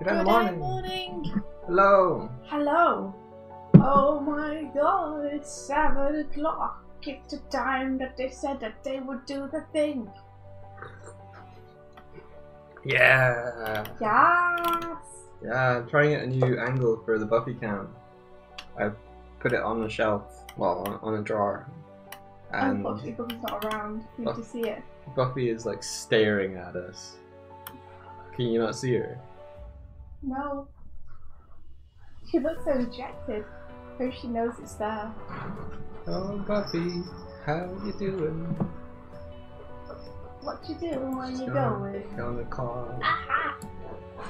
Good morning. Hello. Hello. Oh my god, it's 7 o'clock. It's the time that they said that they would do the thing. Yeah. Yes. Yeah, I'm trying out a new angle for the Buffy cam. I put it on the shelf, well, on a drawer. And unfortunately, Buffy's not around. We need to see it. Buffy is like staring at us. Can you not see her? No. She looks so dejected. Hope she knows it's there. Oh, Buffy, how you doing? What you doing? Where you going? On the car. Aha!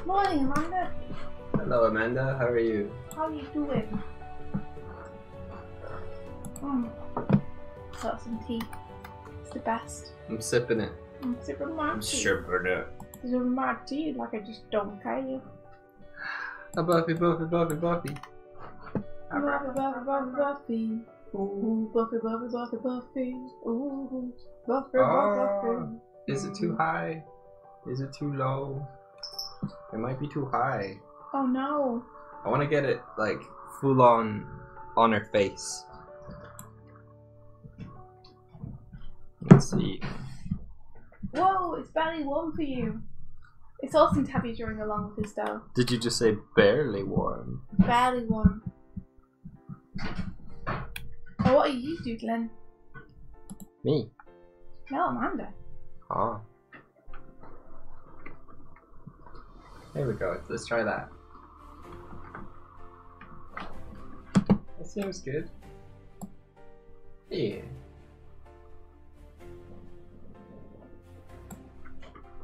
Morning, Amanda. Hello, Amanda. How are you? How you doing? Got some tea. It's the best. I'm sipping it. I'm sipping my tea. Sipping it. Sipping my tea like I just don't care. Oh, Buffy, Buffy, Buffy, Buffy. Buffy, Buffy, Buffy, Buffy. Ooh, Buffy, Buffy, Buffy, Buffy. Ooh, Buffy, Buffy. Is it too high? Is it too low? It might be too high. Oh no. I want to get it like full on her face. Let's see. Whoa, it's barely warm for you. It's awesome to have you during along with us though. Did you just say barely warm? Barely warm. Oh, what are you doodling? Me? No, Amanda. Ah. There we go. Let's try that. That seems good. Yeah.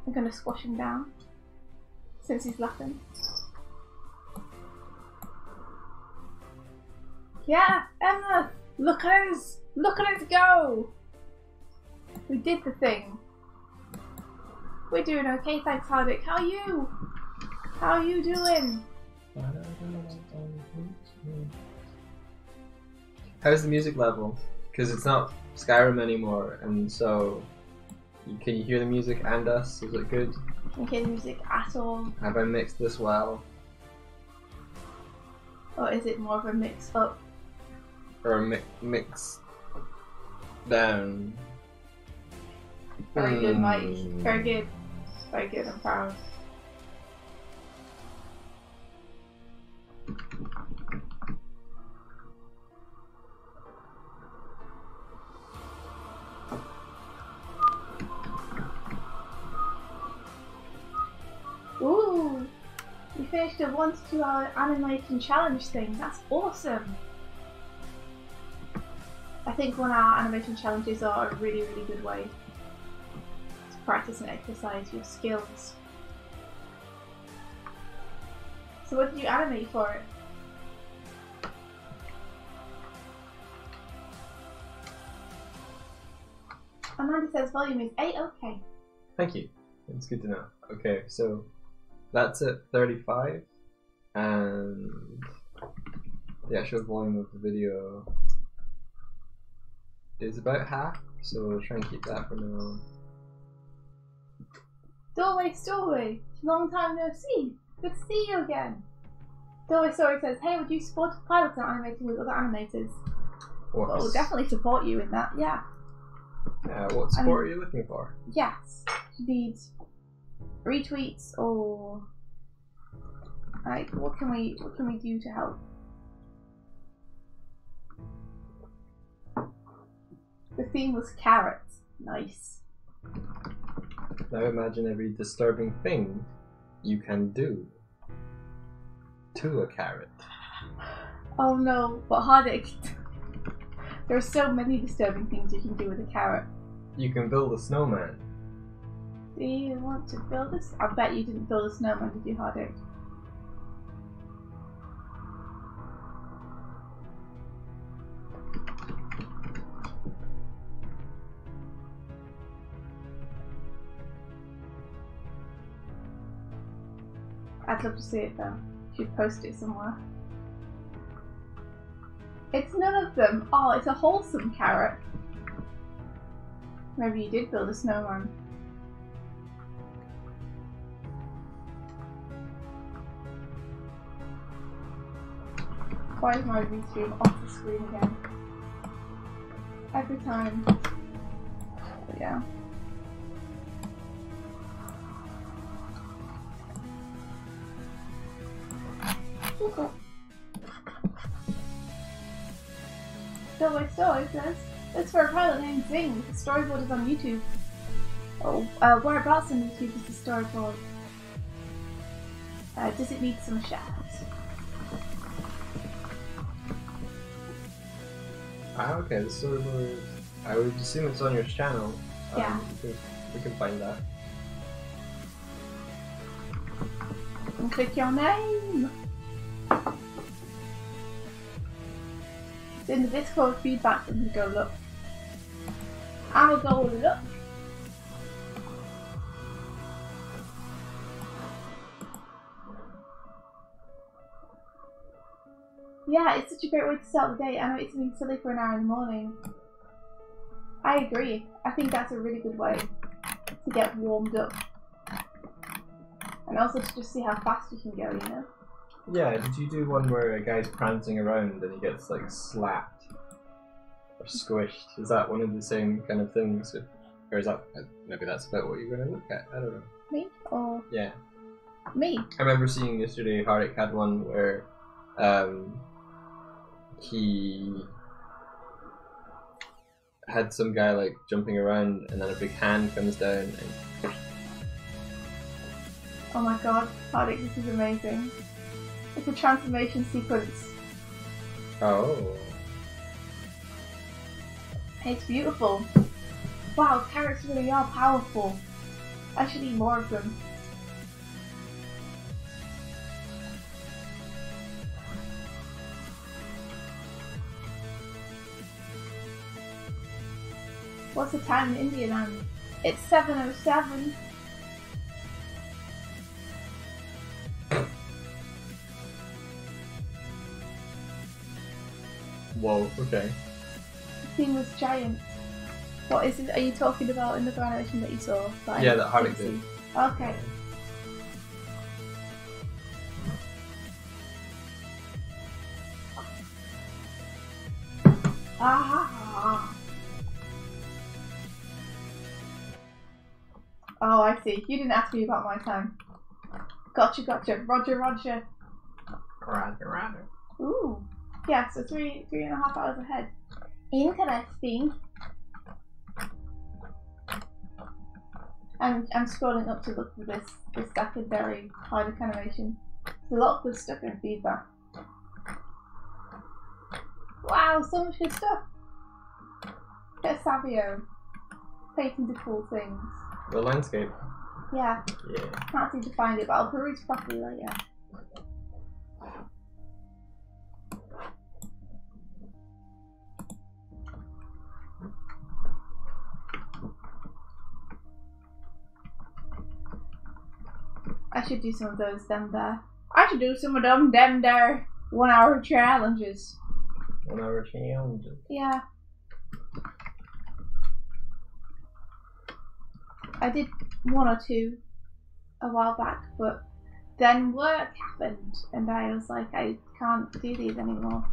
I'm gonna squash him down since he's laughing. Yeah, Emma! Look at us! Look at us go! We did the thing. We're doing okay, thanks Hardick. How are you? How are you doing? How's the music level? Because it's not Skyrim anymore, and so can you hear the music and us? Is it good? Can't hear the music at all. Have I mixed this well? Or is it more of a mix up? Or a mix down? Very good, Mike. Very good. Very good, I'm proud. Ooh! You finished a 1 to 2 hour animation challenge thing. That's awesome! I think 1 hour animation challenges are a really, really good way to practice and exercise your skills. So what did you animate for it? Amanda says volume is 8, okay. Thank you. It's good to know. Okay, so that's at 35, and the actual volume of the video is about half, so we'll try and keep that for now. Doorway Story! Long time no see! Good to see you again! Doorway Story says, hey, would you support a pilot on animating with other animators? Well, we'll definitely support you in that, yeah. Yeah, what support are you looking for? Yes. You need retweets or like what can we do to help? The theme was carrots. Nice. Now imagine every disturbing thing you can do to a carrot. Oh no, but Hardick. There are so many disturbing things you can do with a carrot. You can build a snowman. Do you want to build this? I bet you didn't build a snowman, did you, Hardick? I'd love to see it though. You should post it somewhere. It's none of them. Oh, it's a wholesome carrot. Maybe you did build a snowman. Why is my restream off the screen again? Every time. But yeah. Cool. Doig says, it's for a pilot named Zing. The storyboard is on YouTube. Oh, whereabouts on YouTube is the storyboard? Does it need some shoutouts? Okay, the storyboard. I would assume it's on your channel. Yeah. We can find that. And click your name! It's in the Discord feedback, I'm gonna go look. I'll go look. Yeah, it's such a great way to start the day. I know it's been silly for an hour in the morning. I agree. I think that's a really good way to get warmed up. And also to just see how fast you can go, you know? Yeah, did you do one where a guy's prancing around and he gets like slapped or squished? Is that one of the same kind of things? Or is that, maybe that's about what you're going to look at? I don't know. Me? Or? Yeah. Me? I remember seeing yesterday Harik had one where he had some guy like jumping around and then a big hand comes down and... Oh my god, Harik, this is amazing. It's a transformation sequence. Oh. It's beautiful. Wow, carrots really are powerful. I should eat more of them. What's the time in India land? It's 7:07. Whoa, okay. The thing was giant. What is it? Are you talking about another animation that you saw? That Yeah, that Harik did. Okay. Ah. Oh, I see. You didn't ask me about my time. Gotcha, gotcha. Roger, roger. Roger. Ooh. Yeah, so three and a half hours ahead. Interesting. I'm scrolling up to look for this secondary Harik animation. There's a lot of good stuff in feedback. Wow, so much good stuff. Get Savio. Painting cool things. The landscape. Yeah. Yeah. Can't seem to find it, but I'll peruse properly later. I should do some of those them there. I should do some of them there 1 hour challenges. 1 hour challenges. Yeah. I did 1 or 2 a while back, but then work happened and I was like, I can't do these anymore.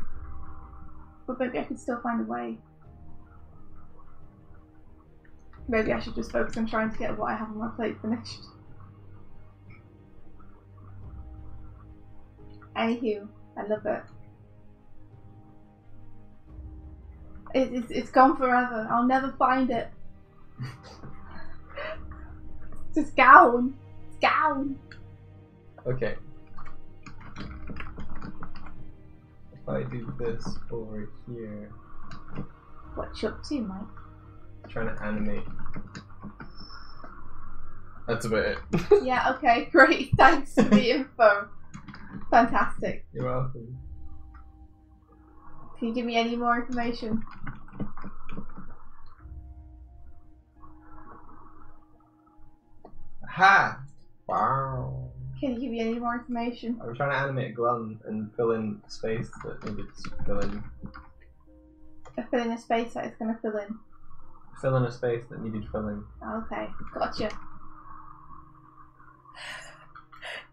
But maybe I could still find a way. Maybe I should just focus on trying to get what I have on my plate finished. Anywho, I love it. It's gone forever. I'll never find it. Just gone. It's gone. Okay. If I do this over here. What you up to, Mike? Trying to animate. That's about it. Yeah, okay, great. Thanks for the info. Fantastic. You're welcome. Can you give me any more information? Ha! Wow. Can you give me any more information? I was trying to animate a glum and fill in space that needed to fill in. Fill in a space that it's going to fill in. Fill in a space that needed filling. Okay, gotcha.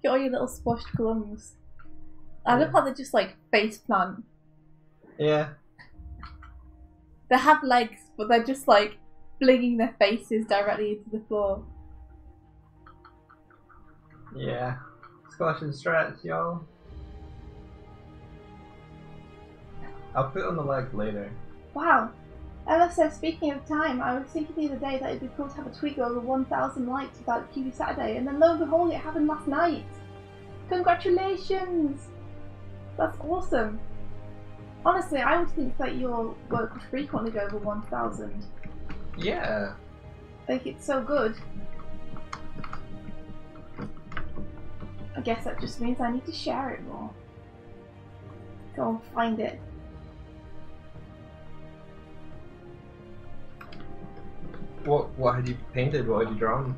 You're your little squashed glums. I love how they just like face plant. Yeah. They have legs, but they're just like flinging their faces directly into the floor. Yeah. Squash and stretch, y'all. I'll put on the leg later. Wow. Emma says, speaking of time, I was thinking the other day that it'd be cool to have a tweet go over 1,000 likes without QB Saturday, and then lo and behold, it happened last night. Congratulations! That's awesome. Honestly, I would think that your work would frequently go over 1,000. Yeah. Like, it's so good. I guess that just means I need to share it more. Go and find it. What had you painted? What had you drawn,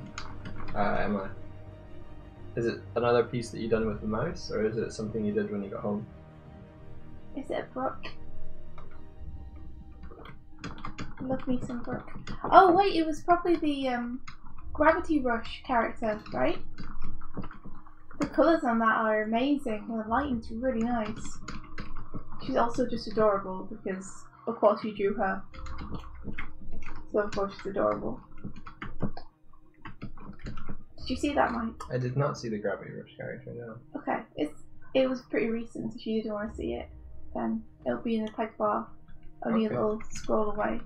Emma? Is it another piece that you done with the mouse, or is it something you did when you got home? Is it a brook? Love me some brook. Oh wait, it was probably the Gravity Rush character, right? The colours on that are amazing, and the lighting's really nice. She's also just adorable because, of course, you drew her. So of course she's adorable. Did you see that, Mike? I did not see the Gravity Rush character, no. Okay, it was pretty recent. If you didn't want to see it, then it'll be in the peg bar, only a little scroll away.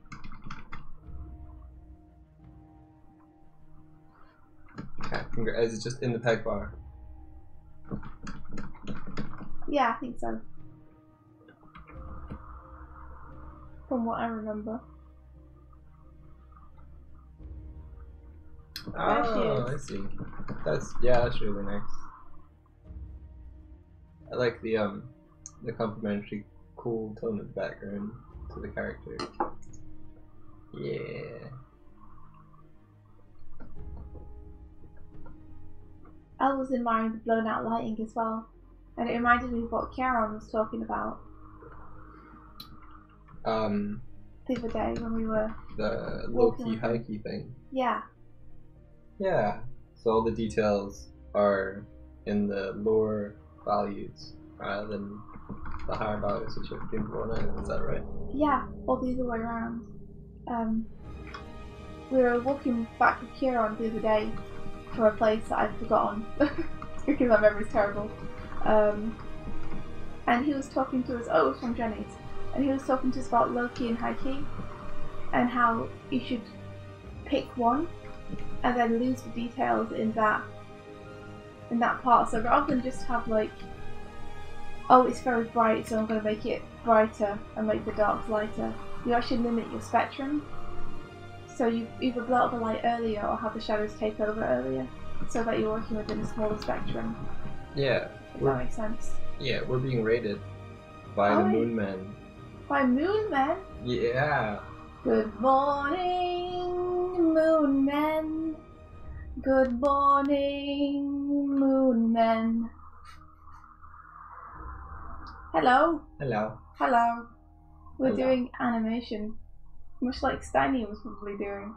Okay, is it just in the peg bar? Yeah, I think so. From what I remember. Oh, I see. That's really nice. I like the complementary cool tone of the background to the character. Yeah. I was admiring the blown out lighting as well, and it reminded me of what Kieran was talking about the other day when we were the low-key high-key thing. Yeah. Yeah. So all the details are in the lower values rather than the higher values which have been blown out. Is that right? Yeah, or the other way around. We were walking back with Kieran the other day from a place that I'd forgotten because my memory's terrible. And he was talking to us. Oh, it was from Jenny's. And he was talking to us about low-key and high-key, and how you should pick one and then lose the details in that part. So rather than just have like, oh, it's very bright, so I'm going to make it brighter and make the darks lighter, you actually limit your spectrum. So you either blow out the light earlier or have the shadows take over earlier, so that you're working within a smaller spectrum. Yeah. If that makes sense. Yeah, we're being rated by the Moon Men. By Moon Men? Yeah. Good morning, Moon Men. Good morning, Moon Men. Hello. Hello. Hello. We're Hello. doing animation, much like Steiny was probably doing.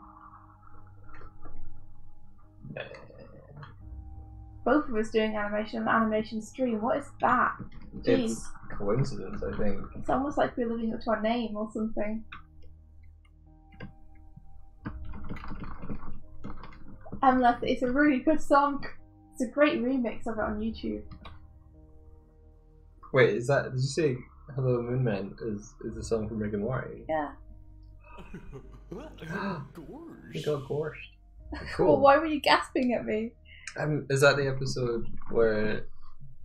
Both of us doing animation on an animation stream. What is that? Jeez. It's coincidence, I think. It's almost like we're living up to our name or something. It's a really good song. It's a great remix of it on YouTube. Wait, is that? Did you say "Hello Moon Man" is a song from Rick and Morty? Yeah. He got gorshed. Cool. Well, why were you gasping at me? Is that the episode where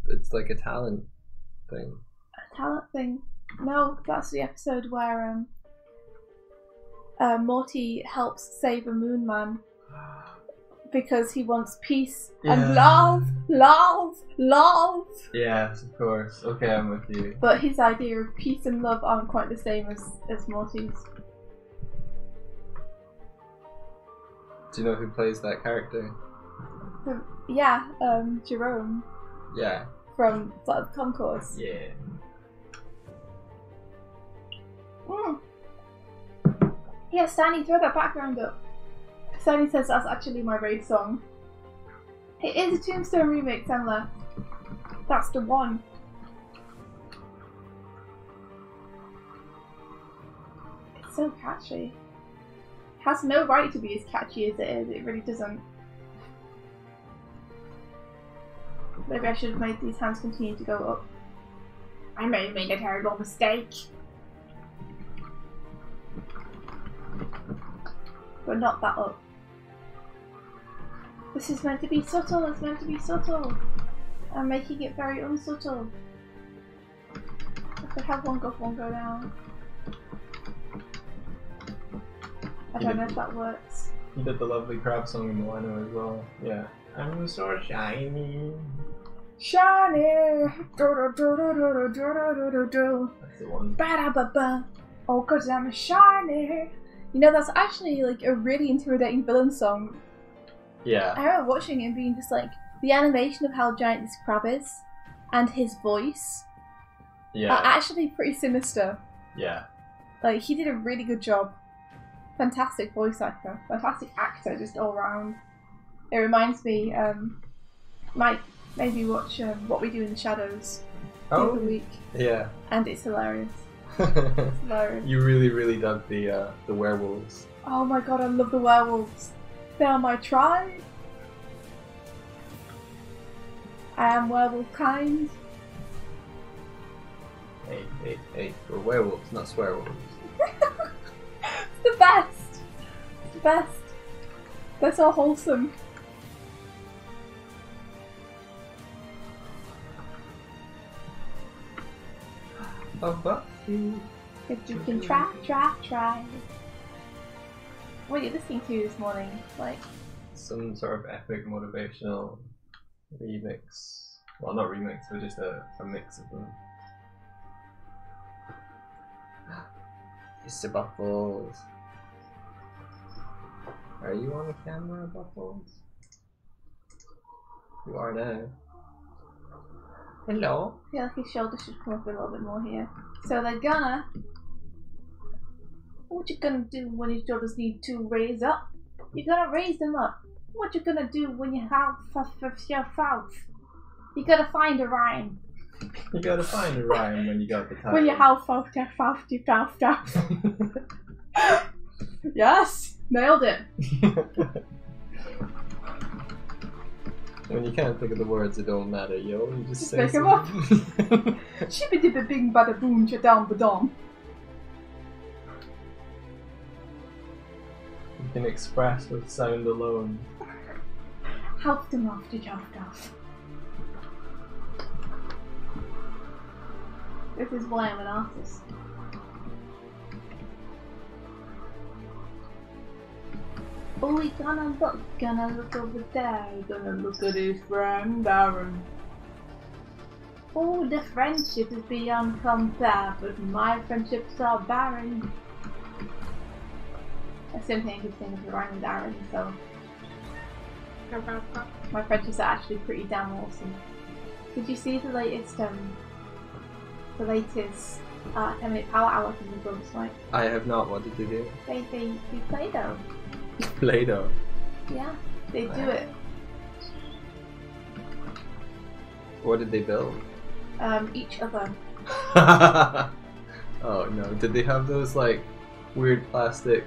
it's like a talent thing? A talent thing? No, that's the episode where Morty helps save a moon man because he wants peace and love. Yes, of course. Okay, I'm with you. But his idea of peace and love aren't quite the same as Morty's. Do you know who plays that character? Yeah, Jerome. Yeah. From Flight of the Conchords. Yeah. Yeah, Stanley, throw that background up. Stanley says that's actually my raid song. It is a Tombstone remix, Emma. That's the one. so catchy. It has no right to be as catchy as it is. It really doesn't. Maybe I should have made these hands continue to go up. I may have made a terrible mistake. But not that up. This is meant to be subtle, it's meant to be subtle. I'm making it very unsubtle. I could have one go up, one go down. I don't know if that works. You did the lovely crab song in Moana as well. Yeah. I'm so shiny. Shiny! Do do do do do do do do. That's the one. Ba-da-ba-ba. Oh, cause I'm shiny. You know, that's actually like a really intimidating villain song. Yeah. I remember watching it and being just like, the animation of how giant this crab is and his voice are actually pretty sinister. Yeah. Like, he did a really good job. Fantastic voice actor. Fantastic actor, just all around. It reminds me, might maybe watch What We Do in the Shadows the other week. Yeah. And it's hilarious. It's hilarious. You really, really dug the werewolves. Oh my god, I love the werewolves. They are my tribe. I am werewolf kind. Hey, we're werewolves, not swearwolves. It's the best. It's the best. They're so wholesome. If you can try. What are you listening to this morning? Like some sort of epic motivational remix. Well, not remix, but just a mix of them. Mr. Buffles. Are you on the camera, Buffles? You are now. Hello. I feel like his shoulders should come up a little bit more here. So they're gonna... What you gonna do when your shoulders need to raise up? You're gonna raise them up. What you gonna do when you have your mouth? You gotta find a rhyme. You gotta find a rhyme when you got the time. When you have Yes! Nailed it! When you can't think of the words, it don't matter, yo. You just say make them up. Shippy dippy bing bada boom chadam badam. You can express with sound alone. Help them off to jump off. This is why I'm an artist. Oh, we gonna look over there, gonna look at his friend Darren. Oh, the friendship is beyond compare, but my friendships are barren. That's the only thing I could think of the rhyme with Darren, so... My friendships are actually pretty damn awesome. Did you see the latest, 10-minute power hour from the Bronx, right? I have not. What did they do? They Play-Doh. Play-Doh. Yeah, they do it. What did they build? Each other. Oh no, did they have those like weird plastic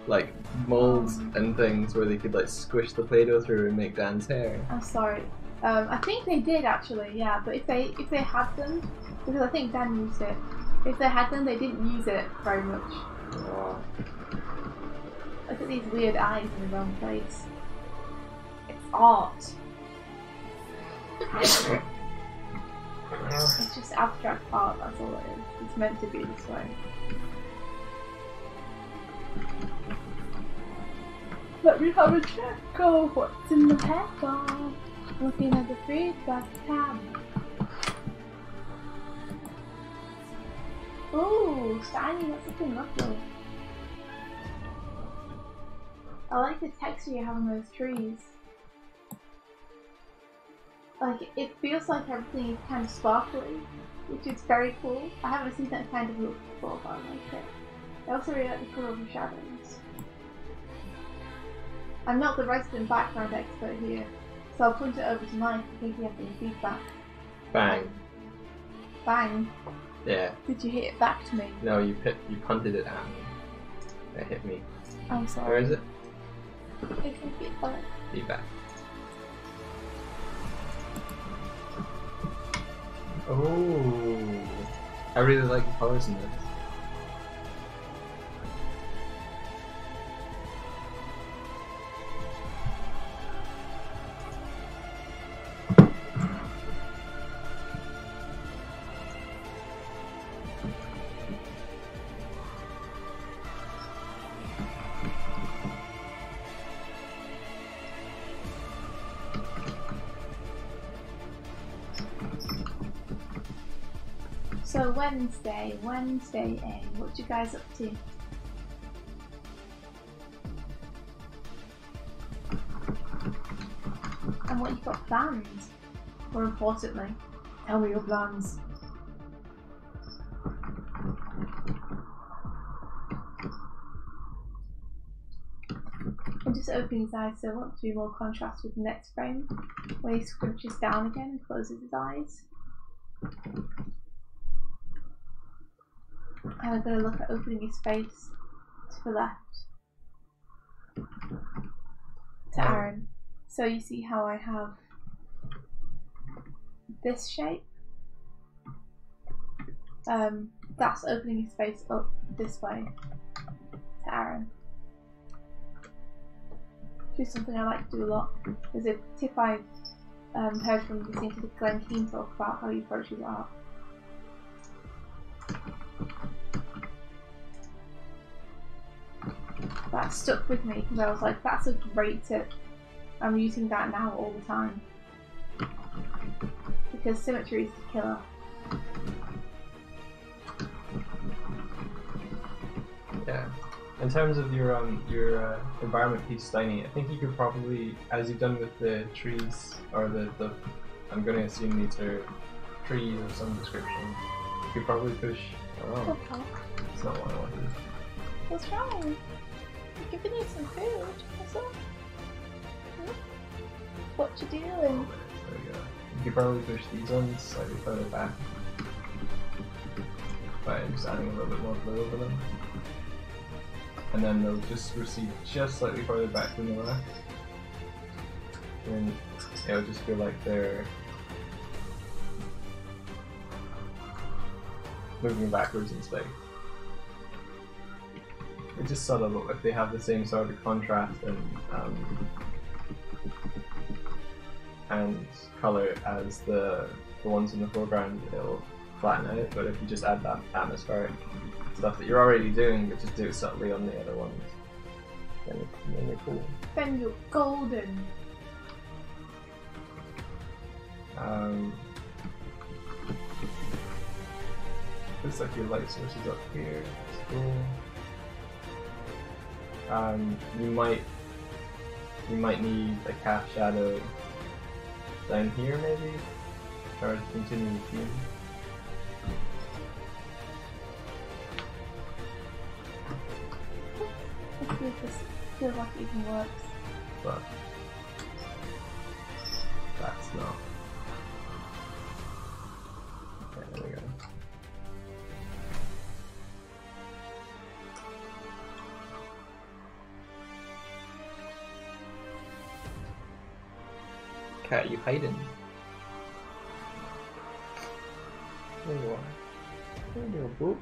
like molds and things where they could like squish the Play-Doh through and make Dan's hair? I'm sorry. I think they did actually, yeah, but if they had them, because I think Dan used it, if they had them they didn't use it very much. Oh. Look at these weird eyes in the wrong place. It's art. It's just abstract art, that's all it is. It's meant to be this way. Let me have a check of what's in the paper. Looking at the feedback tab. Ooh, shiny, that's looking lovely. I like the texture you have on those trees. Like, it feels like everything is kind of sparkly, which is very cool. I haven't seen that kind of look before, but I like it. I also really like the colour of the shadows. I'm not the resident background expert here, so I'll point it over to Mike in case you have any feedback. Bang. Bang. Yeah. Did you hit it back to me? No, you punted it at me. It hit me. I'm sorry. Where is it? It can be fun. Feedback. Oh, I really like the colors in this. So Wednesday, A, what you guys up to? And what you got planned? More importantly, tell me your plans. I'm just opening his eyes, so I want to be more contrast with the next frame, where he scrunches down again and closes his eyes. And I'm going to look at opening his face to the left. To Aaron. So you see how I have this shape? That's opening his face up this way to Aaron. Which is something I like to do a lot. There's a tip I've heard from listening to Glenn Keane talk about how he approaches art. That stuck with me because I was like, that's a great tip. I'm using that now all the time. Because symmetry is the killer. Yeah. In terms of your environment piece, Steiny, I think you could probably, as you've done with the trees, or the I'm going to assume these are trees of some description, you could probably push. Oh, Okay. that's not what I wanted. What's wrong? I'm giving you some food. What's up? What you doing? There we go. You could probably push these ones slightly further back by just adding a little bit more blue over them. And then they'll just recede just slightly farther back than the left. And it'll just feel like they're moving backwards in space. It's just subtle, but if they have the same sort of contrast and color as the ones in the foreground, it'll flatten out. But if you just add that atmospheric stuff that you're already doing, but just do it subtly on the other ones, then they're cool. Then you're golden. Looks like your light source is up here. It's cool. You might need a cast shadow down here maybe, or to continue the theme. Let's see if this feels like it even works. But that's not. Okay, there we go. Cat, you hiding? There you are. There you go, boo.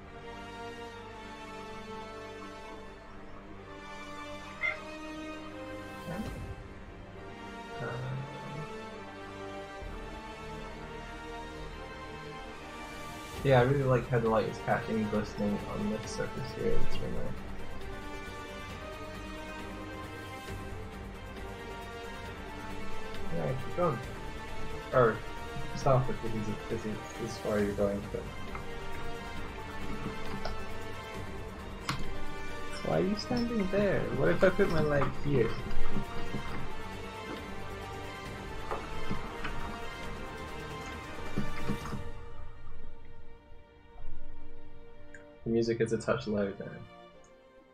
Yeah, I really like how the light is catching and glistening on this surface here. It's really nice. Yeah, keep going. Or stop it because this is where you're going. But why are you standing there? What if I put my leg here? The music is a touch loud now.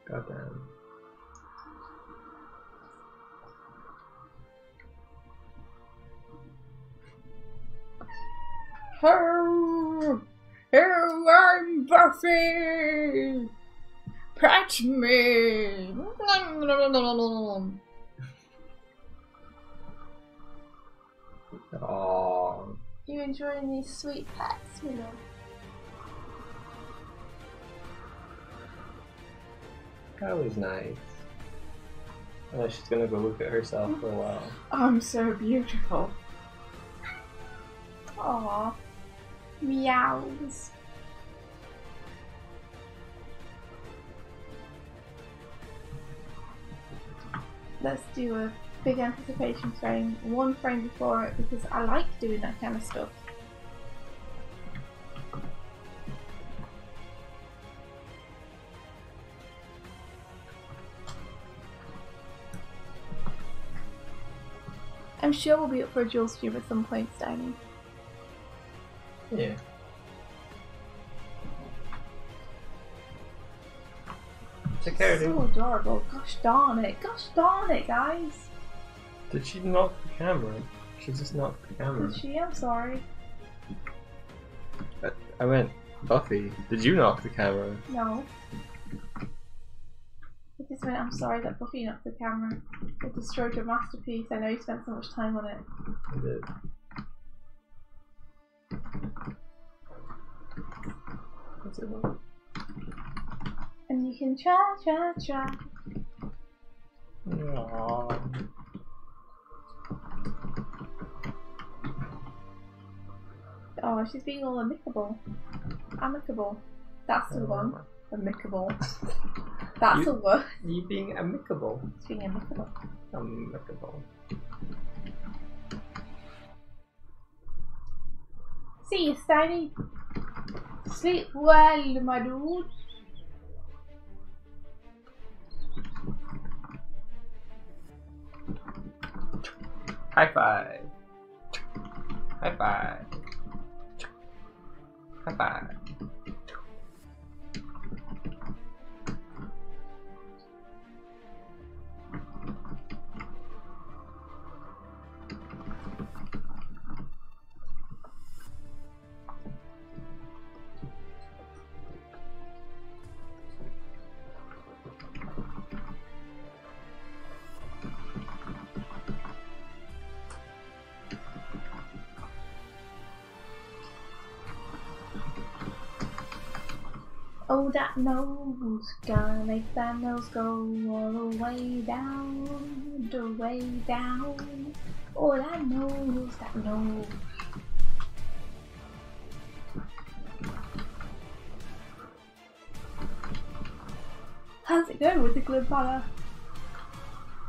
Goddamn. Oh, I'm Buffy! Pet me! Aww. You enjoying these sweet pets, my love? That was nice. Oh, she's gonna go look at herself for a while. I'm so beautiful. Aww. Meows. Let's do a big anticipation frame, one frame before it, because I like doing that kind of stuff. I'm sure we'll be up for a dual stream at some point, Steiny. Yeah. Take care, dude. So adorable. Gosh darn it. Gosh darn it, guys. Did she knock the camera? She just knocked the camera. Did she? I'm sorry. I went, Buffy, did you knock the camera? No. I just went, I'm sorry that Buffy knocked the camera. It destroyed your masterpiece. I know you spent so much time on it. I did. What's it like? And you can try. Aww. Oh, she's being all amicable. Amicable. That's the one. Amicable. That's the word. You being amicable. It's being amicable. Amicable. See you, Steiny. Sleep well, my dude. High five. High five. High five. Oh, that nose, gonna make that nose go all the way down, the way down. Oh, that nose, that nose. How's it going with the glue color?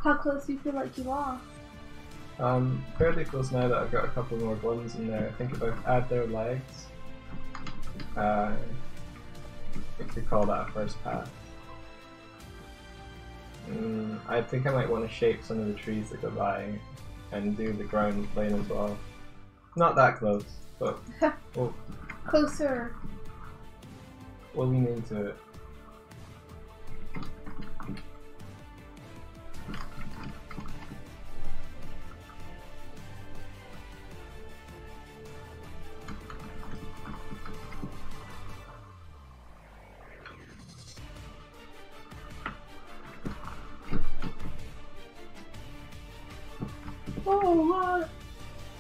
How close do you feel like you are? Fairly close now that I've got a couple more buttons in there. I think if I add their legs, I could call that a first pass. I think I might want to shape some of the trees that go by and do the ground plane as well. Not that close, but Closer. we'll lean into it.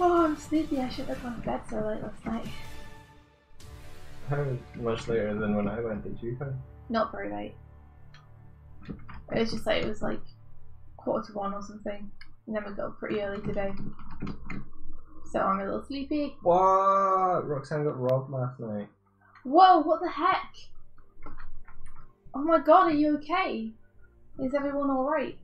Oh, I'm sleepy. I should have gone to bed so late last night. How much later than when I went did you go? Not very late. It was just like, it was like 1:45 or something. And then we got up pretty early today. So I'm a little sleepy. What? Roxanne got robbed last night. Whoa, what the heck? Oh my god, are you okay? Is everyone alright?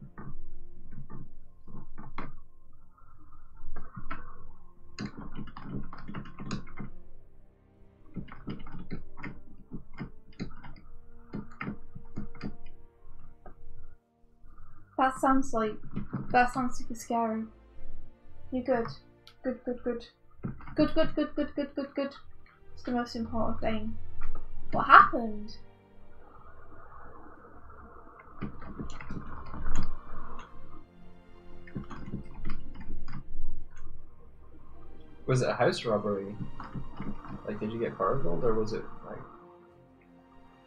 That sounds super scary. You're good. Good. Good. It's the most important thing. What happened? Was it a house robbery? Like, did you get burgled or was it like...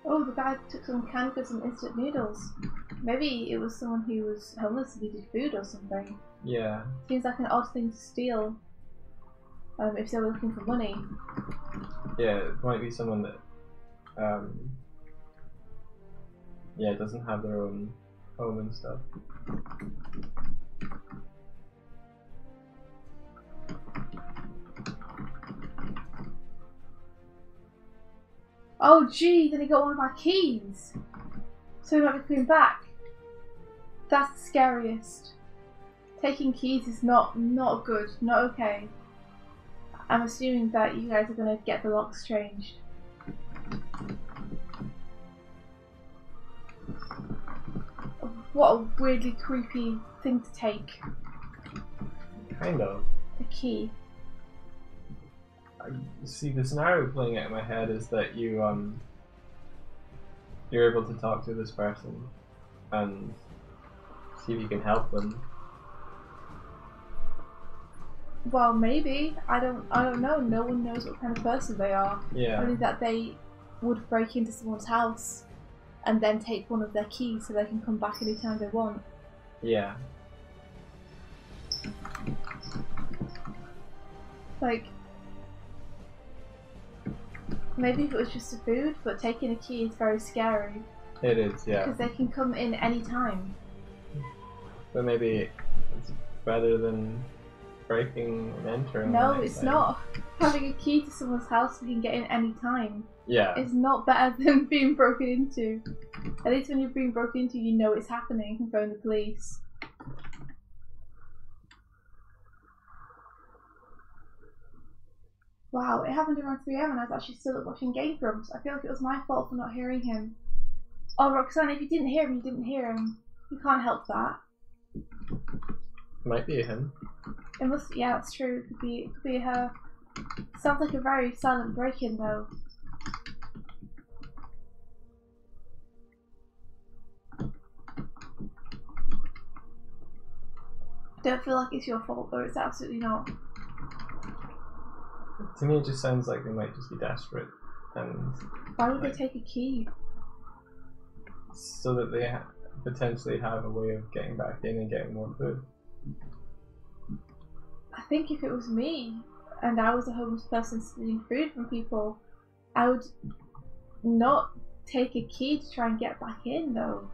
Oh, the guy took some canned goods and instant noodles. Maybe it was someone who was homeless and needed food or something. Yeah. Seems like an odd thing to steal. If they were looking for money. Yeah, it might be someone that yeah, doesn't have their own home and stuff. Oh gee, then he got one of our keys. So he might be coming back. That's the scariest. Taking keys is not good, not okay. I'm assuming that you guys are gonna get the locks changed. What a weirdly creepy thing to take. Kind of. A key. See, the scenario playing out in my head is that you're able to talk to this person and see if you can help them. Well, maybe. I don't know. No one knows what kind of person they are. Yeah. Only that they would break into someone's house and then take one of their keys so they can come back anytime they want. Yeah. Like, maybe if it was just a food, but taking a key is very scary. It is, yeah. Because they can come in any time. But maybe it's better than breaking and entering. No, it's not. Having a key to someone's house so you can get in any time. Yeah. It's not better than being broken into. At least when you're being broken into, you know it's happening. You can phone the police. Wow, it happened around 3 AM and I was actually still up watching Game Grumps. I feel like it was my fault for not hearing him. Oh, Roxanne, if you didn't hear him, you didn't hear him. You can't help that. Might be him. It must, yeah, that's true. It could be her. Sounds like a very silent break-in though. Don't feel like it's your fault though, it's absolutely not. To me, it just sounds like they might just be desperate, and why would they take a key? So that they potentially have a way of getting back in and getting more food. I think if it was me and I was a homeless person stealing food from people, I would not take a key to try and get back in though.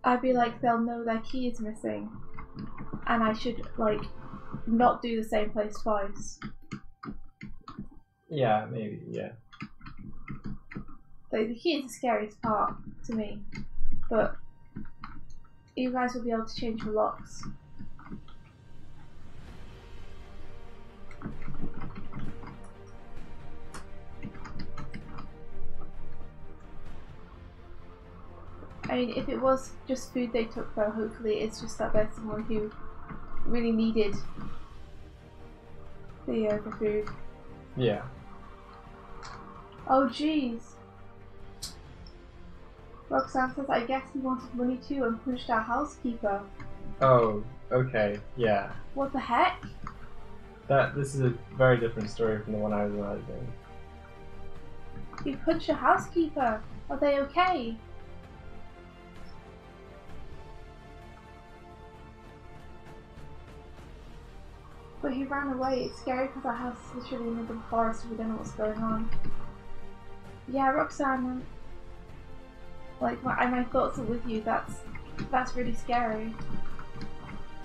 I'd be like, they'll know their key is missing and I should like not do the same place twice. Yeah, maybe, yeah. Like, the key is the scariest part to me, but you guys will be able to change the locks. I mean, if it was just food they took though, hopefully it's just that there's someone who really needed the food. Yeah. Oh jeez. Roxanne says, I guess he wanted money too and punched our housekeeper. Oh, okay, yeah. What the heck? This is a very different story from the one I was imagining. You punched a housekeeper. Are they okay? But he ran away. It's scary because our house is literally in the middle of the forest and we don't know what's going on. Yeah, Roxanne, like my thoughts are with you. That's really scary.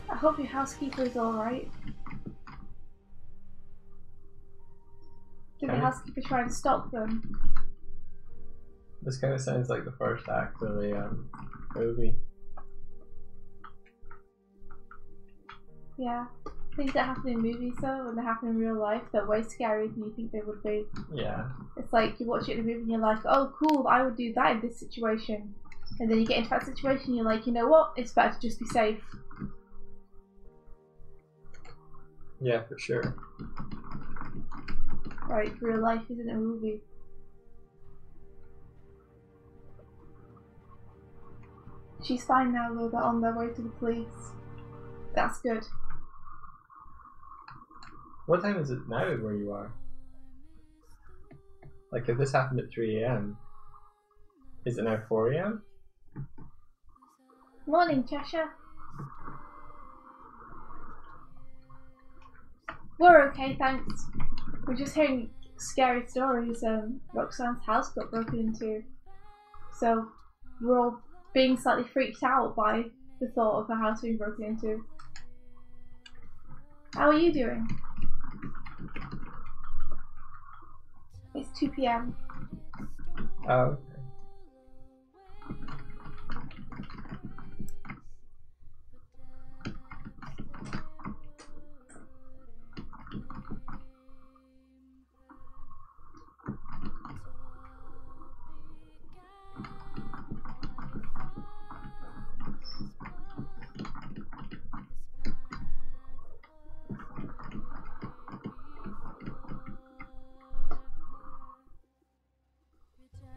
I hope your housekeeper is alright. Did the housekeeper try and stop them? This kind of sounds like the first act of a movie. Yeah. Things that happen in movies though, when they happen in real life, they're way scarier than you think they would be. Yeah. It's like you watch it in a movie and you're like, oh cool, I would do that in this situation. And then you get into that situation and you're like, you know what, it's better to just be safe. Yeah, for sure. Right, real life isn't a movie. She's fine now though, they're on their way to the police. That's good. What time is it now where you are? Like if this happened at 3 AM, is it now 4 AM? Morning, Cheshire. We're okay, thanks. We're just hearing scary stories. Roxanne's house got broken into, so we're all being slightly freaked out by the thought of the house being broken into. How are you doing? It's 2 PM. Oh, okay.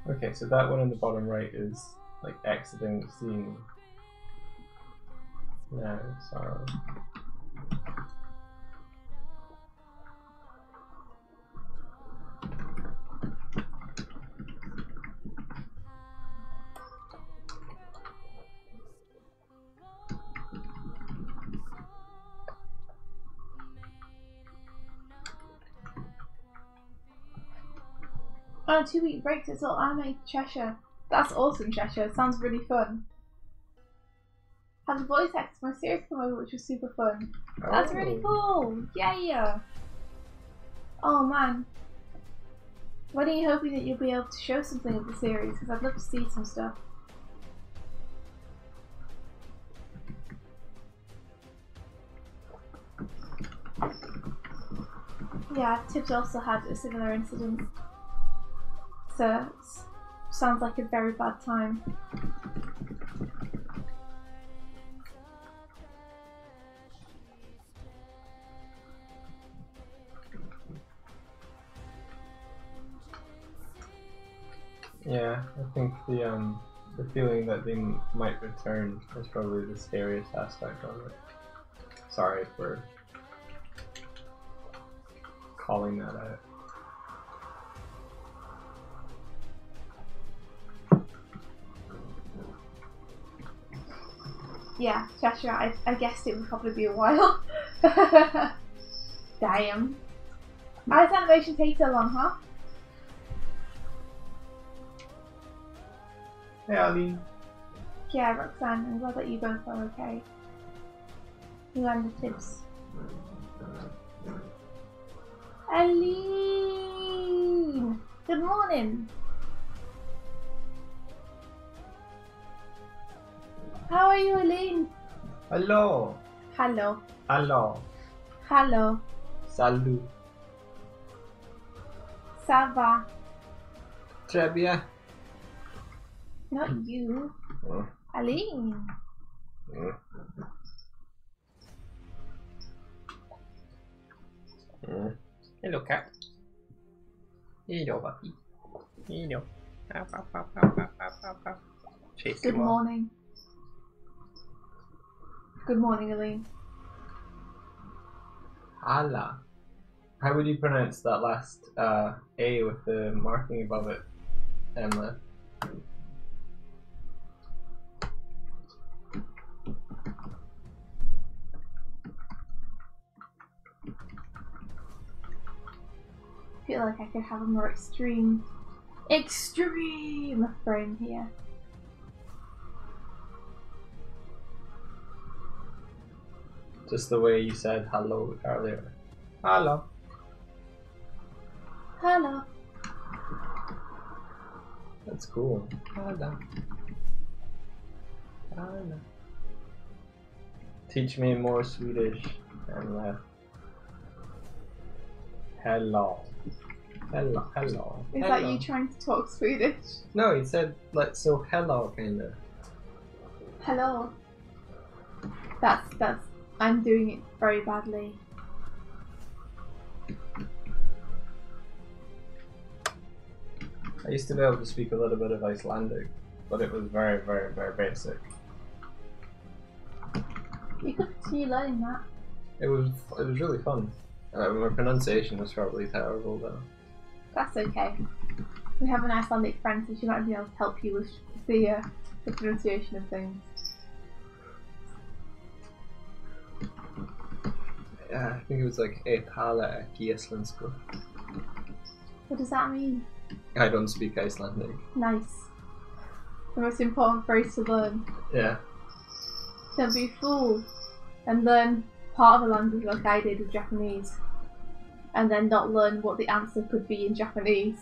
Okay, so that one on the bottom right is like exiting the scene. No, sorry. On a 2-week break, it's all anime Cheshire. That's awesome, Cheshire. Sounds really fun. Had a voice actor for my series come over, which was super fun. That's really cool. Yeah. Oh man. When are you hoping that you'll be able to show something of the series? Because I'd love to see some stuff. Yeah, Tibbs also had a similar incident. So, sounds like a very bad time. Yeah, I think the feeling that they might return is probably the scariest aspect of it. Sorry for calling that out. Yeah, Cheshire, I guessed it would probably be a while. Damn. Why does animation take so long, huh? Hey Ali. Yeah, Roxanne, I'm glad that you both are okay. You and the Tibbs. Aline! Good morning! How are you, Aline? Hello. Hello. Hello. Hello. Salut. Ça va? Très bien. Not you. Aline. Hello, cat. Hello, puppy. Hello. Good morning. Good morning, Aline. Allah. How would you pronounce that last A with the marking above it, Emma? I feel like I could have a more extreme frame here. Just the way you said hello earlier. Hello. Hello. That's cool. Hello. Hello. Teach me more Swedish and hello. Hello. Hello. Is that you trying to talk Swedish? No, he said like so hello kinda. Hello. That's I'm doing it very badly. I used to be able to speak a little bit of Icelandic, but it was very, very, very basic. You could continue learning that. It was really fun. My pronunciation was probably terrible though. That's okay. We have an Icelandic friend, so she might be able to help you with the pronunciation of things. Yeah, I think it was like tala ekki íslensku. What does that mean? I don't speak Icelandic. Nice. The most important phrase to learn. Yeah. Don't be a fool and learn part of a language like I did with Japanese, and then not learn what the answer could be in Japanese,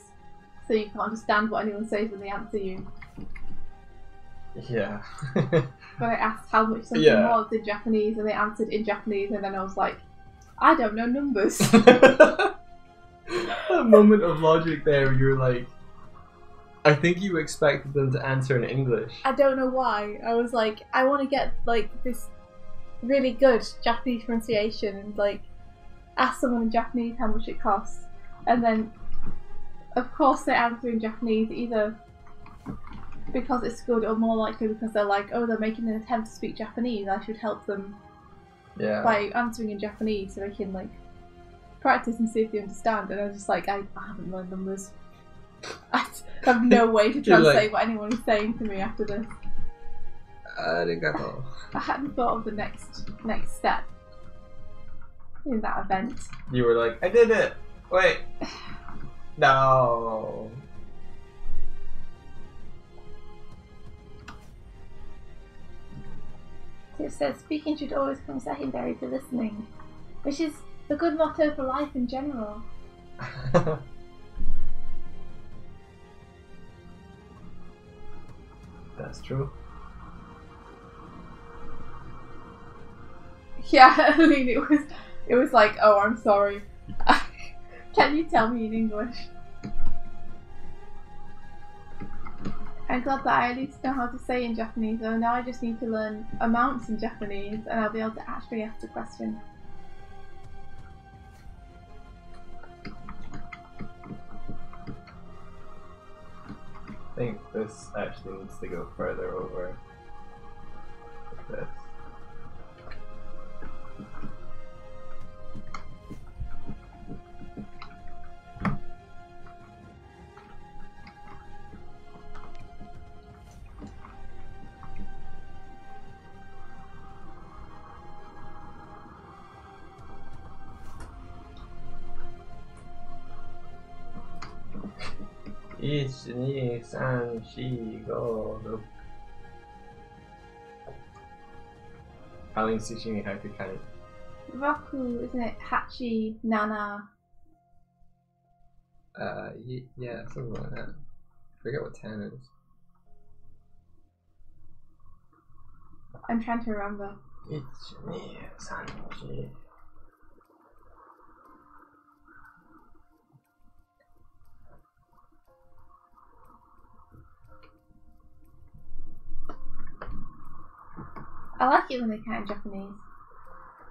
so you can't understand what anyone says when they answer you. Yeah. But I asked how much something was in Japanese, and they answered in Japanese, and then I was like, I don't know numbers. That moment of logic there, you're like, I think you expected them to answer in English. I don't know why. I was like, I want to get like this really good Japanese pronunciation and like ask someone in Japanese how much it costs, and then of course they answer in Japanese either because it's good or more likely because they're like, oh, they're making an attempt to speak Japanese, I should help them by answering in Japanese so they can like practice and see if they understand. And I was just like, I haven't learned numbers. I have no way to translate what anyone is saying to me after this. Arigato. I hadn't thought of the next step in that event. You were like, I did it! Wait! No! It says speaking should always come secondary to listening, which is a good motto for life in general. That's true. Yeah, I mean it was like, oh, I'm sorry. Can you tell me in English? I'm glad that I at least know how to say in Japanese, so now I just need to learn amounts in Japanese and I'll be able to actually ask the question. I think this actually needs to go further over this. Each, ni, san, shi, go, look. Alin's teaching me how to count. Roku, isn't it? Hachi, Nana. Yeah, something like that. I forget what 10 is. I'm trying to remember. Each, ni, san, shi. I like it when they count in Japanese.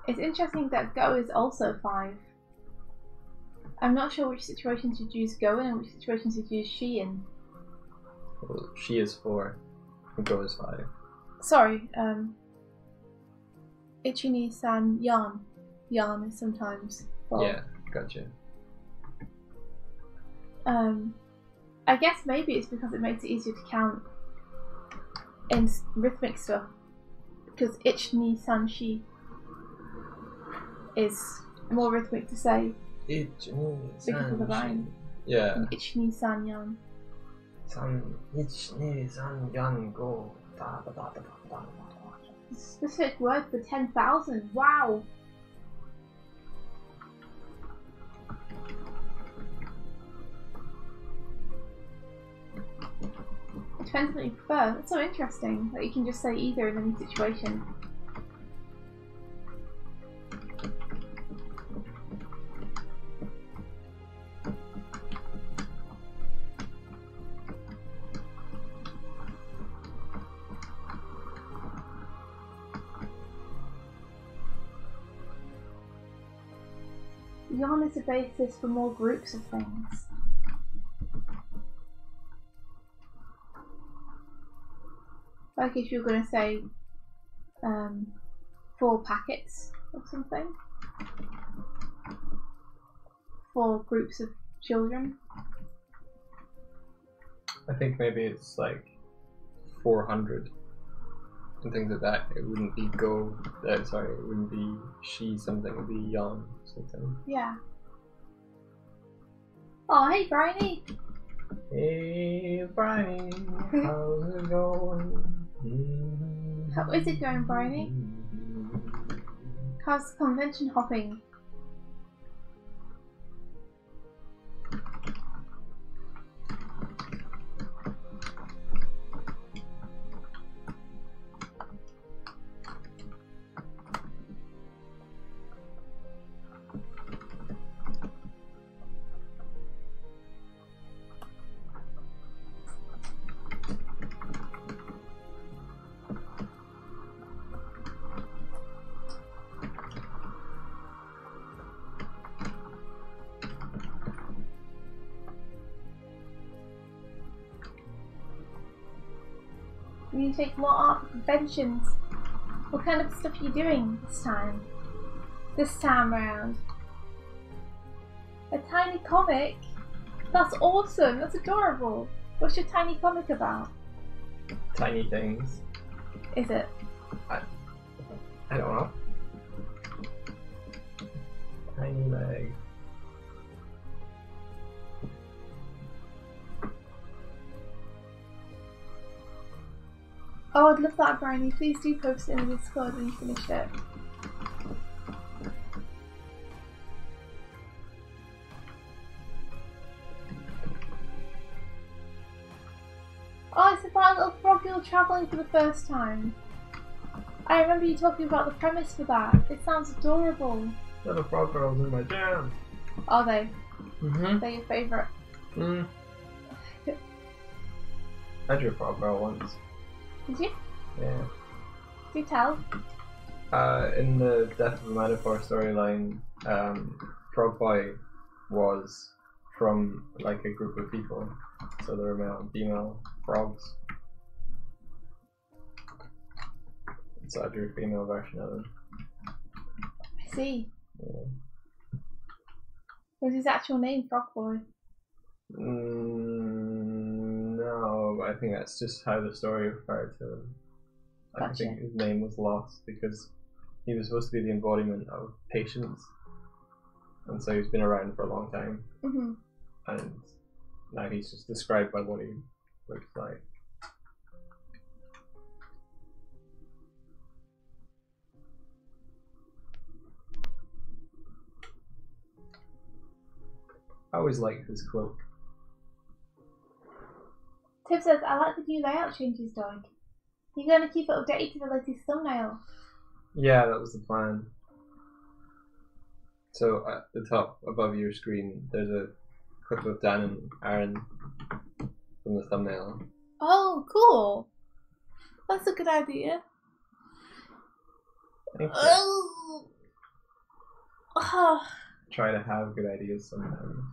It's interesting that go is also 5. I'm not sure which situations you'd use go in and which situations you'd use she in. Well, she is 4. And go is 5. Sorry, Ichini-san, yan. Yan is sometimes 4. Yeah, gotcha. I guess maybe it's because it makes it easier to count in rhythmic stuff. Because ich, ni, san, shi is more rhythmic to say. Ich, ni, san, because of the rhyme. Yeah. And ich, ni, san, yan. San, ich, ni, san, yan, go. Da, da, da, da, da, da. Specific word for 10,000. Wow. Depends what you prefer. That's so interesting that you can just say either in any situation. Yarn is a basis for more groups of things. Like if you're going to say 4 packets or something. 4 groups of children. I think maybe it's like 400 and things like that. It wouldn't be go. Sorry, it wouldn't be she something. It would be young something. Yeah. Oh, hey, Bryony. Hey, Bryony, how's it going? How is it going, Bryony? How's convention hopping? You take more art for conventions. What kind of stuff are you doing this time? This time round? A tiny comic? That's awesome, that's adorable. What's your tiny comic about? Tiny things. Is it? I don't know. Tiny leg. Oh, I'd love that, Bryony. Please do post it in the Discord when you finish it. Oh, it's about a little frog girl travelling for the first time. I remember you talking about the premise for that. It sounds adorable. Little frog girls in my jam. Are they? Mm-hmm. They're your favourite? Mm. I drew a frog girl once. Did you? Yeah. Do tell. In the Death of a Metaphor storyline, Frog Boy was from like a group of people. So there were male and female frogs. So I drew a female version of him. I see. Yeah. Was his actual name Frog Boy? No, but I think that's just how the story referred to him. Gotcha. I think his name was lost because he was supposed to be the embodiment of patience, and so he's been around for a long time. Mm-hmm. And now he's just described by what he looks like. I always liked his cloak. Tib says, I like the new layout changes, Doig. You're going to keep it updated to the latest thumbnail. Yeah, that was the plan. So at the top above your screen, there's a clip of Dan and Aaron from the thumbnail. Oh, cool. That's a good idea. Thank you. Oh. Try to have good ideas sometimes.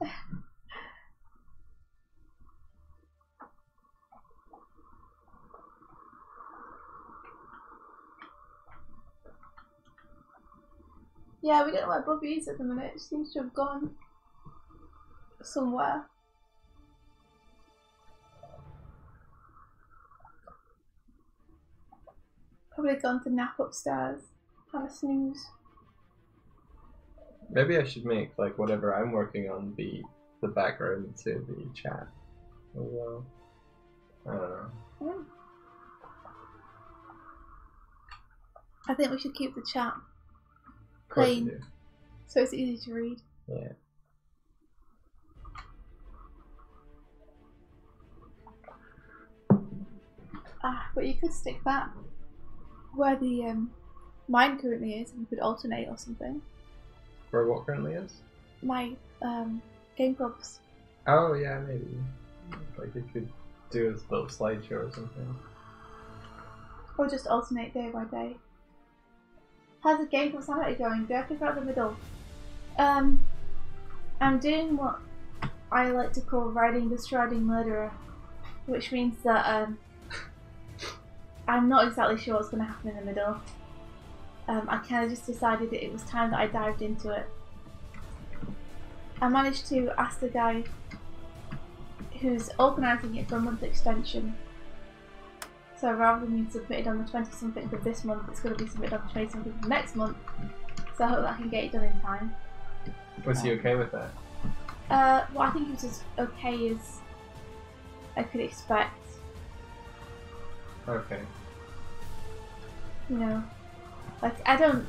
Yeah, we don't know where Bobby is at the minute. She seems to have gone somewhere. Probably gone to nap upstairs. Have a snooze. Maybe I should make like whatever I'm working on be the background to the chat as well. I don't know. Mm. I think we should keep the chat plain, so it's easy to read. Yeah. But you could stick that where the mine currently is, and you could alternate or something. Where what currently is? My game props. Oh yeah, maybe. Like you could do a little slideshow or something. Or just alternate day by day. How's the game props sanity going? Do I figure out the middle? I'm doing what I like to call riding the striding murderer, which means that I'm not exactly sure what's going to happen in the middle. I kind of just decided that it was time that I dived into it. I managed to ask the guy who's organising it for a month extension. So rather than being submitted on the 20-something of this month, it's going to be submitted on the 20-something of next month. So I hope that I can get it done in time. Was he okay with that? Well, I think it was as okay as I could expect. Okay. You know, like I don't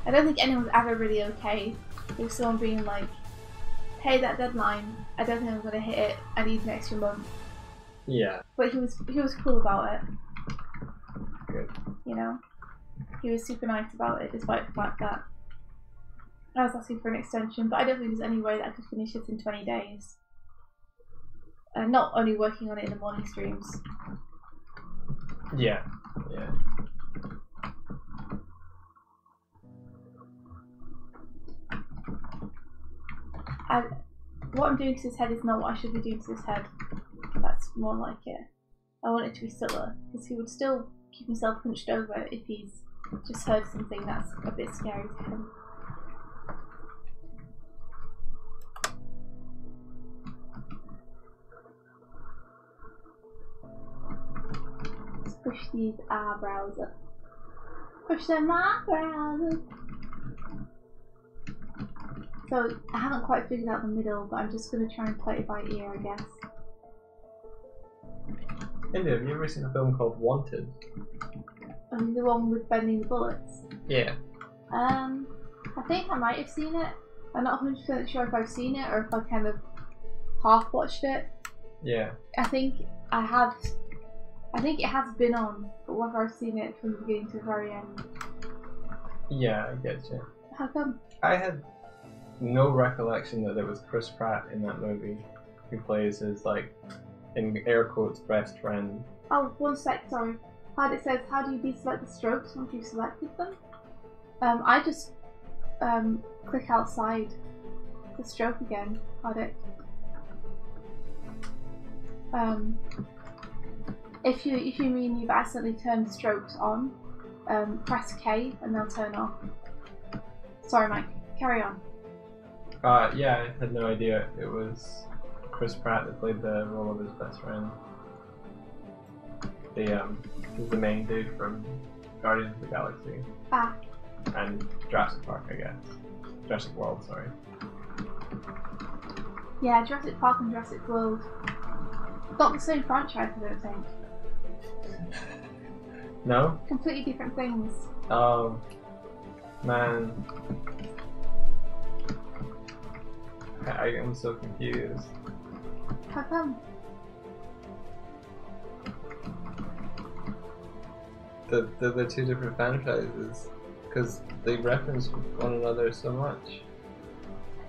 think anyone's ever really okay with someone being like, "Hey, that deadline, I don't think I'm going to hit it. I need an extra month." Yeah. But he was cool about it. Good. You know, he was super nice about it, despite the fact that I was asking for an extension. But I don't think there's any way that I could finish it in 20 days. Not only working on it in the morning streams. Yeah. Yeah. What I'm doing to his head is not what I should be doing to his head. That's more like it. I want it to be subtler, because he would still keep himself hunched over if he's just heard something that's a bit scary to him. Let's push these eyebrows up. Push them eyebrows up. So I haven't quite figured out the middle, but I'm just going to try and play it by ear, I guess. India, have you ever seen a film called Wanted? The one with bending the bullets? Yeah. I think I might have seen it. I'm not 100% sure if I've seen it or if I kind of half watched it. Yeah. I think I have. I think it has been on, but whether I've seen it from the beginning to the very end. Yeah, I get you. How come? I had no recollection that there was Chris Pratt in that movie, who plays his, like, in air quotes, best friend. Oh, one sec, sorry. It says, how do you deselect the strokes once you've selected them? I just click outside the stroke again. If you mean you've accidentally turned strokes on, press K and they'll turn off. Sorry, Mike. Carry on. Yeah, I had no idea it was Chris Pratt that played the role of his best friend. He's the main dude from Guardians of the Galaxy. Ah. And Jurassic Park, I guess. Jurassic World, sorry. Yeah, Jurassic Park and Jurassic World. Not the same franchise, I don't think. No? Completely different things. Oh, man. I am so confused. How come? They're two different franchises because they reference one another so much.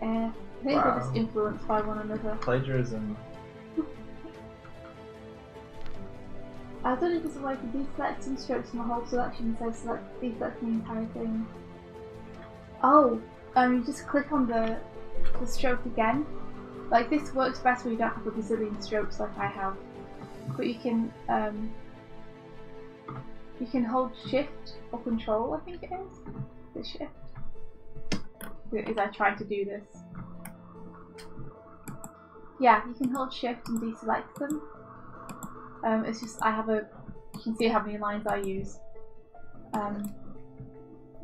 I think they're just influenced by one another. Plagiarism. I thought it was a way to deselect some strokes from the whole selection, so deselect the entire thing. Oh, you just click on the stroke again. Like, this works best when you don't have a bazillion strokes like I have. But you can hold shift or control, I think it is. The shift. As I try to do this. Yeah, you can hold shift and deselect them. It's just you can see how many lines I use.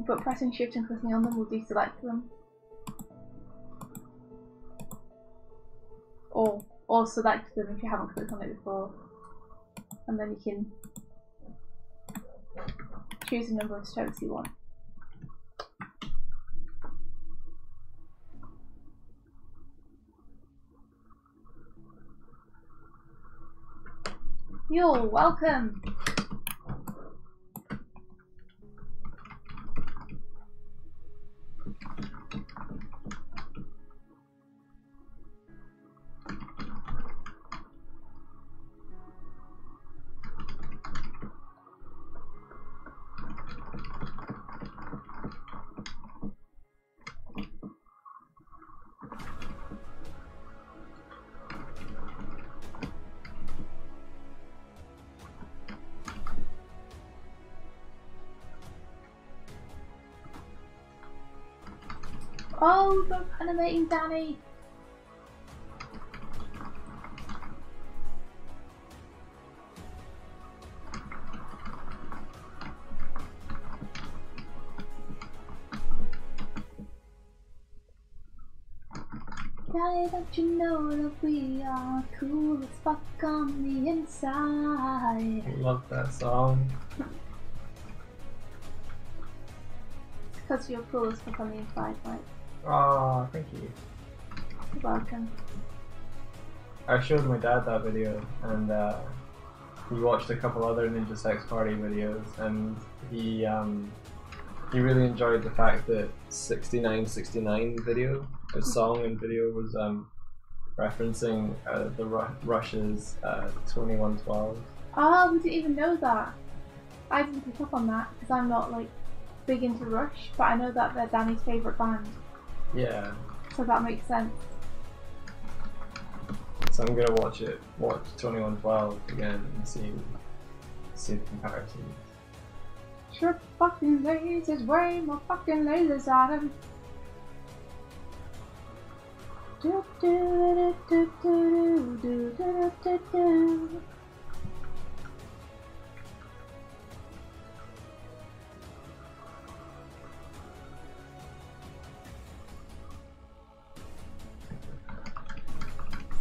But pressing shift and clicking on them will deselect them. Or select them if you haven't clicked on it before. And then you can choose a number of strokes you want. You're welcome! Oh, they're animating Danny! Now don't you know that we are cool as fuck on the inside? I love that song. Because you're cool as fuck on the inside, right? Oh, thank you. You're welcome. I showed my dad that video, and he watched a couple other Ninja Sex Party videos, and he really enjoyed the fact that 6969 video, the song and video, was referencing the Rush's 2112. Oh, we didn't even know that. I didn't pick up on that because I'm not like big into Rush, but I know that they're Danny's favourite band. Yeah. So that makes sense. So I'm gonna watch 2112 again and see the comparisons. Sure fucking lasers, way more fucking lasers at him. Do do do do do do do do.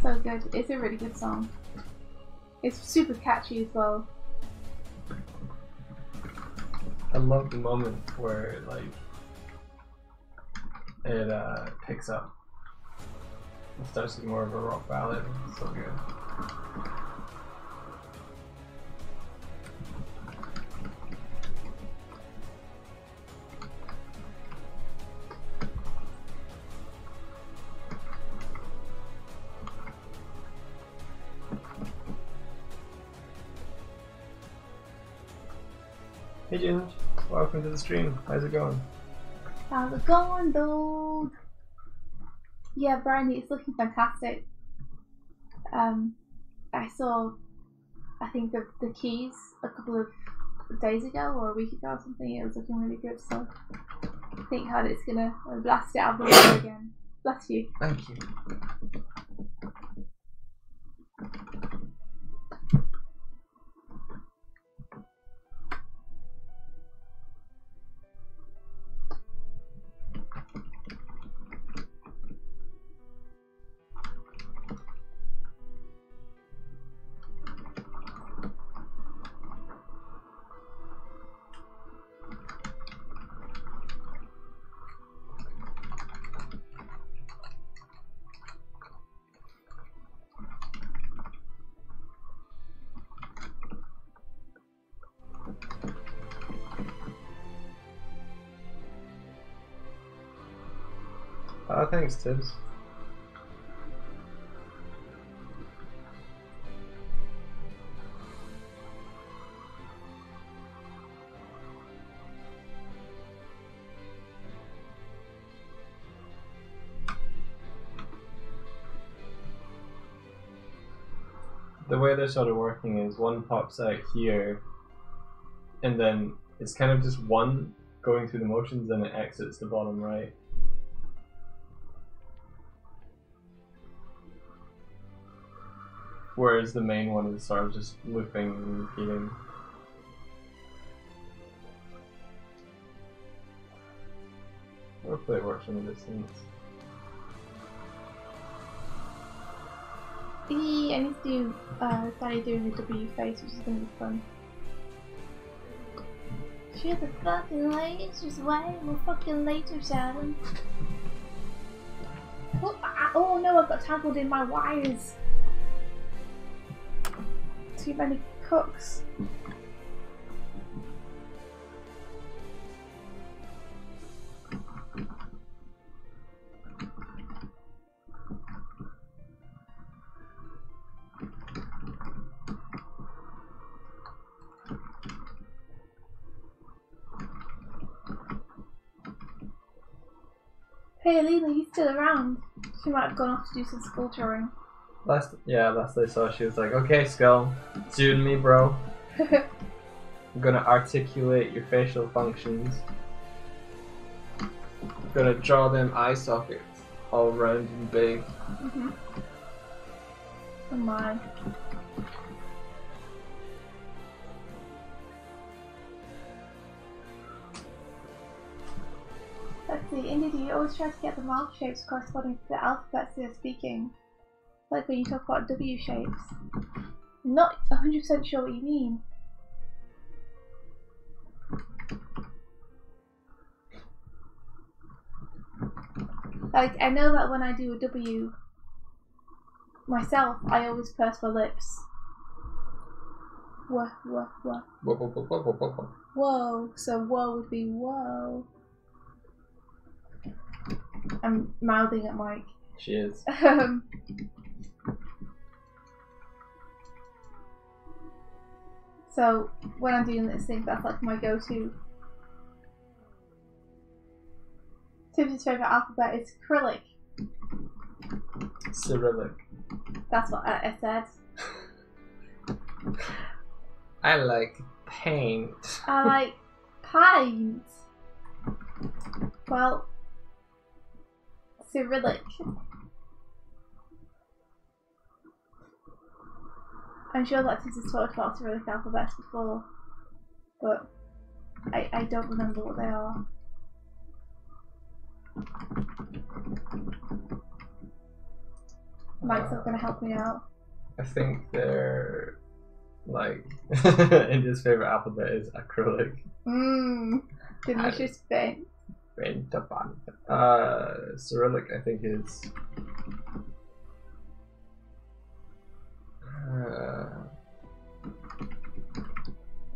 So good. It's a really good song. It's super catchy as well. I love the moment where it picks up. It starts with more of a rock ballad. It's so good. Hey Ginge, welcome to the stream. How's it going? How's it going, dude? Yeah, Brandy, it's looking fantastic. I saw, I think the keys a couple of days ago or a week ago or something. It was looking really good. So I think how it's gonna blast it out of the water again. Bless you. Thank you. Thanks, Tibbs. The way they're sort of working is one pops out here, and then it's kind of just one going through the motions, and it exits the bottom right. Whereas the main one is sort of just looping and repeating. Hopefully it works from a distance. I need to do Daddy doing the W face, which is gonna be fun. Shoot the fucking lasers away, we're fucking lasers at him. Oh no, I've got tangled in my wires. Too many cooks. Hey Alina, you still around? She might have gone off to do some school touring. Last I saw, she was like, "Okay, Skull, it's you and me, bro. I'm gonna articulate your facial functions. I'm gonna draw them eye sockets all round and big." Mm-hmm. Oh my. Let's see, Indeed, you always try to get the mouth shapes corresponding to the alphabets they're speaking. Like when you talk about W shapes. I'm not 100% sure what you mean. Like, I know that when I do a W myself, I always purse my lips. Whoa. Whoa. So whoa would be whoa. I'm mouthing at Mike. She is. So when I'm doing this thing, that's like my go-to. Tim's favourite alphabet is Cyrillic. Cyrillic. That's what I said. I like paint. I like pint. Well, Cyrillic. I'm sure that Tim has talked about Cyrillic alphabets before, but I don't remember what they are. Mike's not going to help me out. I think they're like India's favorite alphabet is acrylic. Delicious paint. Cyrillic I think is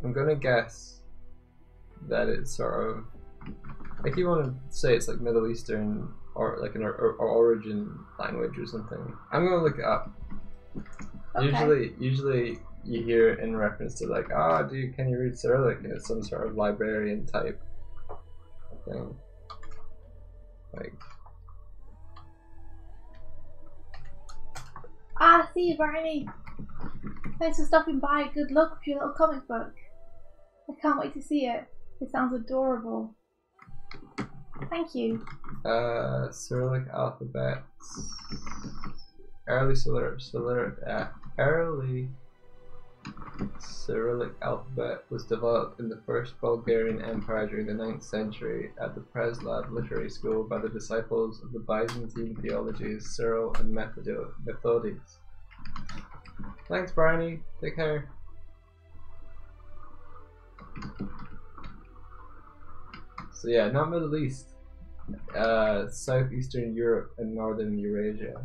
I'm gonna guess that it's sort of like, you want to say it's like Middle Eastern or like an origin language or something. I'm gonna look it up. Okay. Usually you hear it in reference to like, dude, can you read Cyrillic? And it's some sort of librarian type thing. Like, see you, Barney. Thanks for stopping by. Good luck with your little comic book. I can't wait to see it. It sounds adorable. Thank you. Cyrillic alphabets. Early Cyrillic alphabet was developed in the First Bulgarian Empire during the 9th century at the Preslav Literary School by the disciples of the Byzantine theologies Cyril and Methodius. Thanks, Barney. Take care. So yeah, not Middle East. Southeastern Europe and Northern Eurasia.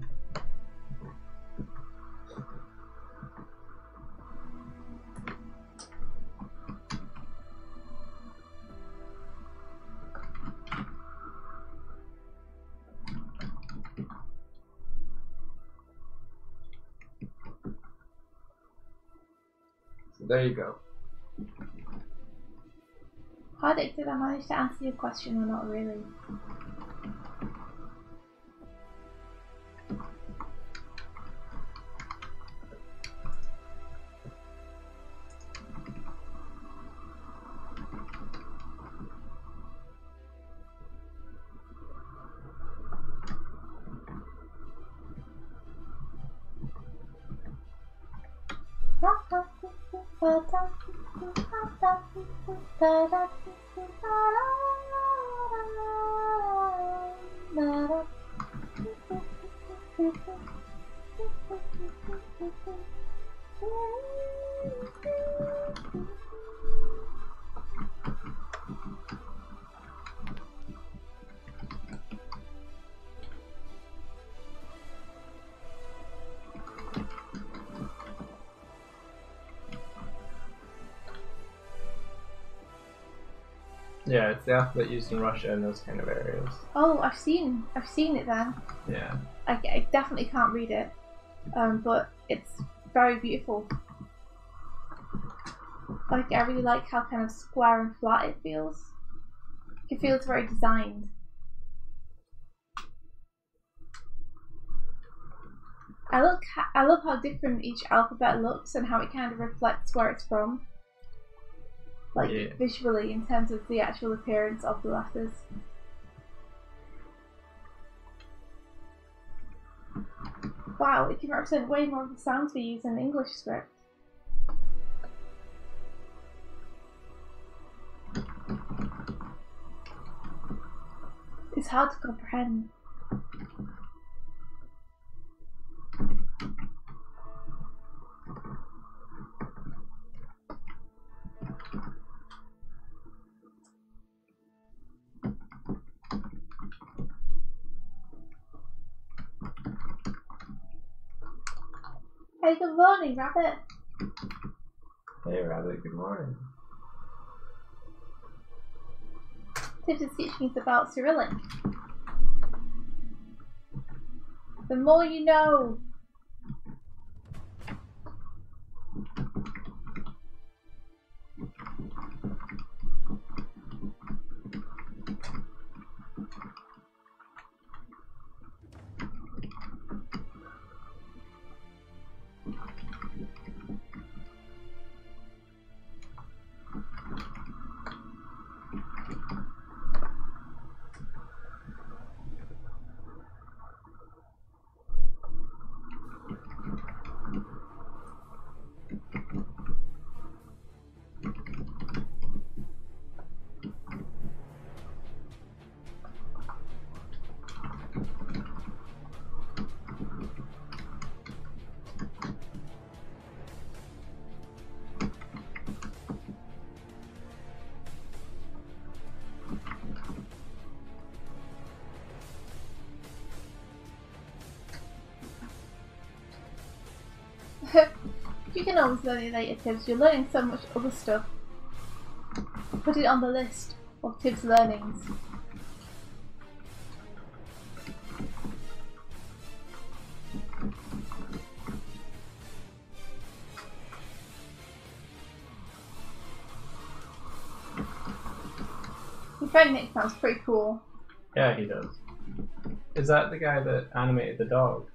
So there you go. Hardik, did I manage to answer your question or not really? Yeah, it's the alphabet used in Russia and those kind of areas. Oh, I've seen it then. Yeah. I definitely can't read it, but it's very beautiful. Like, I really like how kind of square and flat it feels. It feels very designed. I love how different each alphabet looks and how it kind of reflects where it's from. Like, yeah, visually, in terms of the actual appearance of the letters. Wow, it can represent way more of the sounds we use in the English script. It's hard to comprehend. Hey, good morning, Rabbit. Hey, Rabbit, good morning. Tibbs is teaching us about Cyrillic. The more you know. You can always learn it later, Tibbs. You're learning so much other stuff. Put it on the list of Tibbs' learnings. Your friend Nick sounds pretty cool. Yeah, he does. Is that the guy that animated the dog?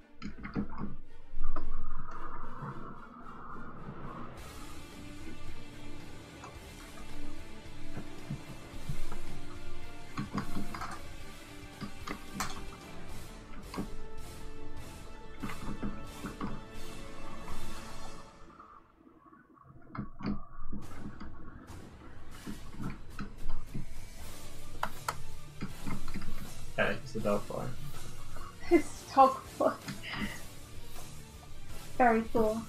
Yeah, it's the dog boy. It's dog boy. Very cool.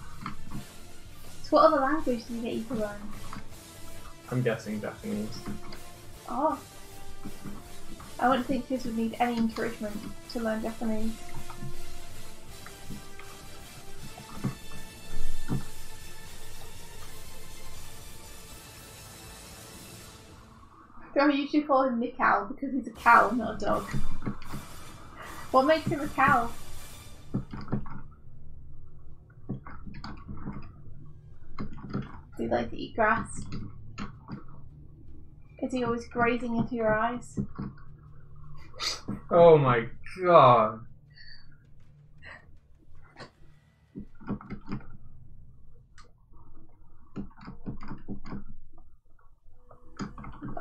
So what other language did he get you to learn? I'm guessing Japanese. Oh. I wouldn't think kids would need any encouragement to learn Japanese. So I usually call him Nikau because he's a cow, not a dog. What makes him a cow? Do you like to eat grass? Is he always grazing into your eyes? Oh my god!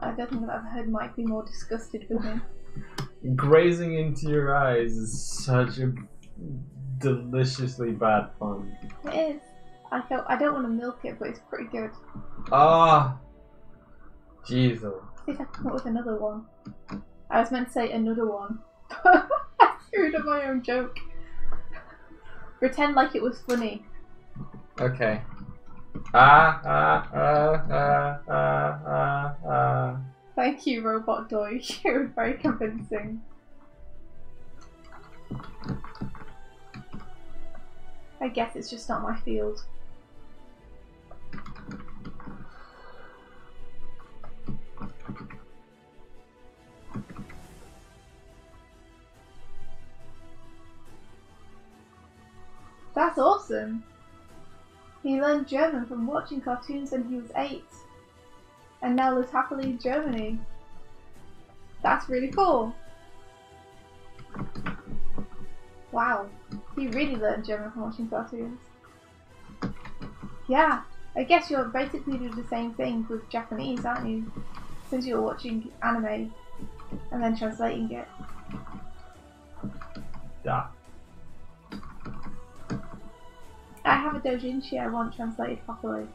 I don't think I've ever heard Mike be more disgusted with him. Grazing into your eyes is such a deliciously bad pun. It is. I don't want to milk it, but it's pretty good. Ah! Jesus. I think I come up with another one. I was meant to say another one. I screwed up my own joke. Pretend like it was funny. Okay. Thank you, Robot Doig. It was very convincing. I guess it's just not my field. That's awesome! He learned German from watching cartoons when he was 8 and now lives happily in Germany. That's really cool! Wow, he really learned German from watching cartoons. Yeah, I guess you're basically doing the same thing with Japanese, aren't you? Since you're watching anime and then translating it. Yeah. I have a doujinshi I want translated properly.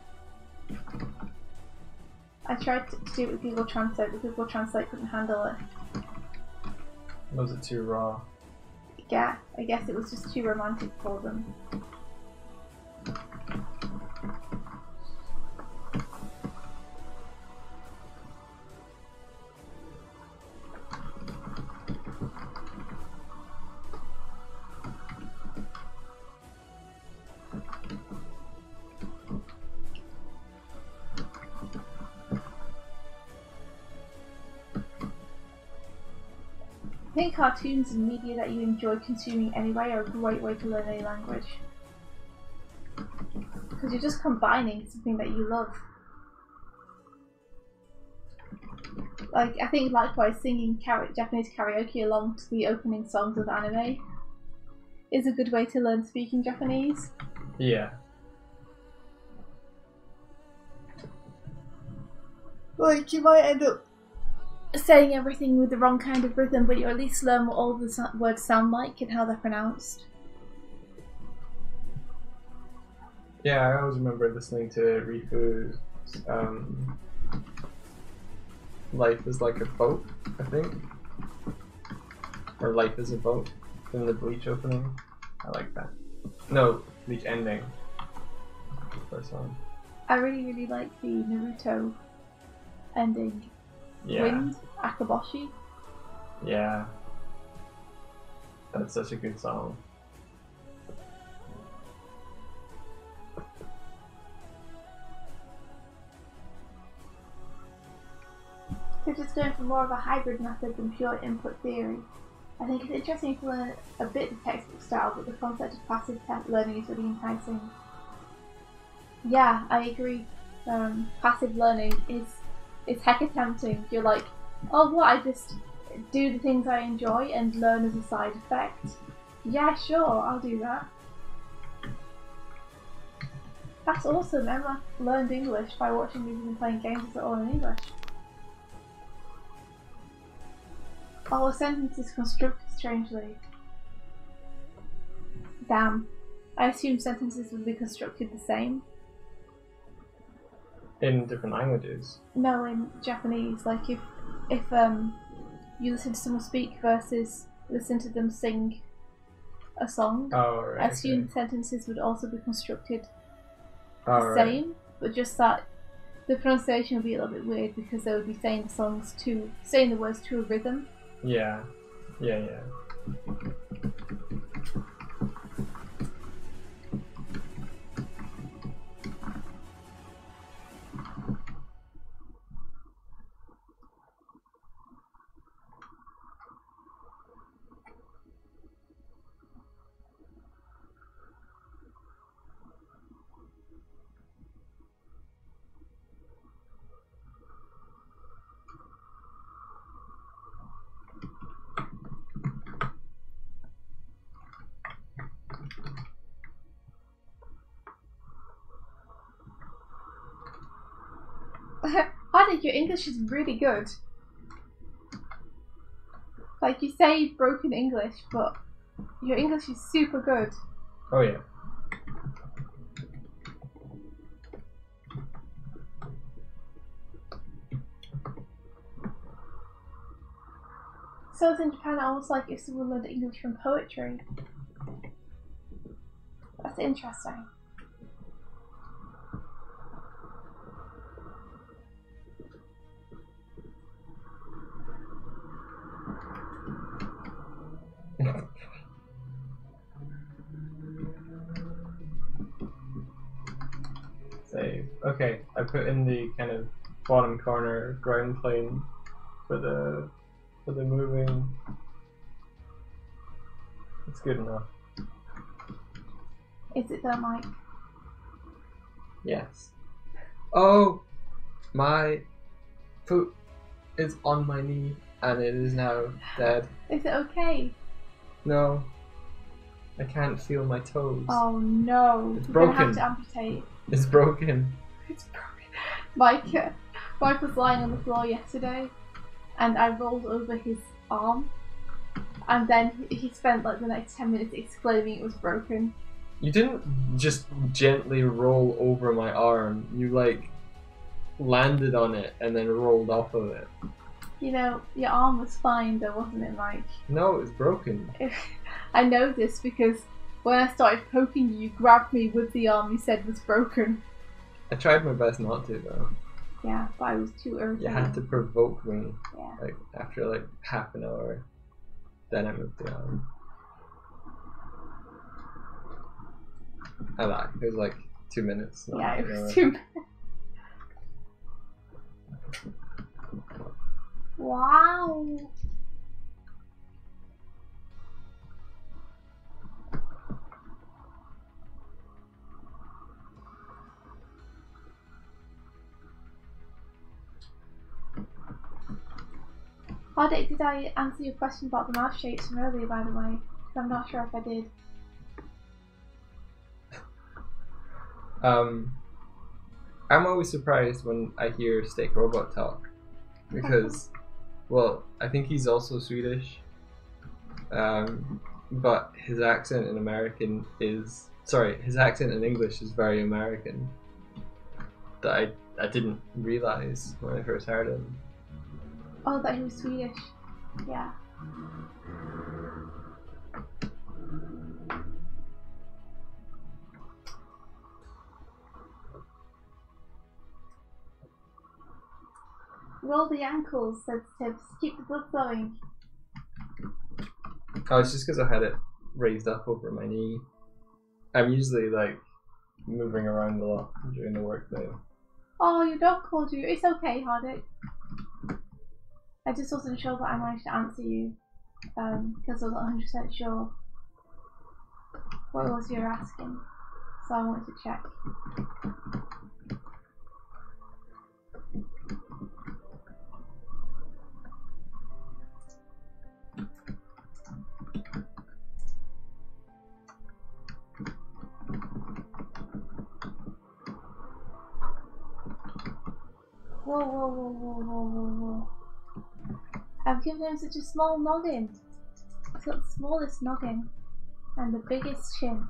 I tried to do it with Google Translate, but Google Translate couldn't handle it. Was it too raw? Yeah, I guess it was just too romantic for them. I think cartoons and media that you enjoy consuming anyway are a great way to learn any language. Because you're just combining something that you love. Like, I think likewise singing Japanese karaoke along to the opening songs of anime is a good way to learn speaking Japanese. Yeah. Like, you might end up saying everything with the wrong kind of rhythm, but you at least learn what all the words sound like and how they're pronounced. Yeah, I always remember listening to Rifu's Life is Like a Boat, I think. Or Life is a Boat from the Bleach opening. I like that. No, Bleach ending. The first one. I really like the Naruto ending. Yeah. Wind, Akaboshi. Yeah. That's such a good song. They're just going for more of a hybrid method than pure input theory. I think it's interesting to learn a bit of textbook style, but the concept of passive learning is really enticing. Yeah, I agree. Passive learning is hecka tempting. You're like, oh what, I just do the things I enjoy and learn as a side effect. Yeah, sure, I'll do that. That's awesome. Emma learned English by watching movies and playing games that are all in English. Oh, a sentence is constructed strangely. Damn. I assume sentences would be constructed the same. In different languages? No, in Japanese. Like if you listen to someone speak versus listen to them sing a song, I assume sentences would also be constructed the same, but just that the pronunciation would be a little bit weird because they would be saying the words to a rhythm. Yeah. Yeah. I think your English is really good. Like, you say broken English, but your English is super good. Oh yeah. So it's in Japan almost like if someone learned English from poetry. That's interesting. Save. Okay, I put in the kind of bottom corner ground plane for the moving. It's good enough. Is it though, Mike? Yes. Oh, my foot is on my knee and it is now dead. Is it okay? No, I can't feel my toes. Oh no. It's You're broken. gonna have to amputate. It's broken. It's broken. Mike was lying on the floor yesterday and I rolled over his arm and then he spent like the next 10 minutes exclaiming it was broken. You didn't just gently roll over my arm. You like landed on it and then rolled off of it. You know, your arm was fine though, wasn't it, Mike? No, it was broken. I know this because when I started poking you, you grabbed me with the arm you said was broken. I tried my best not to though. Yeah, but I was too irritated. You had to provoke me. Yeah. Like after like half an hour, then I moved the arm. I lied. It was like 2 minutes. Yeah, it was 2 minutes. Wow. Hardik, did I answer your question about the mouth shapes from earlier, by the way? I'm not sure if I did. I'm always surprised when I hear Steak Robot talk because, well, I think he's also Swedish, but his accent in his accent in English is very American. That I didn't realize when I first heard him. Oh, that he was Swedish. Yeah. Roll the ankles, said Tibbs. Keep the blood flowing. Oh, it's just because I had it raised up over my knee. I'm usually like moving around a lot during the workday. Oh, your dog called you. It's okay, Hardik. I just wasn't sure that I managed to answer you because I wasn't 100% sure what it was you were asking. So I wanted to check. Whoa, whoa, whoa, whoa, whoa, whoa, whoa. I've given him such a small noggin. He's got the smallest noggin and the biggest chin.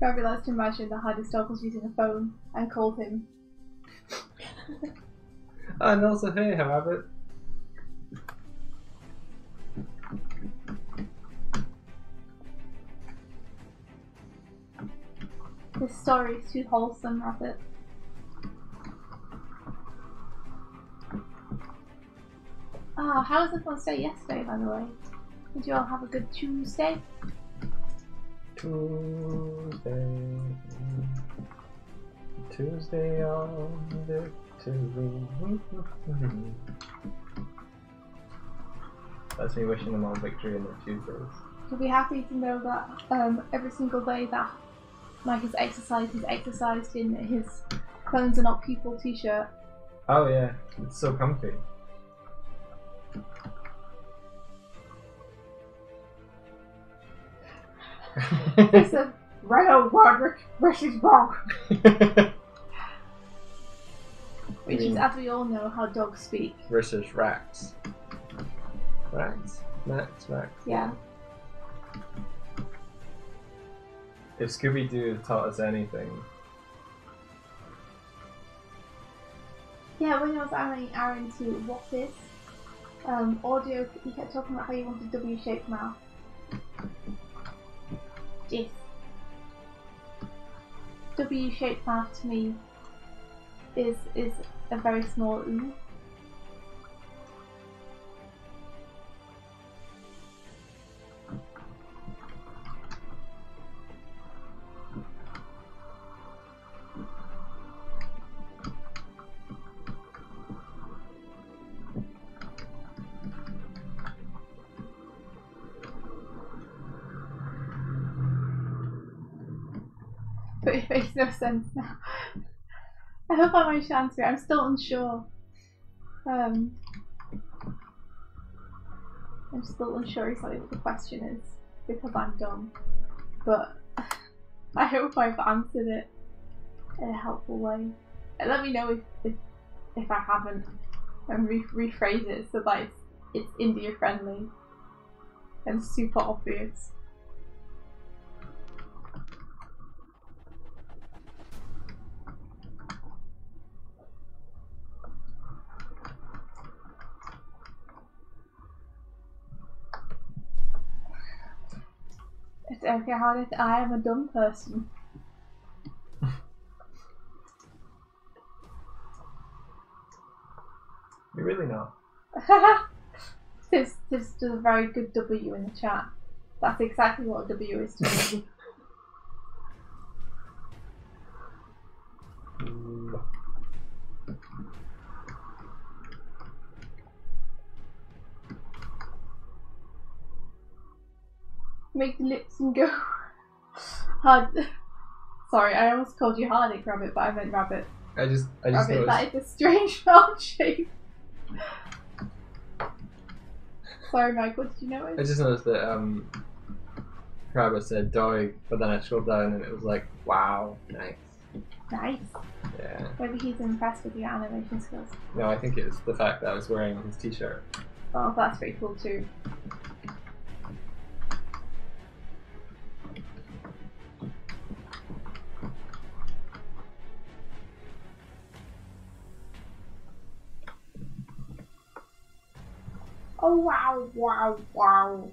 I realised to imagine the hardest dog was using a phone and called him. And also, hey, how have it? This story is too wholesome, Rabbit. How was everyone's day yesterday, by the way? Did you all have a good Tuesday? Tuesday on victory. That's me wishing them all victory in their Tuesdays. You'll be happy to know that every single day that Mike has exercised, he's exercised in his Clones Are Not People t-shirt. Oh yeah, it's so comfy. It's a Rhino Roderick versus Bog. Which is, as we all know, how dogs speak. Versus Rax. Rax? Max? Rax? Yeah. If Scooby-Doo taught us anything. Yeah, when I was asking Aaron to what this audio, he kept talking about how you wanted W-shaped mouth. Yes. W-shaped mouth to me is a very small ooh. But it makes no sense now. I hope I managed to answer it. I'm still unsure. I'm still unsure exactly what the question is because I'm dumb. But I hope I've answered it in a helpful way. And let me know if I haven't, and rephrase it so that it's India friendly and super obvious. It's okay, Hardy. I am a dumb person. You're really not. This does a very good W in the chat. That's exactly what a W is to me. Make the lips and go hard. Sorry, I almost called you Hardic Rabbit, but I meant rabbit. I just Rabbit, noticed. that is a strange mouth shape. Sorry, Mike, what did you notice? I just noticed that Rabbit said Doig, but then I scrolled down and it was like, wow, nice. Nice. Yeah. Maybe he's impressed with your animation skills. No, I think it's the fact that I was wearing his t-shirt. Oh, that's pretty cool too. Oh wow, wow, wow.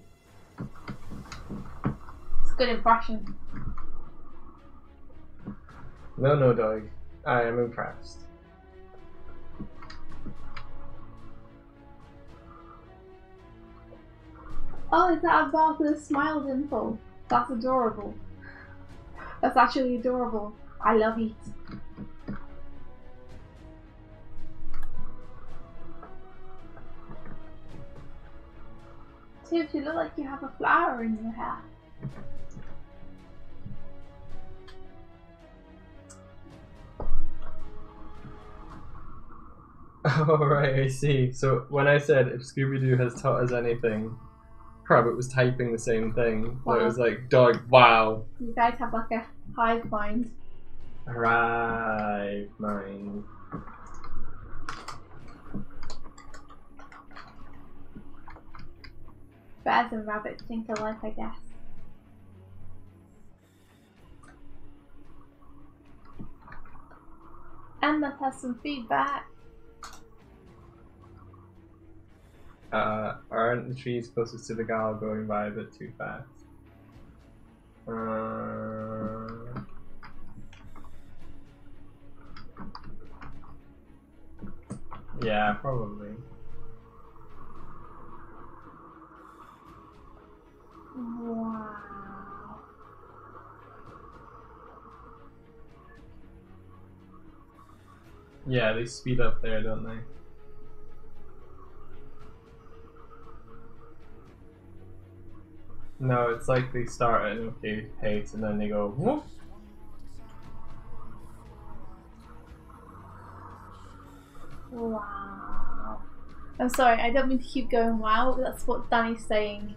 It's a good impression. No, Doig. I am impressed. Oh, is that about the smile dimple? That's adorable. That's actually adorable. I love it. Tibbs, you look like you have a flower in your hair. Oh, right, I see. So when I said if Scooby-Doo has taught us anything, Rabbit was typing the same thing. Wow. So it was like, Doig, wow. You guys have like a hive mind. Hive mind. Bears and rabbits think alike, I guess. Emma has some feedback. Aren't the trees closest to the gal going by a bit too fast? Yeah, probably. Wow. Yeah, they speed up there, don't they? No, it's like they start at an okay pace and then they go whoop. Wow. I'm sorry, I don't mean to keep going wow, but that's what Danny's saying.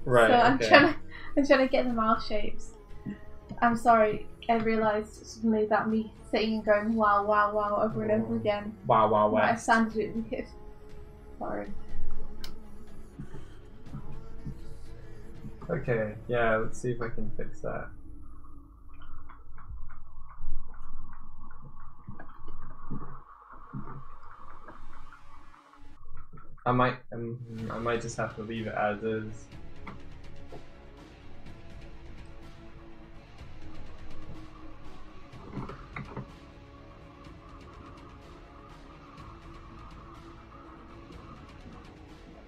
Right. So I'm okay. trying to get the mouth shapes. I'm sorry, I realised suddenly that me sitting and going wow wow wow over and over again. Wow wow might have wow. sounded it weird. Sorry. Okay, yeah, let's see if I can fix that. I might just have to leave it as is.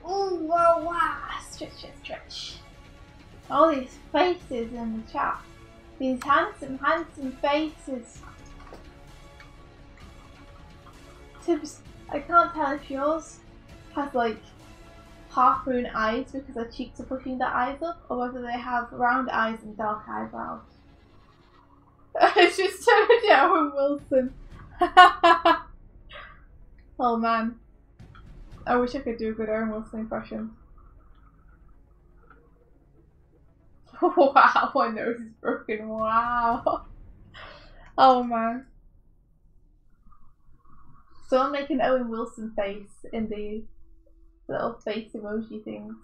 Oh wow wow! Stretch, stretch, stretch. All these faces in the chat. These handsome, handsome faces. Tibbs, I can't tell if yours has like half-moon eyes because their cheeks are pushing their eyes up, or whether they have round eyes and dark eyebrows. She's turned to Owen Wilson. Oh man. I wish I could do a good Owen Wilson impression. Wow, my nose is broken. Wow. Oh man. Someone make an Owen Wilson face in the little face emoji things.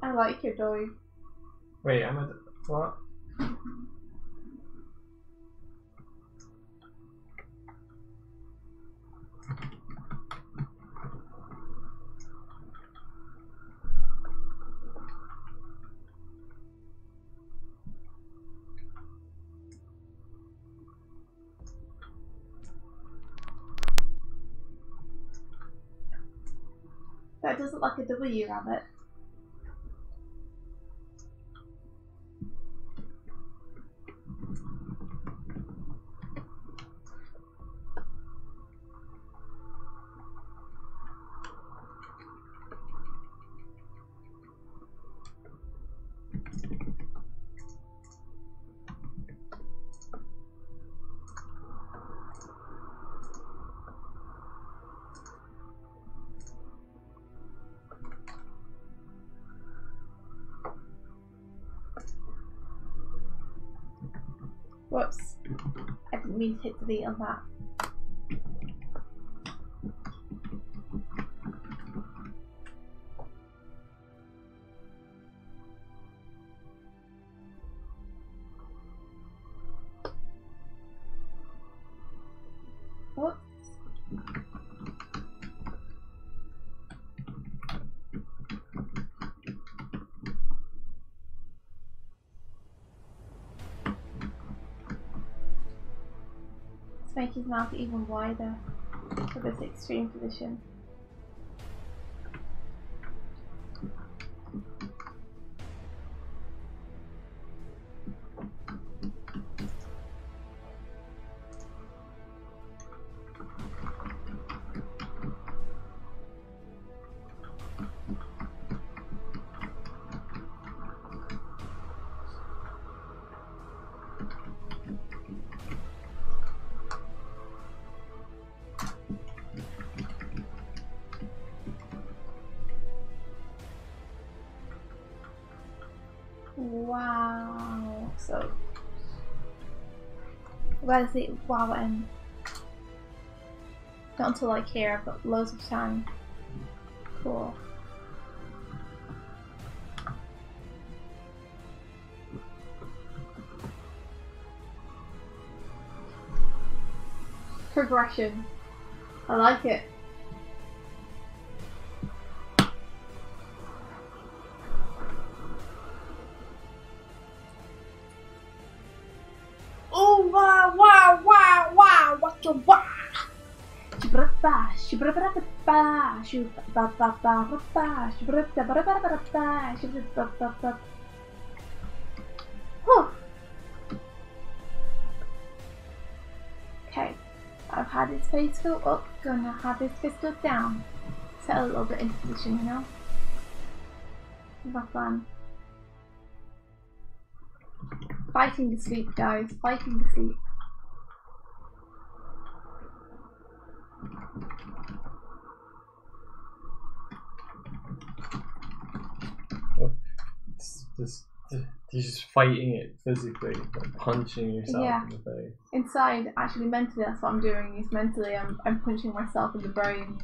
I like your Doig. Wait, what? That does look like a W rabbit. Whoops. I didn't mean to hit delete on that. Whoops. Let's make his mouth even wider for this extreme position. Wow. So where's the wow end? Not until like here, I've got loads of time. Cool. Progression. I like it. Oh wow wow wow wow, what you wow. Okay, I've had his face go up, gonna have his face go down. Set a little bit into position, you know? Have fun. Fighting to sleep, guys. Fighting to sleep. You're just fighting it physically, like punching yourself in the face. Inside, actually mentally, that's what I'm doing. Is mentally, I'm punching myself in the brain.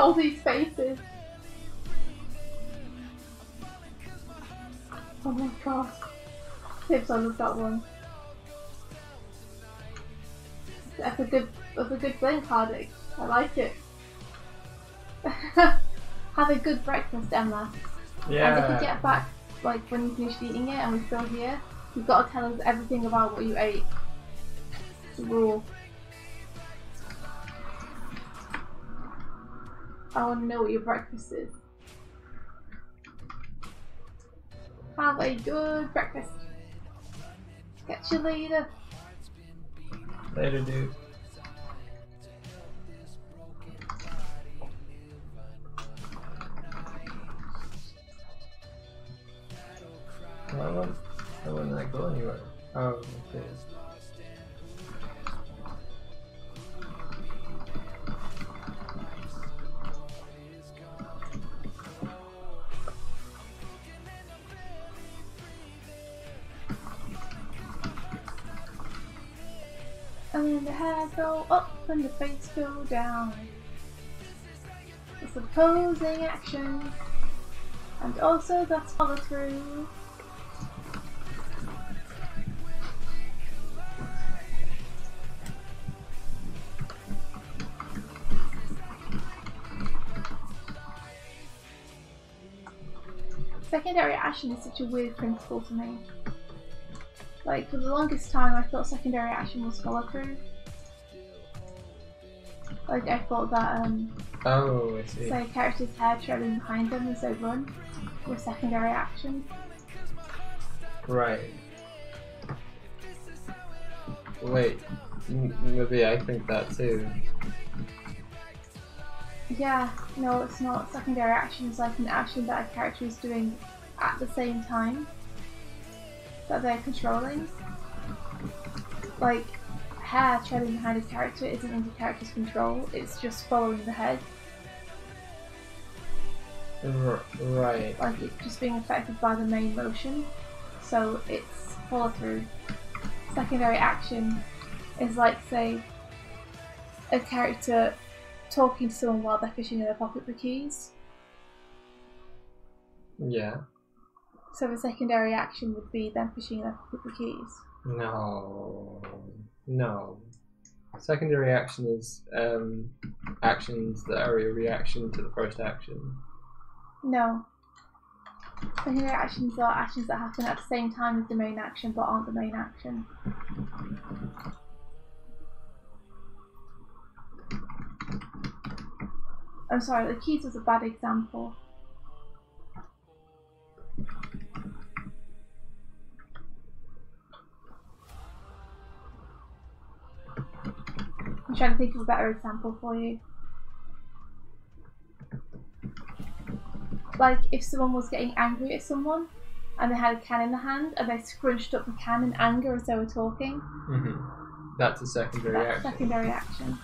All these faces. Oh my god. Tips on that one. That's a good blink, Hardic. I like it. Have a good breakfast, Emma. Yeah. And if you get back, like when you finished eating it and we're still here, you've got to tell us everything about what you ate. The rule. I want to know what your breakfast is. Have a good breakfast. Catch you later. Later, dude. I wouldn't like go anywhere. Oh, okay. And then the hair go up and the face go down. It's opposing action. And also that's follow through. Secondary action is such a weird principle to me. Like, for the longest time I thought secondary action was follow through. Like, I thought that, Oh, I see. say a character's hair trailing behind them as they run was secondary action. Right. Wait, maybe I think that too. Yeah, no, it's not. Secondary action is like an action that a character is doing at the same time that they're controlling. Like, hair trailing behind a character isn't under the character's control, it's just following the head. Right. Like, it's just being affected by the main motion, so it's follow through. Secondary action is like, say, a character talking to someone while they're fishing in their pocket for keys. Yeah. So the secondary action would be them fishing in their pocket for keys. No. No. Secondary action is actions that are a reaction to the first action. No. Secondary actions are actions that happen at the same time as the main action but aren't the main action. I'm sorry, the keys was a bad example. I'm trying to think of a better example for you. Like if someone was getting angry at someone and they had a can in the hand and they scrunched up the can in anger as they were talking. Mm-hmm. That's a secondary action. Secondary action.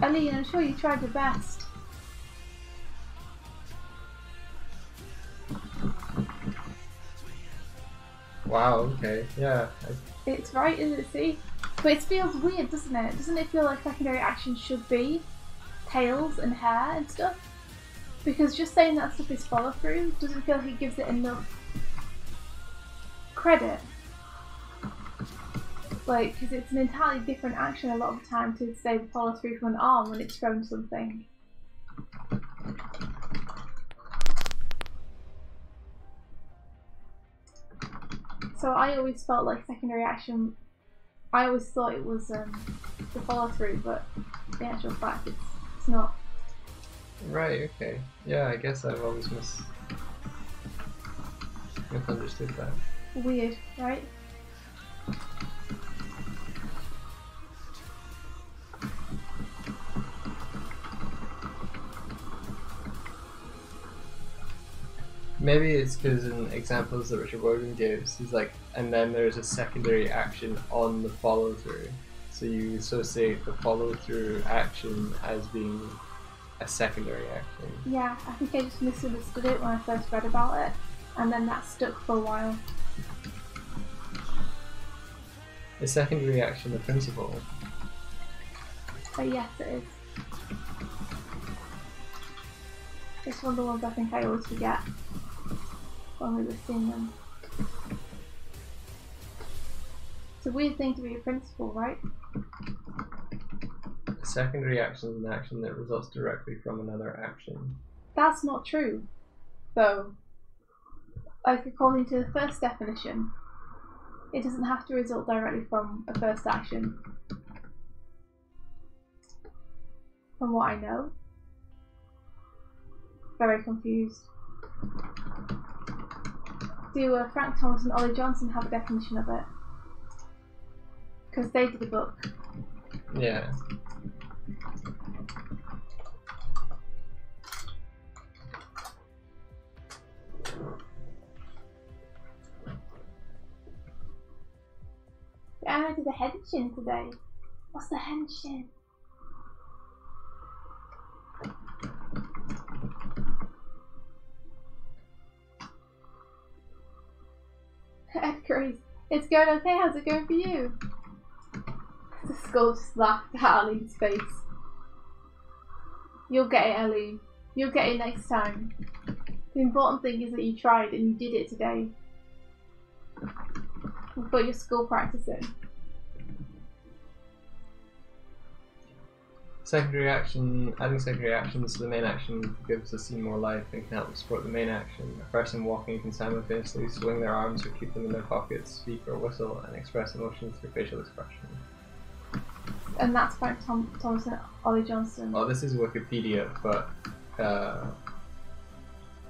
Aline, I'm sure you tried your best. Wow, okay, yeah. It's right, isn't it? See? But it feels weird, doesn't it? Doesn't it feel like secondary action should be tails and hair and stuff? Because just saying that stuff is follow through doesn't feel like it gives it enough credit. Like, because it's an entirely different action a lot of the time to say follow through from an arm when it's thrown something. So I always felt like secondary action, I always thought it was the follow through, but the actual fact it's not. Right, okay. Yeah, I guess I've always misunderstood that. Weird, right? Maybe it's because in examples that Richard Wogan gives, he's like, and then there's a secondary action on the follow through. So you associate the follow through action as being a secondary action. Yeah, I think I just misunderstood it when I first read about it, and then that stuck for a while. Is secondary action the principle? Oh yes, it is. It's one of the ones I think I always forget when we were seeing them. It's a weird thing to be a principle, right? A secondary action is an action that results directly from another action. That's not true, though. Like, according to the first definition, it doesn't have to result directly from a first action. From what I know. Very confused. Do Frank Thomas and Ollie Johnson have a definition of it? Because they did a book. Yeah. I did the henshin today. What's the henshin? Edgar, it's going okay. How's it going for you? The skull just laughed at Ali's face. You'll get it, Ellie. You'll get it next time. The important thing is that you tried and you did it today. You've got your skull practicing. Secondary action, adding secondary actions to the main action gives the scene more life and can help support the main action. A person walking can simultaneously swing their arms or keep them in their pockets, speak or whistle, and express emotions through facial expression. And that's Frank Thomas and Ollie Johnson. Well, this is Wikipedia, but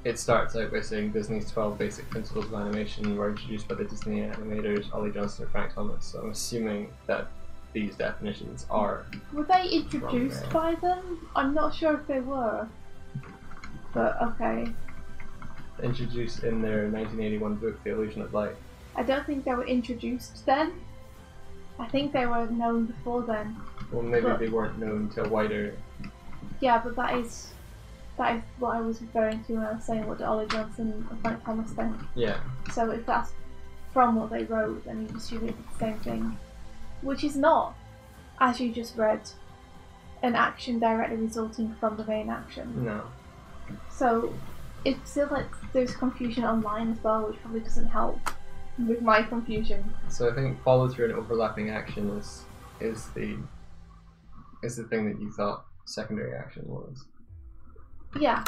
it starts out by saying Disney's 12 basic principles of animation were introduced by the Disney animators Ollie Johnson and Frank Thomas. So I'm assuming that these definitions are. Were they introduced by them? I'm not sure if they were. But okay. Introduced in their 1981 book, The Illusion of Light. I don't think they were introduced then. I think they were known before then. Well, maybe they weren't known to a wider. Yeah, but that is what I was referring to when I was saying what did Ollie Johnson and Frank Thomas think. Yeah. So if that's from what they wrote, then you assume it's the same thing. Which is not, as you just read, an action directly resulting from the main action. No. So it feels like there's confusion online as well, which probably doesn't help with my confusion. So I think follow through and overlapping action is the thing that you thought secondary action was. Yeah.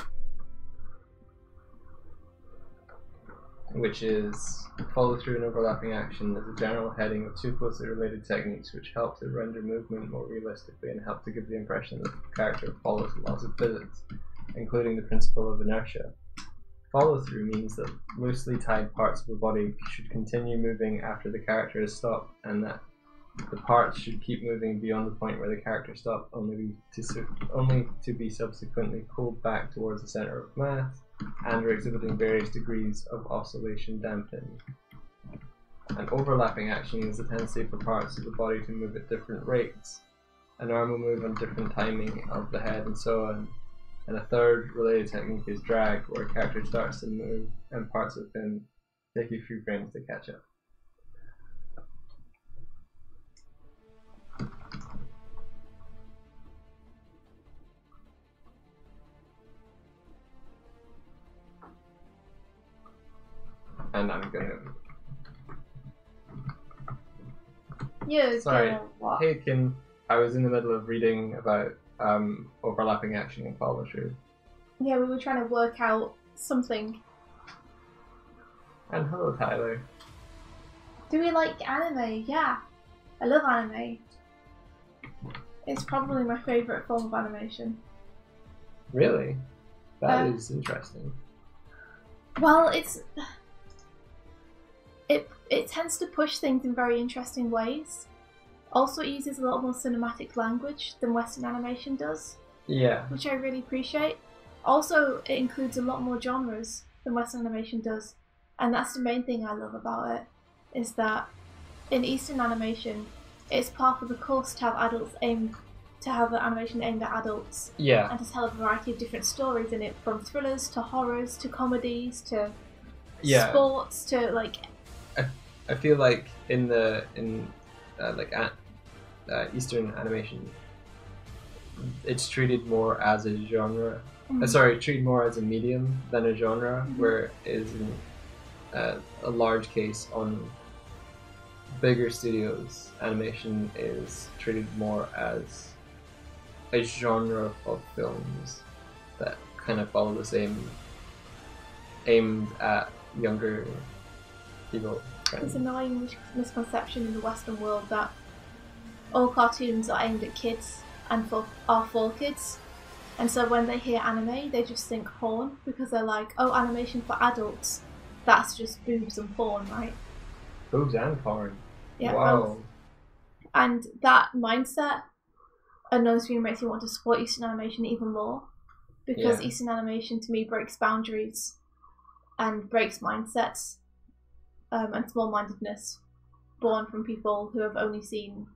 Which is follow through and overlapping action as a general heading of two closely related techniques which help to render movement more realistically and help to give the impression that the character follows the laws of physics, including the principle of inertia. Follow through means that loosely tied parts of the body should continue moving after the character has stopped, and that the parts should keep moving beyond the point where the character stopped, only to be subsequently pulled back towards the center of mass, and are exhibiting various degrees of oscillation dampening. An overlapping action is the tendency for parts of the body to move at different rates. An arm will move on different timing of the head and so on. And a third related technique is drag, where a character starts to move and parts of him take a few frames to catch up. And I'm gonna. Yeah, Sorry. What? Hey Kim, I was in the middle of reading about overlapping action and follow through. Yeah, we were trying to work out something. And hello Tyler. Do we like anime? Yeah. I love anime. It's probably my favourite form of animation. Really? That is interesting. Well, it tends to push things in very interesting ways. Also, it uses a lot more cinematic language than Western animation does. Yeah. Which I really appreciate. Also, it includes a lot more genres than Western animation does. And that's the main thing I love about it, is that in Eastern animation, it's part of the course to have animation aimed at adults. Yeah. And to tell a variety of different stories in it, from thrillers to horrors to comedies to sports to like. I feel like in Eastern animation, it's treated more as a genre. Treated more as a medium than a genre, where it is in a large case on bigger studios, animation is treated more as a genre of films that kind of follow the same, aimed at younger people. There's an annoying misconception in the Western world that all cartoons are aimed at kids and are for kids. And so when they hear anime, they just think porn, because they're like, oh, animation for adults, that's just boobs and porn, right? Boobs and porn. Yeah. Wow. And that mindset, annoys me and makes me want to support Eastern animation even more, because Eastern animation to me breaks boundaries and breaks mindsets and small-mindedness born from people who have only seen,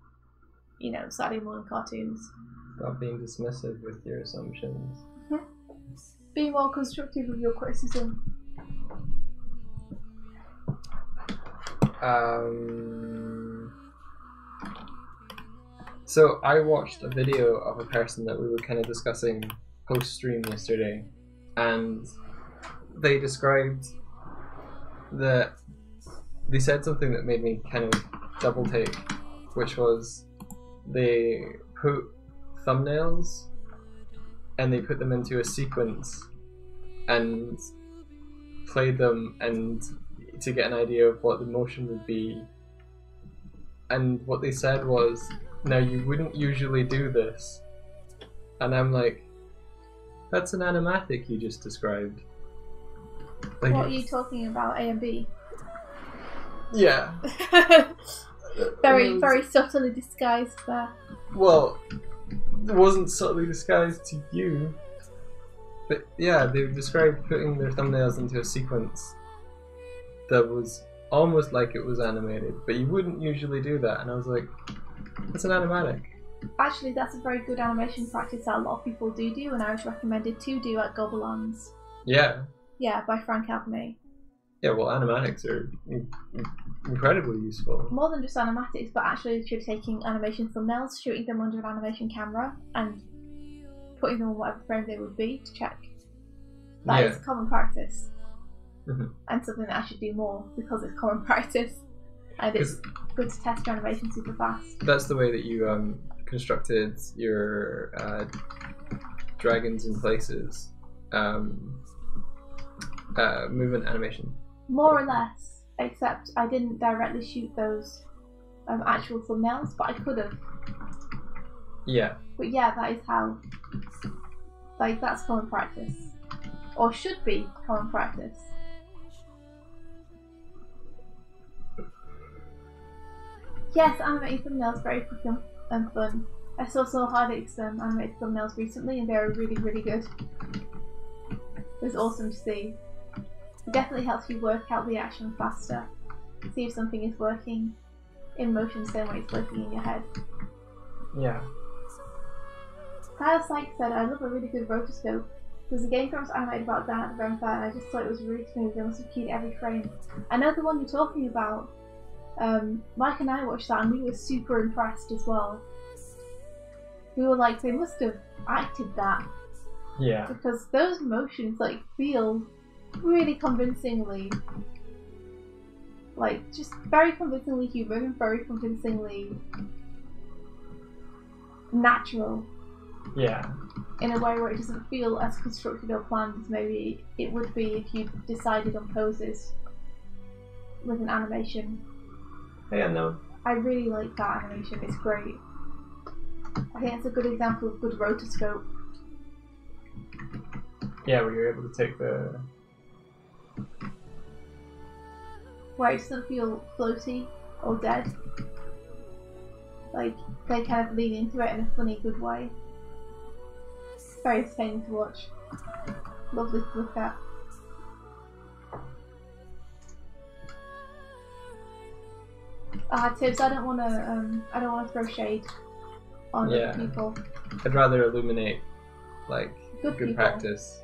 Saturday morning cartoons. Stop being dismissive with your assumptions. Be more constructive with your criticism. So I watched a video of a person that we were kind of discussing post-stream yesterday, and they described they said something that made me kind of double take, which was they put thumbnails and they put them into a sequence and played them and to get an idea of what the motion would be. And what they said was, now you wouldn't usually do this. And I'm like, that's an animatic you just described. Like, what are you talking about, A and B? Yeah. Very subtly disguised there. Well, it wasn't subtly disguised to you. But yeah, they described putting their thumbnails into a sequence that was almost like it was animated, but you wouldn't usually do that. And I was like, that's an animatic. Actually, that's a very good animation practice that a lot of people do, and I was recommended to do at Gobelins. Yeah. Yeah, by Frank Abney. Yeah, well, animatics are incredibly useful. More than just animatics, but actually taking animation thumbnails, shooting them under an animation camera, and putting them on whatever frame they would be to check. That is common practice. And something that I should do more, because it's common practice. And it's good to test your animation super fast. That's the way that you constructed your dragons in places movement animation. More or less, except I didn't directly shoot those actual thumbnails, but I could have. Yeah. But yeah, that is how. That's common practice. Or should be common practice. Yes, animated thumbnails very quick and fun. I saw Hardix animated thumbnails recently, and they were really, really good. It was awesome to see. It definitely helps you work out the action faster. See if something is working in motion the same way it's working in your head. Yeah. Kyle Sykes said, I love a really good rotoscope. There's a game Grumps animated about Dan at the Ren Fair, and I just thought it was really smooth. They must have keyed every frame. I know the one you're talking about. Mike and I watched that and we were super impressed as well. We were like, they must have acted that. Yeah. Because those motions feel really convincingly, just very convincingly human and very convincingly natural. Yeah. In a way where it doesn't feel as constructed or planned as maybe it would be if you decided on poses with an animation. Yeah, no. I really like that animation, it's great. I think it's a good example of good rotoscope. Yeah, where you're able to take the... Where it doesn't feel floaty or dead. They kind of lean into it in a funny, good way. Very entertaining to watch. Lovely to look at. Tips. I don't want to throw shade on other people. I'd rather illuminate good people. practice.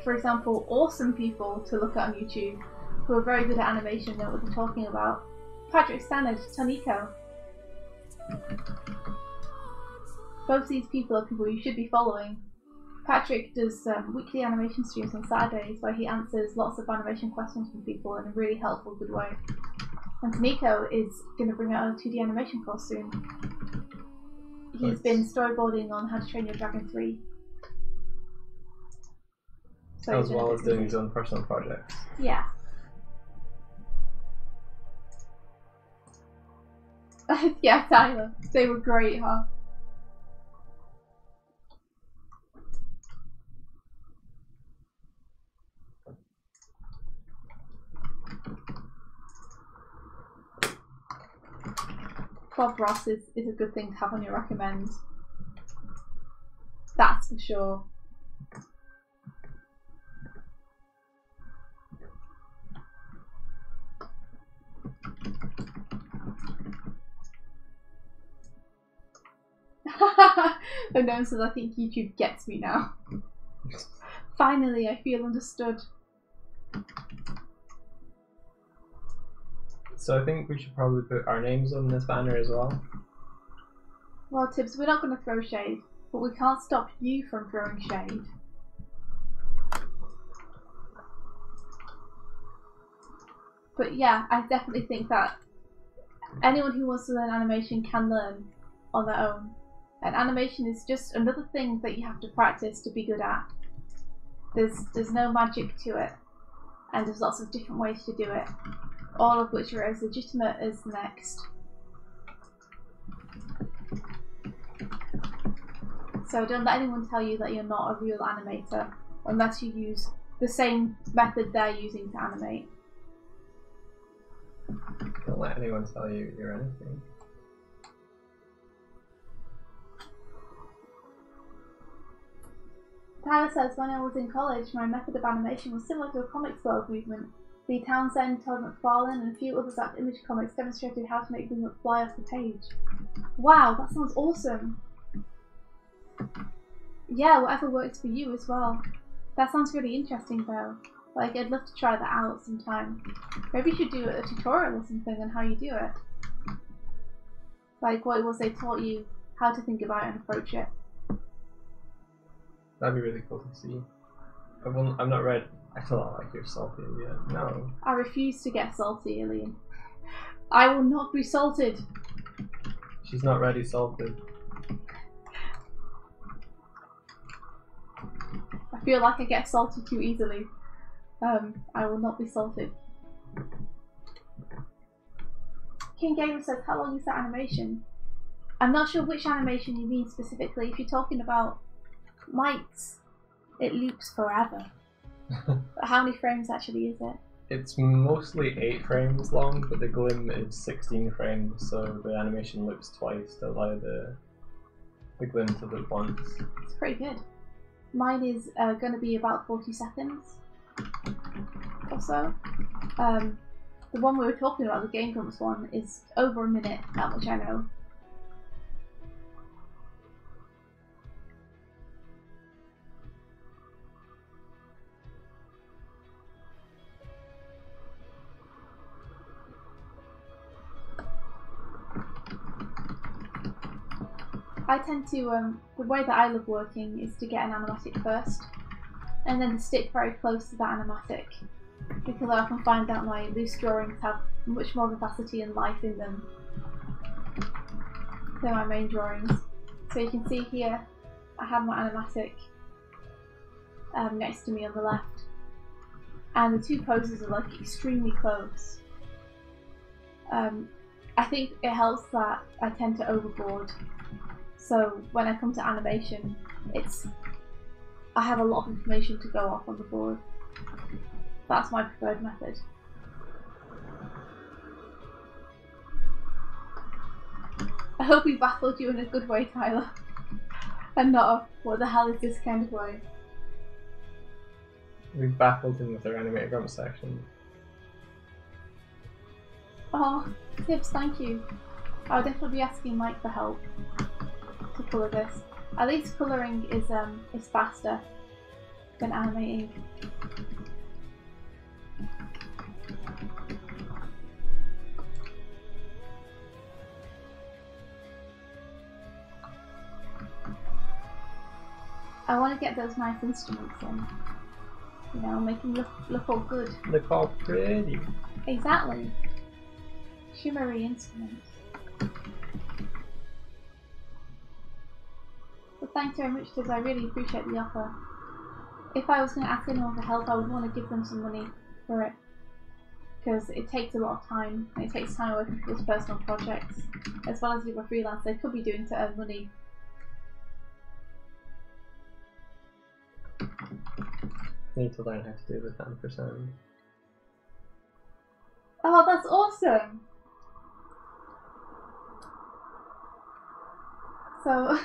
For example, awesome people to look at on YouTube who are very good at animation and know what they're talking about. Patrick Stannard, Toniko. Both these people are people you should be following. Patrick does weekly animation streams on Saturdays where he answers lots of animation questions from people in a really helpful, good way. And Tamiko is going to bring out a 2D animation course soon. He's been storyboarding on How to Train Your Dragon 3. So as well as doing his own personal projects. Yeah. Yeah, Tyler. They were great, huh? Bob Ross is a good thing to have on your recommend. That's for sure. Unknown says, I think YouTube gets me now. Finally, I feel understood. So I think we should probably put our names on this banner as well. Well, Tibbs, we're not going to throw shade, but we can't stop you from throwing shade. But yeah, I definitely think that anyone who wants to learn animation can learn on their own. And animation is just another thing that you have to practice to be good at. There's no magic to it, and there's lots of different ways to do it, all of which are as legitimate as the next. So don't let anyone tell you that you're not a real animator unless you use the same method they're using to animate. Don't let anyone tell you you're anything. Tyler says, when I was in college, my method of animation was similar to a comics world movement. Lee Townsend, Todd McFarlane, and a few others at Image Comics demonstrated how to make them fly off the page. Wow, that sounds awesome! Yeah, whatever works for you as well. That sounds really interesting though. Like, I'd love to try that out sometime. Maybe you should do a tutorial or something on how you do it. Like what it was they taught you, how to think about it and approach it. That'd be really cool to see. I've not read. I feel like you're salty yet. No. I refuse to get salty, Alien. I will not be salted. She's not ready salted. I feel like I get salty too easily. I will not be salted. King Gamer says, how long is that animation? I'm not sure which animation you mean specifically. If you're talking about mics, it loops forever. But how many frames actually is it? It's mostly 8 frames long, but the glim is 16 frames, so the animation loops twice to allow the glim to loop once. It's pretty good. Mine is going to be about 40 seconds or so. The one we were talking about, the Game Grumps one, is over a minute, that much I know. I tend to, the way that I love working is to get an animatic first, and then to stick very close to that animatic, because I can find that my loose drawings have much more vivacity and life in them than my main drawings. So you can see here, I have my animatic next to me on the left, and the two poses are like extremely close. I think it helps that I tend to overboard. So when I come to animation, I have a lot of information to go off on the board. That's my preferred method. I hope we baffled you in a good way, Tyler, and not a what the hell is this kind of way. We baffled him with our animated grump section. Oh, Tibbs, thank you. I'll definitely be asking Mike for help to colour this. At least colouring is faster than animating. I want to get those nice instruments in. You know, make them look all good. Look all pretty. Exactly. Shimmery instruments. But thanks very much, Tiz. I really appreciate the offer. If I was going to ask anyone for help, I would want to give them some money for it. Because it takes a lot of time, and it takes time working on people's personal projects, as well as if you're freelance, they could be doing to earn money. Need to learn how to do the 10%. Oh, that's awesome! So,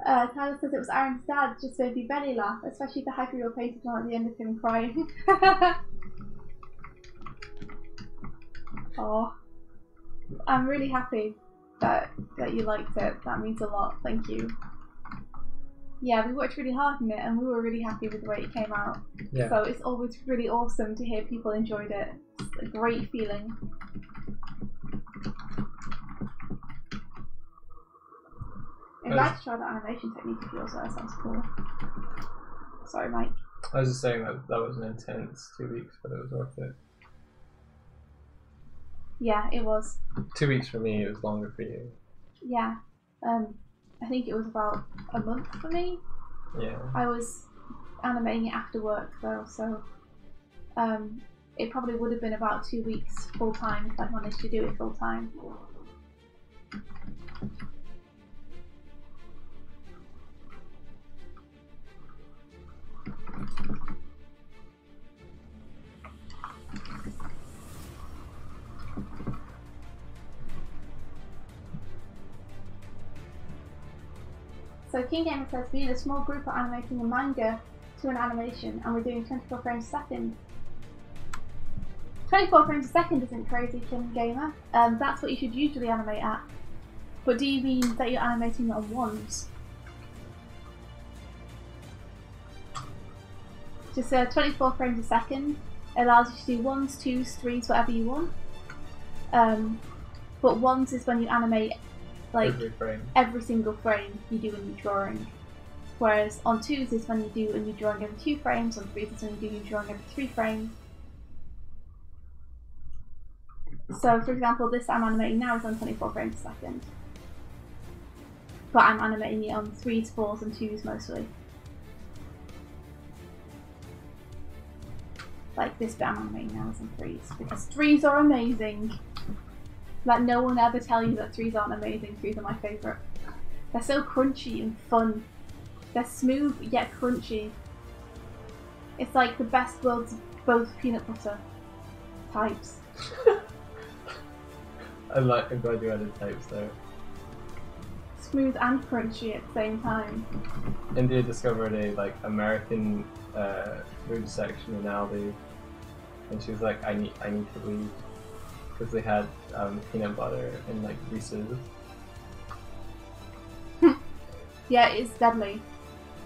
Tyler says it was Aaron's dad, just made me belly laugh, especially the hyperreal painted one at the end of him crying. Oh, I'm really happy that you liked it. That means a lot. Thank you. Yeah, we worked really hard on it, and we were really happy with the way it came out. Yeah. So it's always really awesome to hear people enjoyed it. It's a great feeling. I'd like to try that animation technique if yours. That sounds cool. Sorry, Mike. I was just saying that was an intense 2 weeks, but it was worth it. Yeah, it was. 2 weeks for me, it was longer for you. Yeah. I think it was about a month for me. Yeah. I was animating it after work though, so it probably would have been about 2 weeks full time if I'd managed to do it full time. So King Gamer says, we need a small group are animating a manga to an animation, and we're doing 24 frames a second. 24 frames a second isn't crazy, King Gamer. That's what you should usually animate at. But do you mean that you're animating it on ones? Just 24 frames a second allows you to do ones, twos, threes, whatever you want. But ones is when you animate like every single frame you do a new drawing. Whereas on twos is when you do a new drawing every 2 frames, on threes is when you do a new drawing every 3 frames. So for example, this I'm animating now is on 24 frames a second. But I'm animating it on 3s, 4s and 2s mostly. Like this bit I'm animating now is on 3s, because 3s are amazing. Let no one ever tell you that 3s aren't amazing. 3s are my favourite. They're so crunchy and fun. They're smooth yet crunchy. It's like the best worlds of both peanut butter types. I'm glad you added types there. Smooth and crunchy at the same time. India discovered a American food section in Aldi, and she was like, I need to leave. Because they had peanut butter and Reese's. Yeah, it's deadly.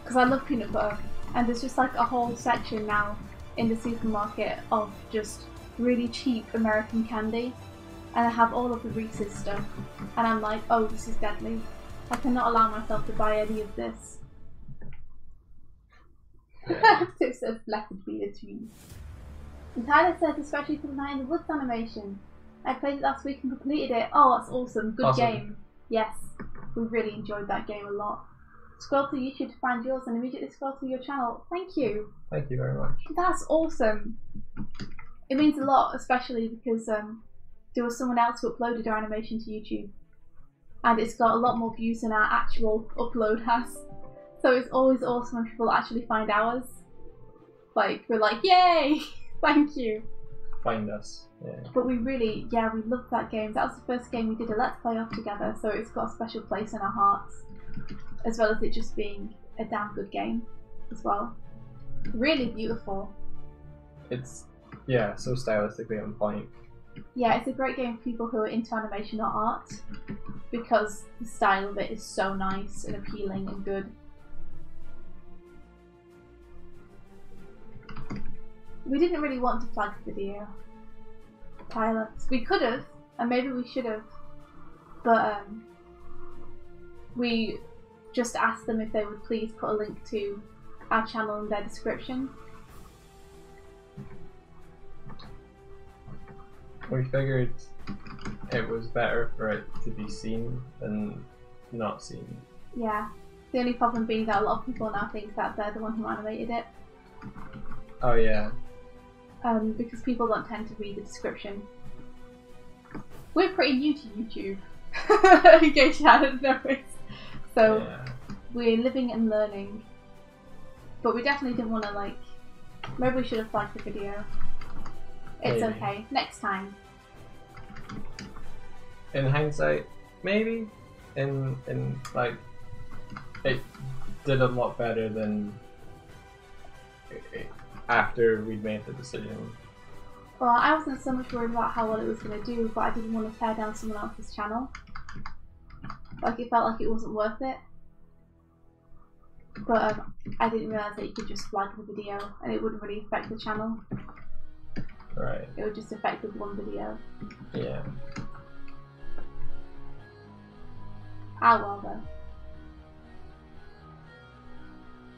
Because I love peanut butter, and there's just a whole section now in the supermarket of just really cheap American candy, and I have all of the Reese's stuff, and I'm like, oh, this is deadly. I cannot allow myself to buy any of this. Yeah. It says blessed be the trees. And Tyler says, especially for the Night in the Woods animation. I played it last week and completed it. Oh, that's awesome. Good game. Yes, we really enjoyed that game a lot. Scroll to YouTube to find yours and immediately scroll to your channel. Thank you. Thank you very much. That's awesome. It means a lot, especially because there was someone else who uploaded our animation to YouTube. And it's got a lot more views than our actual upload has. So it's always awesome when people actually find ours. We're like, yay! Thank you. Find us. Yeah. But we really, we loved that game. That was the first game we did a Let's Play of together, so it's got a special place in our hearts. As well as it just being a damn good game as well. Really beautiful. It's, so stylistically on point. Yeah, it's a great game for people who are into animation or art, because the style of it is so nice and appealing and good. We didn't really want to flag the video, Tyler. We could have, and maybe we should have, but we just ask them if they would please put a link to our channel in their description. We figured it was better for it to be seen than not seen. Yeah. The only problem being that a lot of people now think that they're the one who animated it. Oh yeah. Because people don't tend to read the description. We're pretty new to YouTube, in case you hadn't noticed. So Yeah. we're living and learning. But we definitely didn't want to, like, maybe we should have flagged the video. It's Maybe. okay. Next time. In hindsight, maybe. In like, it did a lot better than after we'd made the decision. Well, I wasn't so much worried about how well it was going to do, but I didn't want to tear down someone else's channel. Like, it felt like it wasn't worth it. But I didn't realise that you could just flag the video and it wouldn't really affect the channel. Right. It would just affect the one video. Yeah. Ah, well though.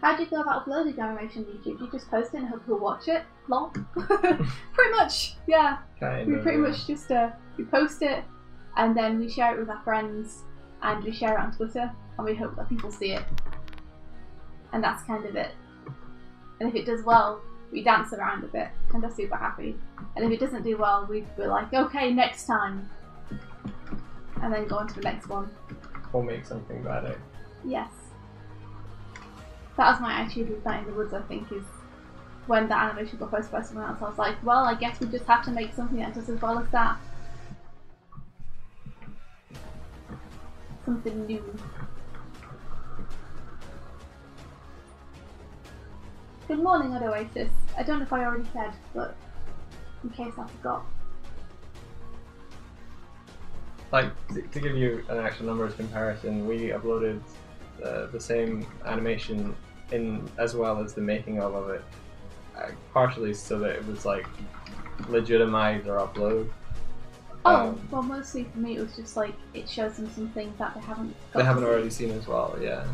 How do you feel about uploading the animation on YouTube? Do you just post it and hope people watch it? Lol. Pretty much, yeah. Kind We of, pretty yeah. much just we post it and then we share it with our friends and we share it on Twitter and we hope that people see it. And that's kind of it. And if it does well, we dance around a bit and are super happy. And if it doesn't do well, we're like, okay, next time. And then go on to the next one. We'll make something better. Yes. That was my attitude with Night in the Woods, I think, is when the animation got posted by someone else, I was like, well, I guess we just have to make something that does as well as that. Something new. Good morning, Odd Oasis. I don't know if I already said, but in case I forgot. Like, to give you an actual numbers comparison, we uploaded the same animation in as well as the making of it, partially so that it was like legitimize our upload. Oh, well, mostly for me it was just like it shows them some things that they haven't got They haven't to see. already seen as well, yeah.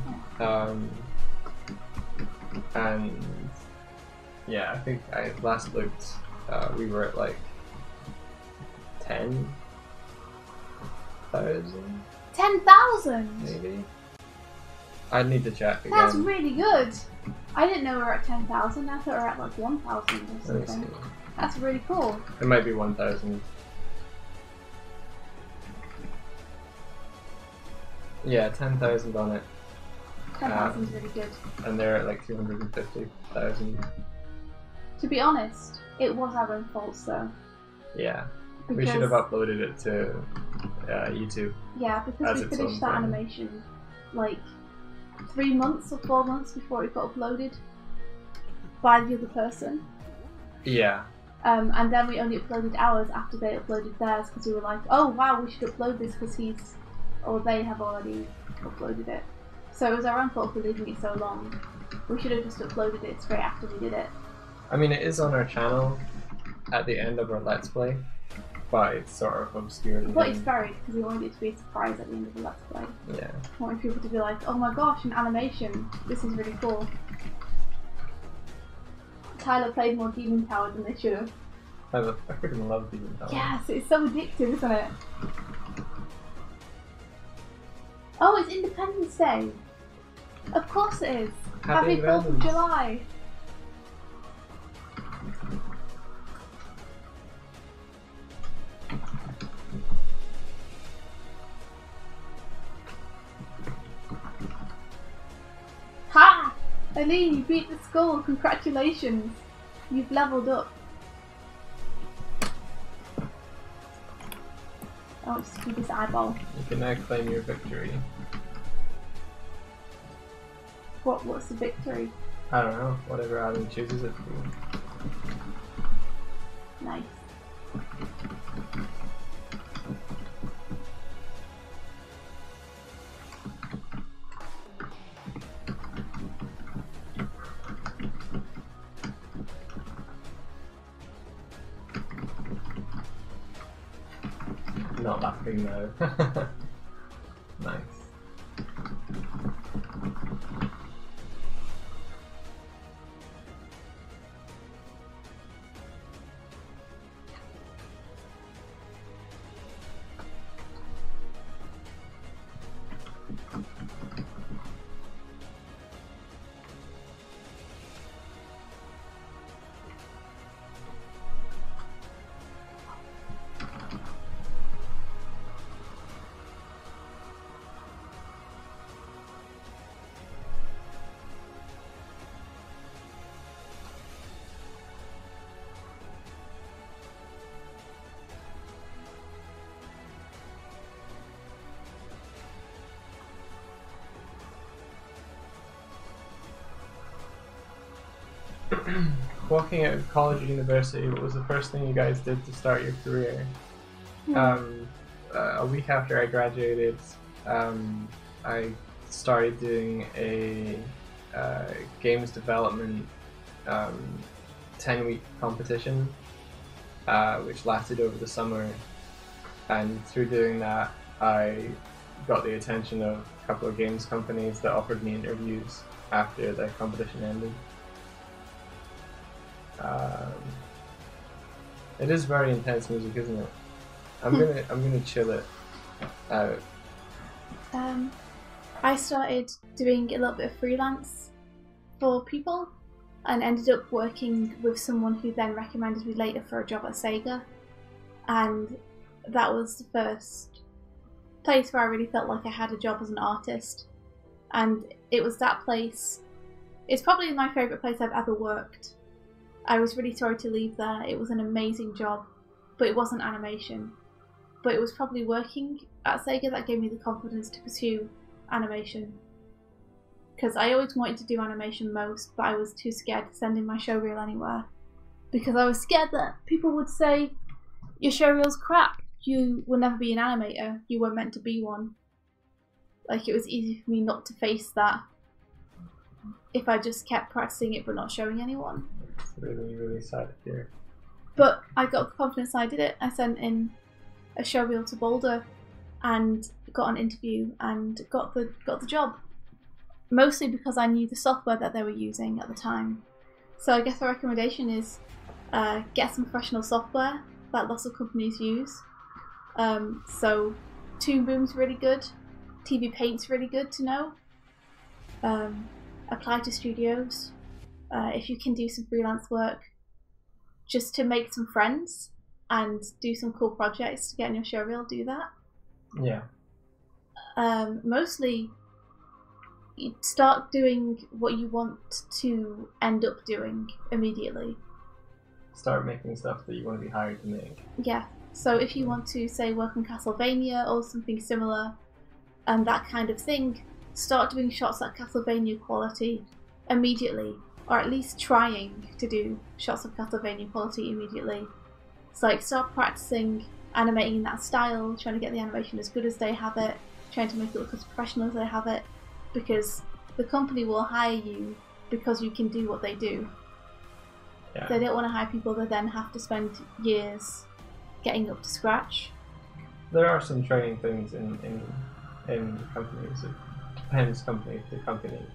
And yeah, I think I last looked, we were at like 10,000 10,000! maybe. I'd need to check again. That's really good! I didn't know we were at 10,000, I thought we were at like 1,000 or Let me see. something. That's really cool. It might be 1,000. Yeah, 10,000 on it. 10,000 is really good. And they're at like 250,000. To be honest, it was our own fault though. Yeah. We Because, should have uploaded it to YouTube. yeah, as because we its finished own that thing. animation like 3 months or 4 months before it got uploaded by the other person. Yeah. And then we only uploaded ours after they uploaded theirs because we were like, oh wow, we should upload this because he's, or they have already uploaded it. So it was our own fault for leaving it so long. We should have just uploaded it straight after we did it. I mean, it is on our channel at the end of our Let's Play, but it's sort of obscured. But it's buried because we wanted it to be a surprise at the end of the Let's Play. Yeah. I wanted people to be like, oh my gosh, an animation. This is really cool. Tyler played more Demon Tower than they should have. I freaking love Demon Tower. Yes, it's so addictive, isn't it? Oh, it's Independence Day. Of course it is. Happy 4th of Independence. July. Ha! Eileen, you beat the score. Congratulations. You've leveled up. Oh, just do this eyeball. You can now claim your victory. What's the victory? I don't know, whatever Alan chooses it to be. Nice. Not laughing though. Nice. walking out of college or university, what was the first thing you guys did to start your career? A week after I graduated, I started doing a games development 10-week competition, which lasted over the summer, and through doing that I got the attention of a couple of games companies that offered me interviews after the competition ended. It is very intense music, isn't it? I'm gonna chill it out. I started doing a little bit of freelance for people and ended up working with someone who then recommended me later for a job at Sega, and that was the first place where I really felt like I had a job as an artist. And it was that place, it's probably my favourite place I've ever worked. I was really sorry to leave there. It was an amazing job, but it wasn't animation. But it was probably working at Sega that gave me the confidence to pursue animation. Because I always wanted to do animation most, but I was too scared to send in my showreel anywhere. Because I was scared that people would say, your showreel's crap, you will never be an animator, you weren't meant to be one. Like, it was easy for me not to face that if I just kept practicing it but not showing anyone. It's really, really sad to hear. But I got the confidence I did it. I sent in a showreel to Boulder and got an interview and got the job. Mostly because I knew the software that they were using at the time. So I guess the recommendation is get some professional software that lots of companies use. So Toon Boom's really good, TV Paint's really good to know. Apply to studios. If you can do some freelance work just to make some friends and do some cool projects to get in your showreel, do that. Yeah. Mostly you start doing what you want to end up doing immediately. Start making stuff that you want to be hired to make. Yeah. So if you want to, say, work on Castlevania or something similar and that kind of thing, start doing shots at Castlevania quality immediately, or at least trying to do shots of Castlevania quality immediately. So like, start practicing animating in that style, trying to get the animation as good as they have it, trying to make it look as professional as they have it, because the company will hire you because you can do what they do. Yeah. They don't want to hire people that then have to spend years getting up to scratch. There are some training things in companies. It depends company to company.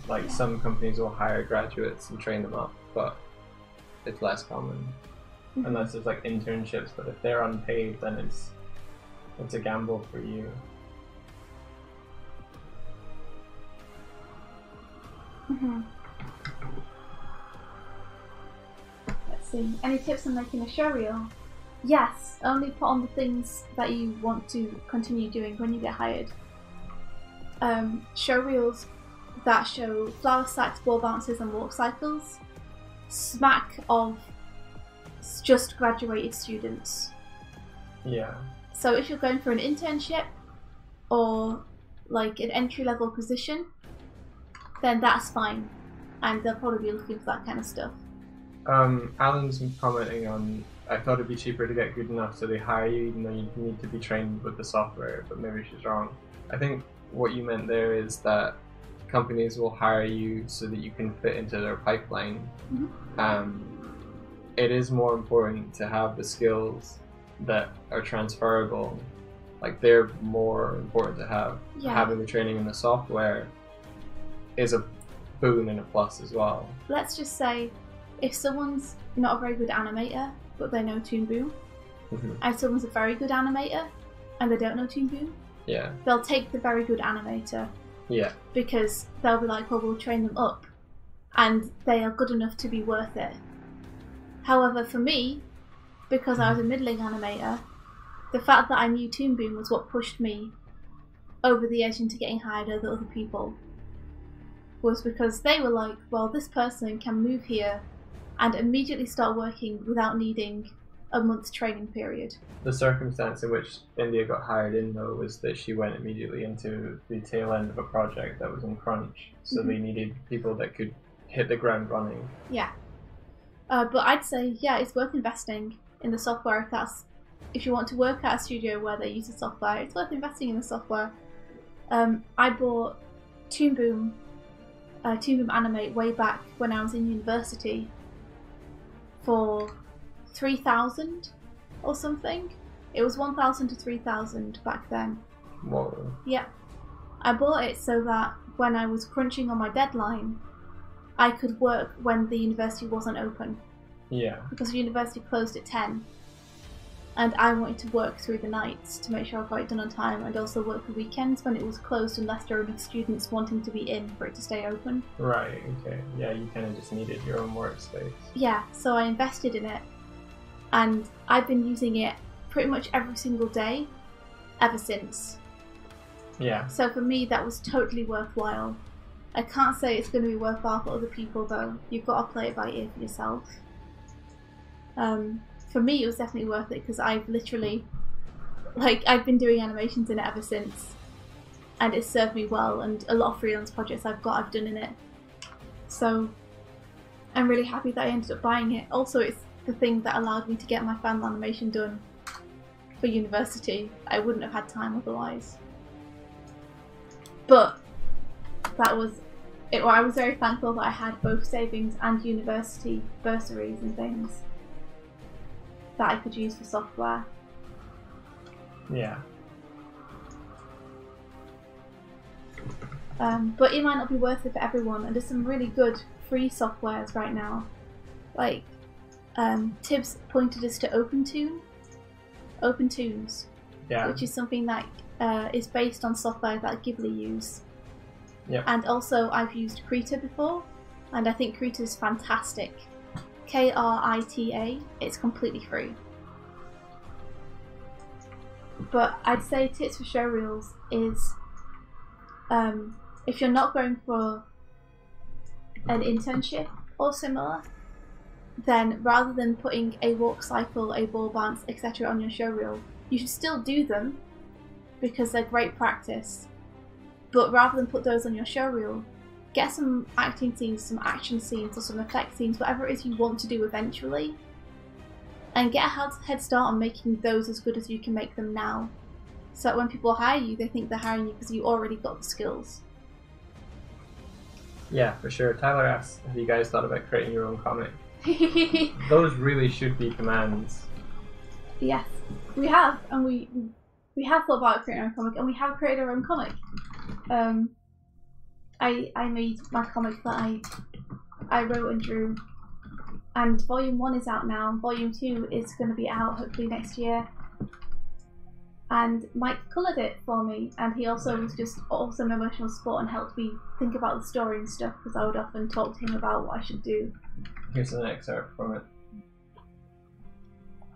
Like some companies will hire graduates and train them up, but it's less common unless there's like internships. But if they're unpaid, then it's a gamble for you. Let's see. Any tips on making a showreel? Yes, only put on the things that you want to continue doing when you get hired. Showreels that show flower stacks, ball bounces and walk cycles smack of just graduated students. Yeah. So if you're going for an internship or like an entry-level position, then that's fine, and they'll probably be looking for that kind of stuff. Alan's commenting on, I thought it'd be cheaper to get good enough so they hire you even though you need to be trained with the software, but maybe she's wrong. I think what you meant there is that companies will hire you so that you can fit into their pipeline. It is more important to have the skills that are transferable. Like, they're more important to have. Yeah. Having the training in the software is a boon and a plus as well. Let's just say if someone's not a very good animator but they know Toon Boom, and someone's a very good animator and they don't know Toon Boom, yeah, they'll take the very good animator. Yeah. Because they'll be like, well, we'll train them up and they are good enough to be worth it. However, for me, because I was a middling animator, the fact that I knew Toon Boom was what pushed me over the edge into getting hired over other people. Was because they were like, well, this person can move here and immediately start working without needing a month's training period. The circumstance in which India got hired in, though, was that she went immediately into the tail end of a project that was in crunch, so they needed people that could hit the ground running. Yeah. But I'd say, yeah, it's worth investing in the software if you want to work at a studio where they use the software. It's worth investing in the software. I bought Toon Boom Animate way back when I was in university for 3,000 or something. It was 1,000 to 3,000 back then. Whoa. Yeah. I bought it so that when I was crunching on my deadline, I could work when the university wasn't open. Yeah. Because the university closed at 10. And I wanted to work through the nights to make sure I got it done on time, and also work the weekends when it was closed unless there were enough students wanting to be in for it to stay open. Right, okay. Yeah, you kind of just needed your own workspace. Yeah, so I invested in it, and I've been using it pretty much every single day ever since. Yeah. So for me, that was totally worthwhile. I can't say it's going to be worthwhile for other people though. You've got to play it by ear for yourself. For me, it was definitely worth it because I've literally, I've been doing animations in it ever since, and it's served me well. And a lot of freelance projects I've done in it. So I'm really happy that I ended up buying it. Also, it's the thing that allowed me to get my fan animation done for university. I wouldn't have had time otherwise. But that was it. I was very thankful that I had both savings and university bursaries and things that I could use for software. Yeah. But it might not be worth it for everyone, and there's some really good free softwares right now. Tibbs pointed us to OpenToons, Yeah. which is something that is based on software that Ghibli use. Yep. And also I've used Krita before, and I think Krita is fantastic. Krita, it's completely free. But I'd say tips for showreels is if you're not going for an internship or similar, then rather than putting a walk cycle, a ball bounce, etc. on your showreel, you should still do them because they're great practice. But rather than put those on your showreel, get some acting scenes, some action scenes, or some effect scenes, whatever it is you want to do eventually, and get a head start on making those as good as you can make them now. So that when people hire you, they think they're hiring you because you already got the skills. Yeah, for sure. Tyler asks, have you guys thought about creating your own comic? Those really should be commands. Yes, we have, and we have thought about creating our own comic, and we have created our own comic. I made my comic that I wrote and drew, and Volume 1 is out now, and Volume 2 is going to be out hopefully next year. And Mike coloured it for me, and he also was just awesome emotional support and helped me think about the story and stuff, because I would often talk to him about what I should do. Here's an excerpt from it.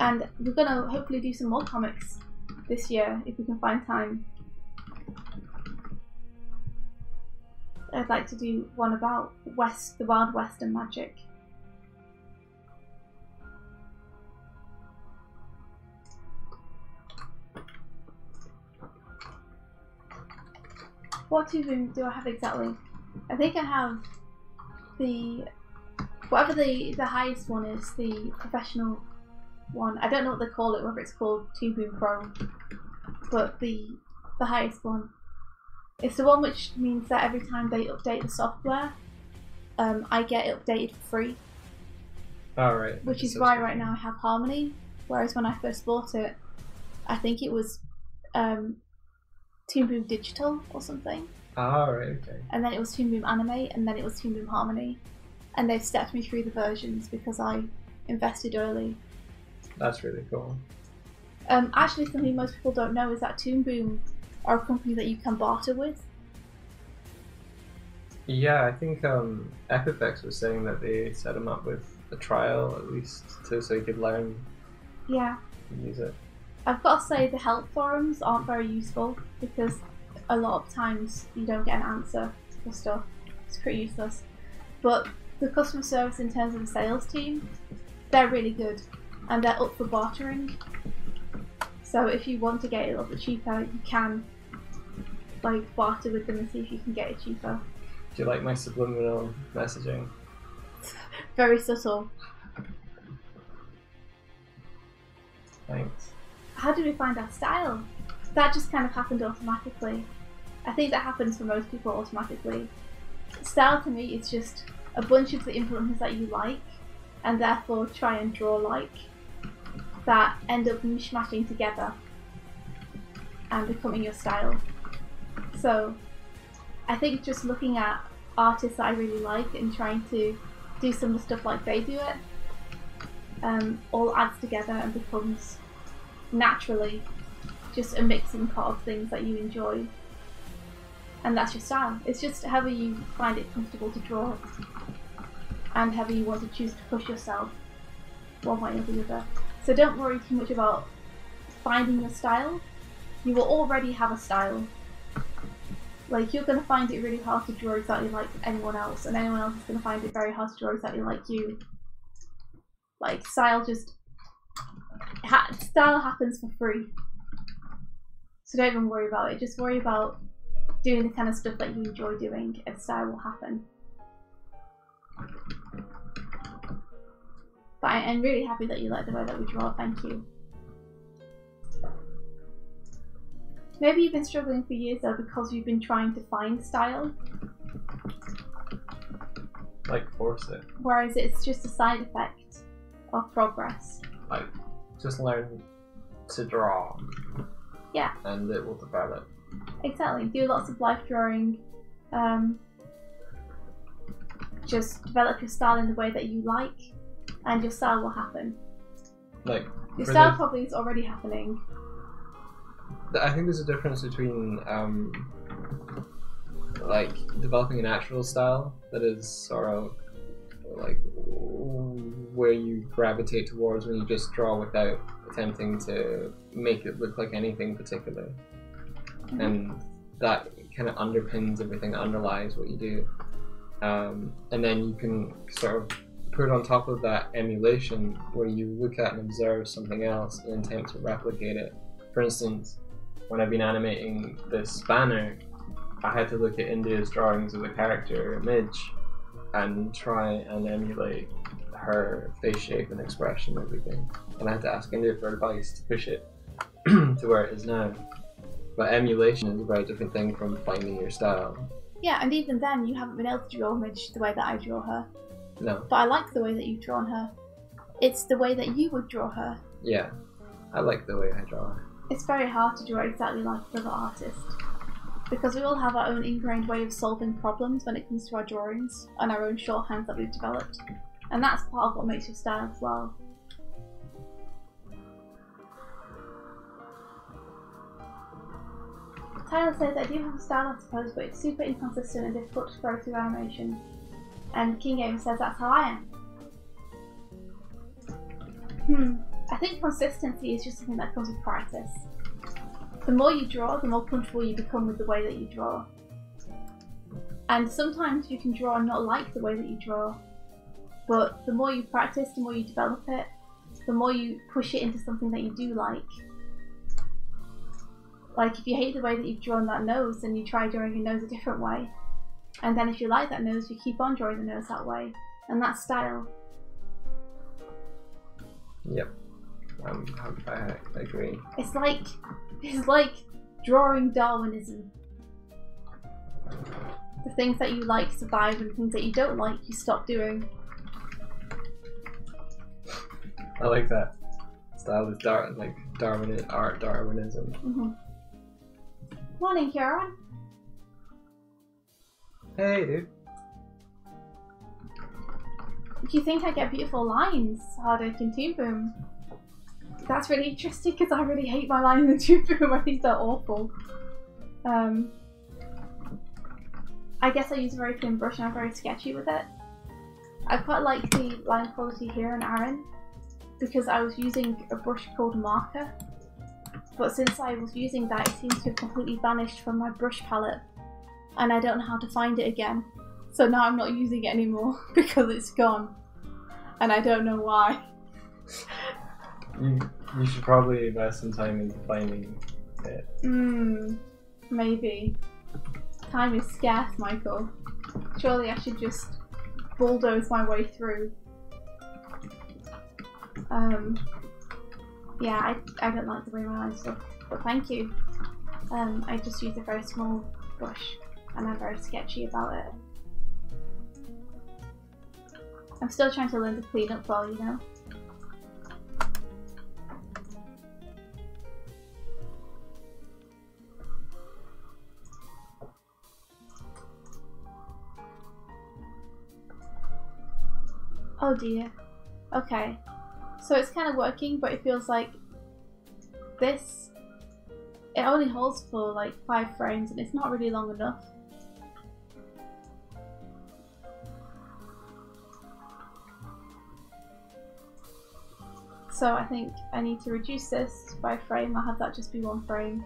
And we're going to hopefully do some more comics this year, if we can find time. I'd like to do one about the Wild West and magic. What Toon do I have exactly? I think I have whatever the highest one is, the professional one. I don't know what they call it, whether it's called Toon Boom Pro, but the highest one. It's the one which means that every time they update the software, I get it updated for free. Alright. Which is why right now I have Harmony, whereas when I first bought it, I think it was Toon Boom Digital or something. Alright, okay. And then it was Toon Boom Animate, and then it was Toon Boom Harmony. And they've stepped me through the versions because I invested early. That's really cool. Actually, something most people don't know is that Toon Boom are a company that you can barter with. Yeah, I think Epifex was saying that they set him up with a trial at least, so he could learn. Yeah. To use it. I've got to say the help forums aren't very useful because a lot of times you don't get an answer for stuff. It's pretty useless. But the customer service in terms of the sales team, they're really good and they're up for bartering. So if you want to get it a little bit cheaper, you can barter with them and see if you can get it cheaper. Do you like my subliminal messaging? Very subtle. Thanks. How did we find our style? That just kind of happened automatically. I think that happens for most people automatically. Style to me is just a bunch of the influences that you like, and therefore try and draw like, that end up mishmashing together and becoming your style. So I think just looking at artists that I really like and trying to do some of the stuff like they do it, all adds together and becomes naturally just a mixing pot of things that you enjoy. And that's your style. It's just however you find it comfortable to draw, and however you want to choose to push yourself one way or the other. So don't worry too much about finding your style. You will already have a style. Like, you're going to find it really hard to draw exactly like anyone else, and anyone else is going to find it very hard to draw exactly like you. Like, style just... style happens for free. So don't even worry about it. Just worry about doing the kind of stuff that you enjoy doing, and style will happen. But I'm really happy that you like the way that we draw. Thank you. Maybe you've been struggling for years though because you've been trying to find style. Like, force it. Whereas it's just a side effect of progress. Like, just learn to draw. Yeah. And it will develop. Exactly. Do lots of life drawing. Just develop your style in the way that you like, and your style will happen. Like, your style probably is already happening. I think there's a difference between like developing a natural style that is sort of like where you gravitate towards when you just draw without attempting to make it look like anything particular. Mm-hmm. And that kind of underpins everything, underlies what you do. And then you can sort of put on top of that emulation where you look at and observe something else and attempt to replicate it. For instance, when I've been animating this banner, I had to look at India's drawings of the character, Midge, and try and emulate her face shape and expression and everything. And I had to ask India for advice to push it to where it is now. But emulation is a very different thing from finding your style. Yeah, and even then you haven't been able to draw Midge the way that I draw her. No. But I like the way that you've drawn her. It's the way that you would draw her. Yeah, I like the way I draw her. It's very hard to draw exactly like another artist, because we all have our own ingrained way of solving problems when it comes to our drawings, and our own shorthands that we've developed. And that's part of what makes your style as well. Tyler says, I do have a style I suppose, but it's super inconsistent and difficult to grow through animation. And King Game says, that's how I am. I think consistency is just something that comes with practice. The more you draw, the more comfortable you become with the way that you draw. And sometimes you can draw and not like the way that you draw, but the more you practice, the more you develop it, the more you push it into something that you do like. Like, if you hate the way that you've drawn that nose, then you try drawing your nose a different way. And then if you like that nose, you keep on drawing the nose that way. And that's style. Yep. I agree. It's like drawing Darwinism. The things that you like survive, and the things that you don't like you stop doing. I like that. Style is like Darwinism. Mm-hmm. Morning, Kieran. Hey, dude. Do you think I get beautiful lines, Hardic and Toon Boom? That's really interesting because I really hate my lines in Toon Boom. I think they're awful. I guess I use a very thin brush and I'm very sketchy with it. I quite like the line quality here in Aaron because I was using a brush called Marker, but since I was using that, it seems to have completely vanished from my brush palette and I don't know how to find it again. So now I'm not using it anymore because it's gone and I don't know why. You should probably invest some time into finding it. Maybe. Time is scarce, Michael. Surely I should just bulldoze my way through Yeah, I don't like the way my lines look, but thank you. I just use a very small brush and I'm very sketchy about it. I'm still trying to learn to clean up well, you know? Oh dear. Okay. So it's kind of working, but it feels like this, it only holds for like 5 frames and it's not really long enough. So I think I need to reduce this by a frame. I'll have that just be 1 frame.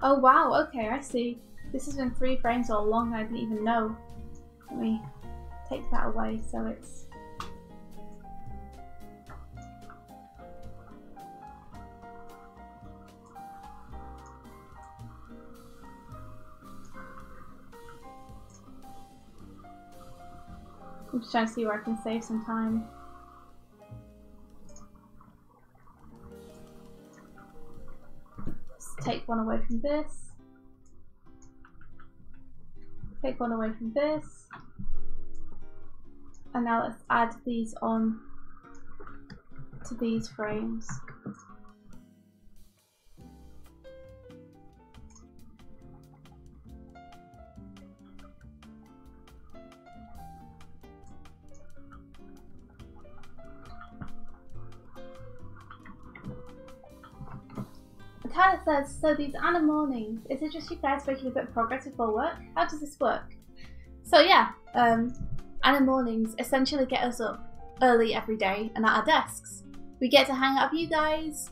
Oh wow, okay, I see. This has been 3 frames all along, I didn't even know. Let me take that away so it's... I'm just trying to see where I can save some time. Let's take one away from this. Take one away from this. And now let's add these on to these frames. Tyler says, so these Anna mornings, is it just you guys making a bit of progress before work? How does this work? So yeah, Anna mornings essentially get us up early every day and at our desks. We get to hang out with you guys,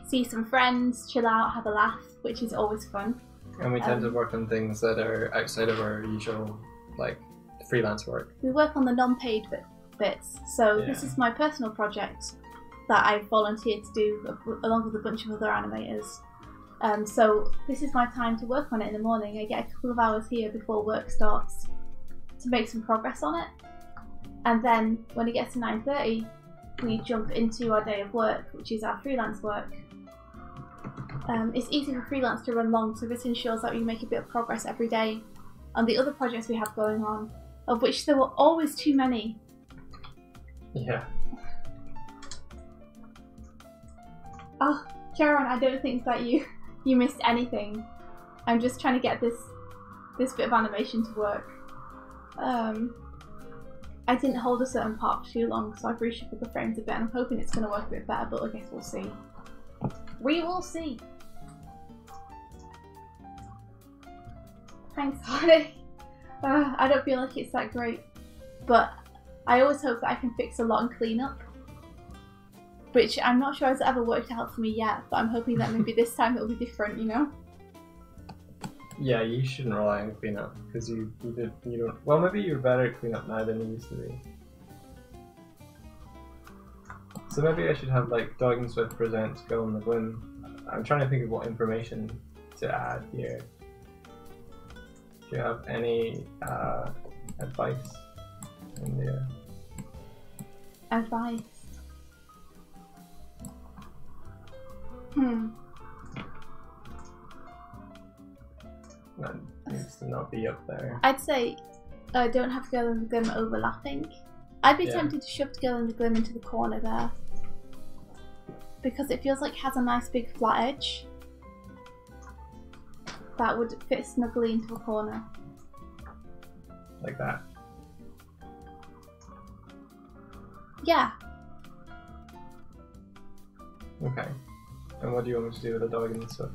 see some friends, chill out, have a laugh, which is always fun. And we tend to work on things that are outside of our usual, like, freelance work. We work on the non-paid bits, so yeah. This is my personal project that I volunteered to do along with a bunch of other animators. So this is my time to work on it in the morning. I get a couple of hours here before work starts to make some progress on it. And then when it gets to 9:30, we jump into our day of work, which is our freelance work. It's easy for freelance to run long, so this ensures that we make a bit of progress every day on the other projects we have going on, of which there were always too many. Yeah. Oh, Karen, I don't think that you missed anything. I'm just trying to get this bit of animation to work. I didn't hold a certain part for too long, so I've reshuffled the frames a bit and I'm hoping it's going to work a bit better, but I guess we'll see. We will see. Thanks, Hardy. I don't feel like it's that great, but I always hope that I can fix a lot and clean up, which I'm not sure has ever worked out for me yet, but I'm hoping that maybe this time it'll be different, you know? Yeah, you shouldn't rely on cleanup, because you don't... Well, maybe you're better at cleanup now than you used to be. So maybe I should have, like, Doig and Swift present Go on the Glim. I'm trying to think of what information to add here. Do you have any advice in there? Advice? That needs to not be up there. I'd say don't have Girl in the Glim overlapping. I'd be tempted to shove Girl in the Glim into the corner there, because it feels like it has a nice big flat edge that would fit snugly into a corner. Like that? Yeah. Okay. And what do you want me to do with the Doig and Swift?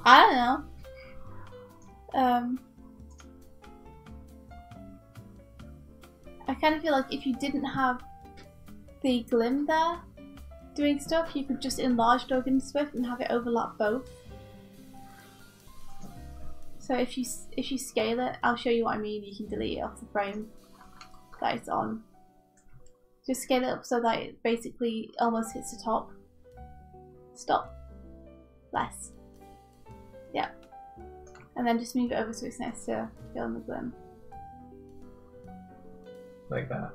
I don't know. I kind of feel like if you didn't have the Glim there doing stuff, you could just enlarge Doig and Swift and have it overlap both. So if you scale it, I'll show you what I mean. You can delete it off the frame that it's on. Just scale it up so that it basically almost hits the top. Stop. Less. Yeah. And then just move it over so it's next to Girl in the Glim. Like that?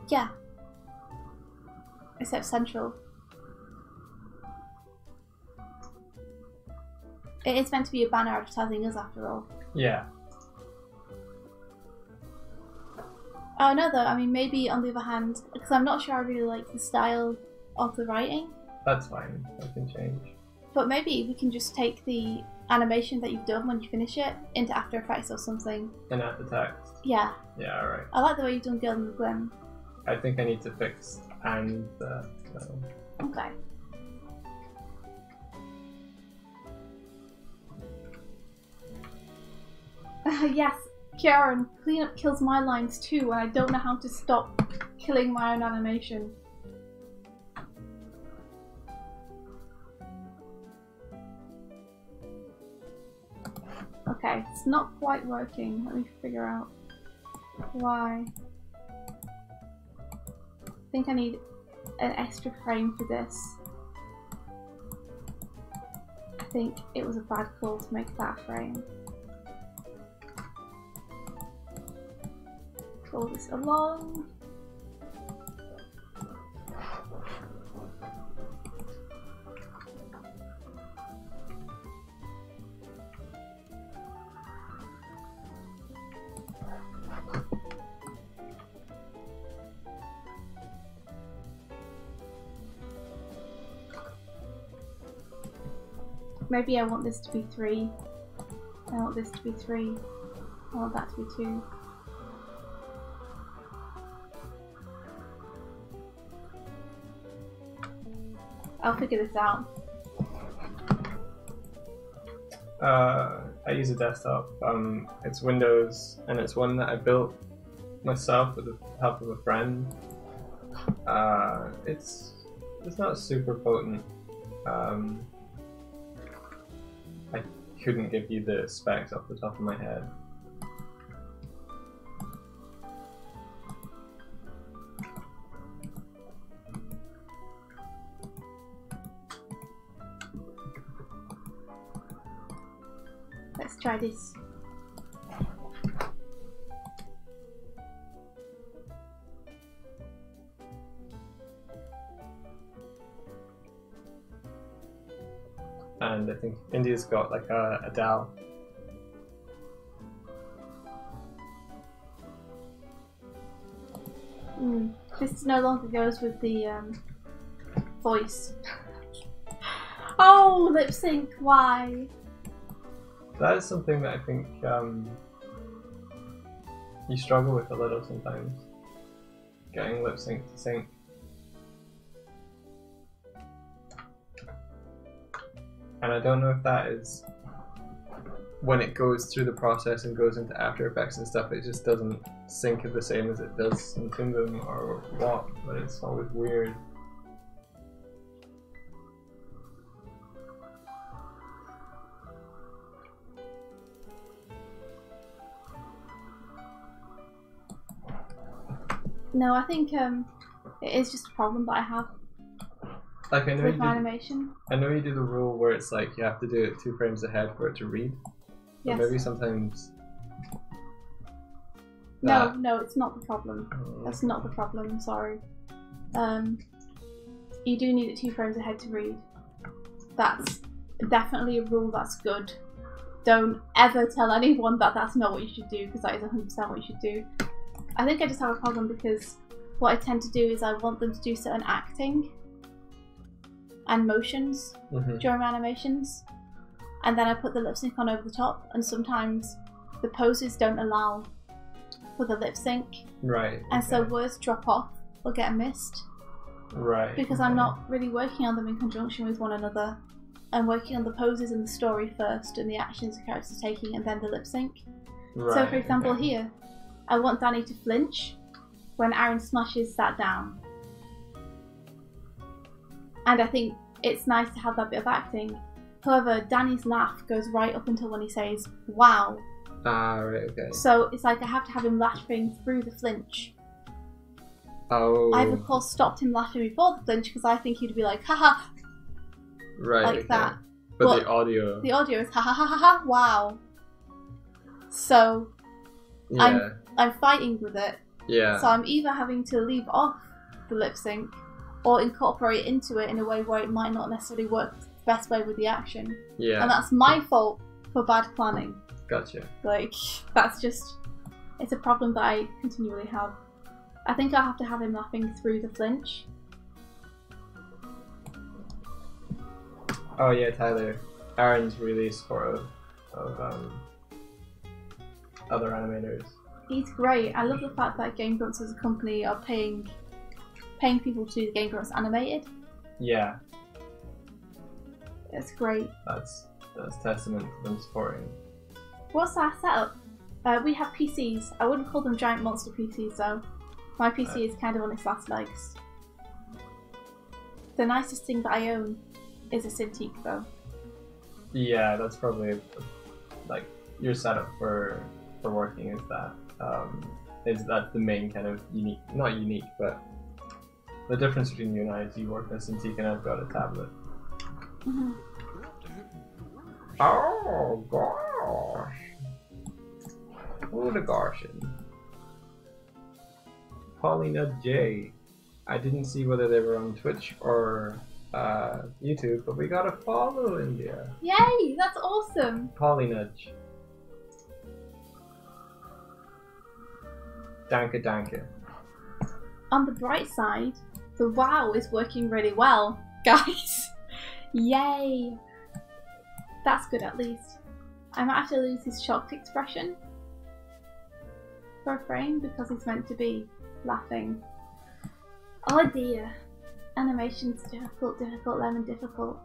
Yeah. Except central. It is meant to be a banner advertising us after all. Yeah. Oh no though, I mean maybe on the other hand, because I'm not sure I really like the style of the writing. That's fine, I can change. But maybe we can just take the animation that you've done when you finish it into After Effects or something. And add the text? Yeah. Yeah, alright. I like the way you've done Girl in the Glim. I think I need to fix and no. Okay. Yes, Kieran, cleanup kills my lines too, and I don't know how to stop killing my own animation. Okay, it's not quite working. Let me figure out why. I think I need an extra frame for this. I think it was a bad call to make that frame. Pull this along. Maybe I want this to be 3. I want this to be 3. I want that to be 2. I'll figure this out. I use a desktop. It's Windows, and it's one that I built myself with the help of a friend. It's not super potent. I couldn't give you the specs off the top of my head. Let's try this. And I think India's got like a DAL. This no longer goes with the voice. Oh, lip sync, why? That is something that I think you struggle with a little sometimes. Getting lip sync to sync. And I don't know if that is when it goes through the process and goes into After Effects and stuff, it just doesn't sync the same as it does in Toon Boom or what, but it's always weird. No, I think it is just a problem that I have Like I know with my animation. I know you do the rule where it's like you have to do it 2 frames ahead for it to read. Yes. But maybe sometimes. No, it's not the problem. That's not the problem. Sorry. You do need it 2 frames ahead to read. That's definitely a rule that's good. Don't ever tell anyone that that's not what you should do, because that is 100% what you should do. I think I just have a problem because what I tend to do is I want them to do certain acting and motions during my animations, and then I put the lip sync on over the top, and sometimes the poses don't allow for the lip sync. Right. And so words drop off or get missed. Right. Because I'm not really working on them in conjunction with one another. I'm working on the poses and the story first, and the actions the characters are taking, and then the lip sync. Right. So for example here, I want Danny to flinch when Aaron smashes that down. And I think it's nice to have that bit of acting, However, Danny's laugh goes right up until when he says, wow. Ah, right, okay. So it's like I have to have him laughing through the flinch. Oh. I've of course stopped him laughing before the flinch because I think he'd be like, haha, right, like okay. that. But the audio. The audio is ha ha ha ha ha, wow. So Yeah. I'm fighting with it. Yeah. So I'm either having to leave off the lip sync or incorporate into it in a way where it might not necessarily work the best way with the action. Yeah. And that's my fault for bad planning. Gotcha. Like, that's just, it's a problem that I continually have. I think I'll have to have him laughing through the flinch. Oh yeah, Tyler. Aaron's really supportive of other animators. He's great. I love the fact that Game Grumps as a company are paying people to do the Game Grumps animated. Yeah. It's great. That's testament to them supporting. What's our setup? We have PCs. I wouldn't call them giant monster PCs though. My PC is kind of on its last legs. The nicest thing that I own is a Cintiq though. Yeah, that's probably like your setup for working is that the main kind of unique, not unique, but the difference between you and I is you work on a Cintiq and I've got a tablet. Mm-hmm. Oh gosh. Oh the goshin. Paulina J. I didn't see whether they were on Twitch or YouTube, but we got a follow in there. Yay! That's awesome! Polynudge. Danke, danke. On the bright side, the WoW is working really well, guys. Yay! That's good at least. I might have to lose his shocked expression for a frame because he's meant to be laughing. Oh dear. Animation's difficult, lemon difficult.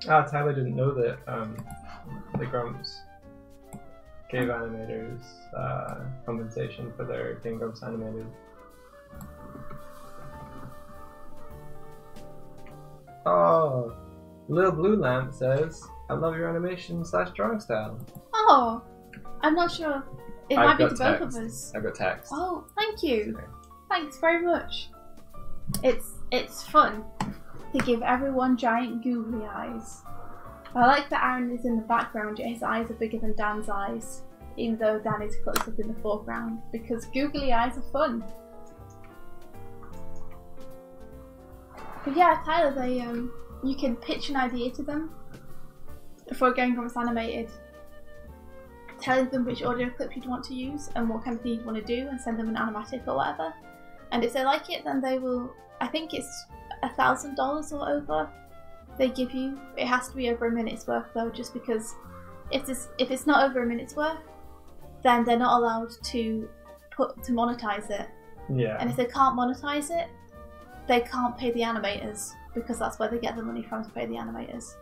Ah, Tyler didn't know that the Grumps gave animators compensation for their King Grumps animated. Oh, Lil Blue Lamp says, I love your animation / drawing style. Oh, I'm not sure. It might be to both of us. I've got text. Oh, thank you. Okay. Thanks very much. It's fun to give everyone giant googly eyes. I like that Aaron is in the background, yet his eyes are bigger than Dan's eyes, even though Dan is close up in the foreground, because googly eyes are fun. But yeah, Tyler, they you can pitch an idea to them for Game Grumps animated, telling them which audio clip you'd want to use and what kind of thing you'd want to do, and send them an animatic or whatever. And if they like it, then they will. I think it's $1,000 or over. They give you. It has to be over a minute's worth though, just because if it's not over a minute's worth, then they're not allowed to monetize it. Yeah. And if they can't monetize it, they can't pay the animators, because that's where they get the money from, to pay the animators.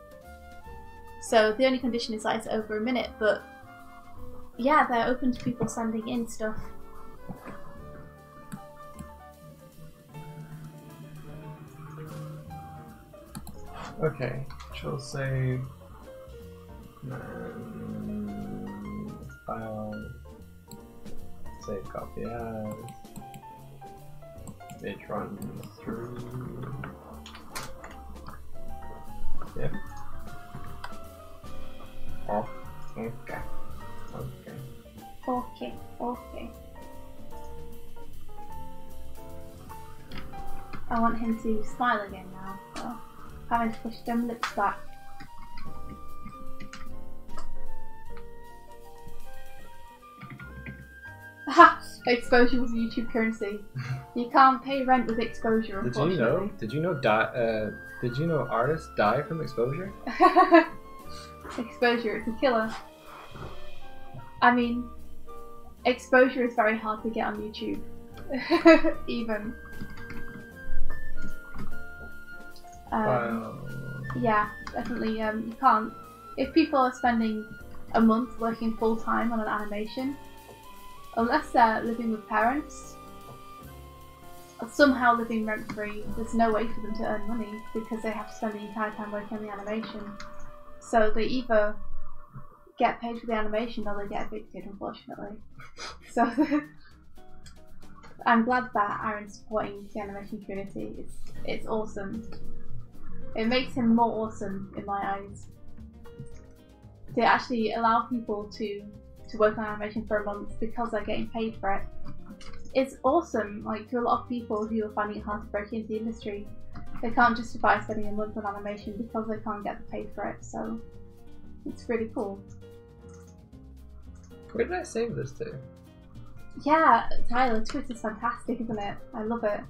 So the only condition is that it's over a minute, but yeah, they're open to people sending in stuff. Okay, she'll say file, save copy as, it runs through, yep, oh, okay, Okay, okay. I want him to smile again now, so having to push them lips back. Ha! Exposure was YouTube currency. You can't pay rent with exposure, unfortunately. Did you know artists die from exposure? Exposure, it's a killer. I mean, exposure is very hard to get on YouTube. Even. Yeah, definitely. You can't. If people are spending a month working full time on an animation, unless they're living with parents, somehow living rent free. There's no way for them to earn money because they have to spend the entire time working on the animation. So they either get paid for the animation or they get evicted, unfortunately. So I'm glad that Aaron's supporting the animation community. It's awesome. It makes him more awesome in my eyes. To actually allow people to work on animation for a month because they're getting paid for it. It's awesome, like to a lot of people who are finding it hard to break into the industry. They can't justify spending a month on animation because they can't get paid for it, so it's really cool. Where did I save this to? Yeah, Tyler, Twitter's fantastic, isn't it? I love it.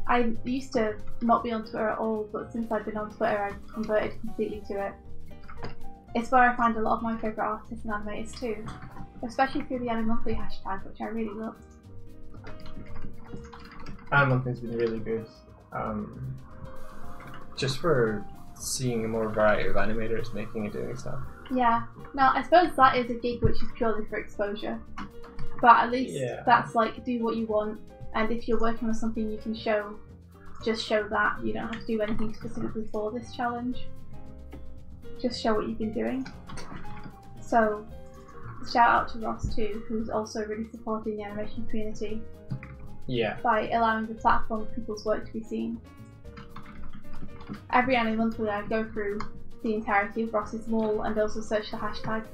I used to not be on Twitter at all, but since I've been on Twitter, I've converted completely to it. It's where I find a lot of my favourite artists and animators too, especially through the Anime Monthly hashtag, which I really love. Anime Monthly's been really good, just for seeing a more variety of animators making and doing stuff. Yeah, now I suppose that is a gig which is purely for exposure, but at least that's like do what you want, and if you're working on something you can show, just show that. You don't have to do anything specifically for this challenge. Just show what you've been doing. So, shout out to Ross too, who's also really supporting the animation community. Yeah. By allowing the platform for people's work to be seen. Every Anime Monthly I go through the entirety of Ross's wall and also search the hashtag.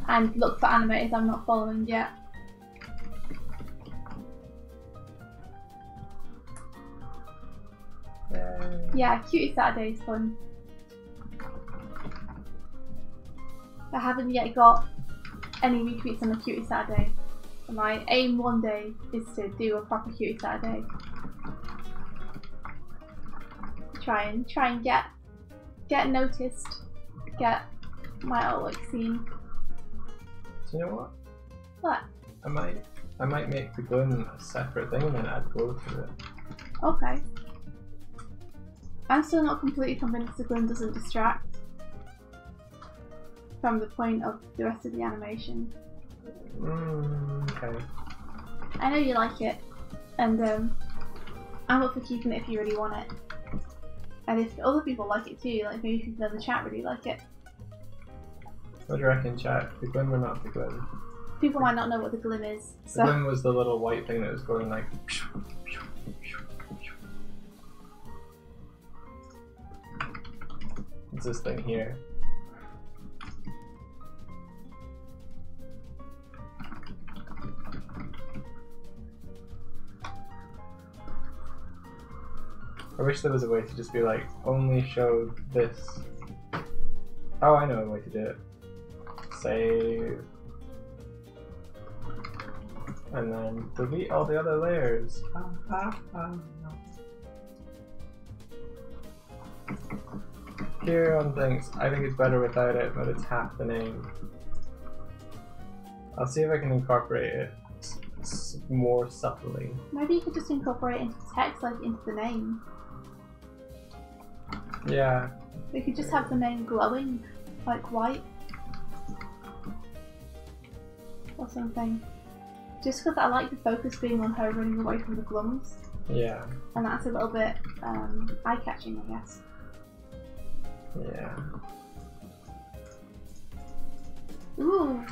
And look for animators I'm not following yet. Yeah, Cutie Saturday is fun. I haven't yet got any retweets on a Cutie Saturday. My aim one day is to do a proper Cutie Saturday. Try and get noticed, get my artwork seen. Do you know what? What? I might make the Glim a separate thing and then add glow to it. Okay. I'm still not completely convinced the Glim doesn't distract from the point of the rest of the animation. Okay. I know you like it, and I'm up for keeping it if you really want it. And if other people like it too, like maybe people in the chat really like it. What do you reckon, chat? The Glim or not the Glim? People might not know what the Glim is. So. The Glim was the little white thing that was going like... It's this thing here. I wish there was a way to just be like, only show this. Oh, I know a way to do it. Save. And then delete all the other layers. Here on things, I think it's better without it, but it's half the name. I'll see if I can incorporate it more subtly. Maybe you could just incorporate it into text, like into the name. Yeah. We could just have the name glowing, like white. Or something. Just because I like the focus being on her running away from the glums. Yeah. And that's a little bit eye-catching, I guess. Yeah. Ooh.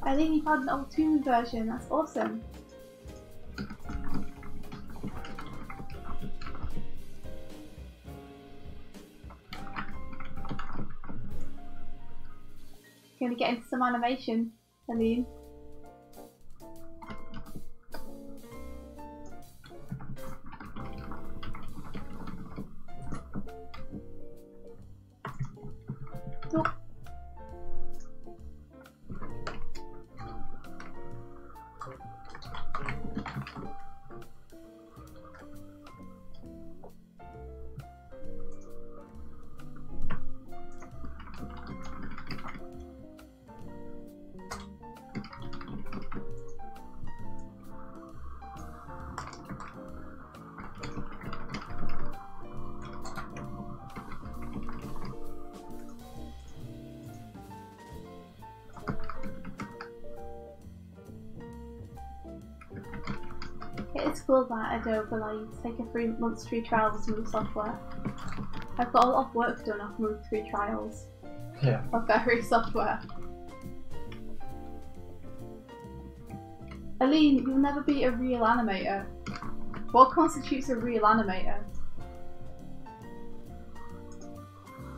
I think you've had an old Toon version, that's awesome. Gonna get into some animation, I mean. Oh. it's cool that Adobe allow you to take a 3 months free trial of some of the software. I've got a lot of work done off month free trials of various software. Aline, you'll never be a real animator. What constitutes a real animator?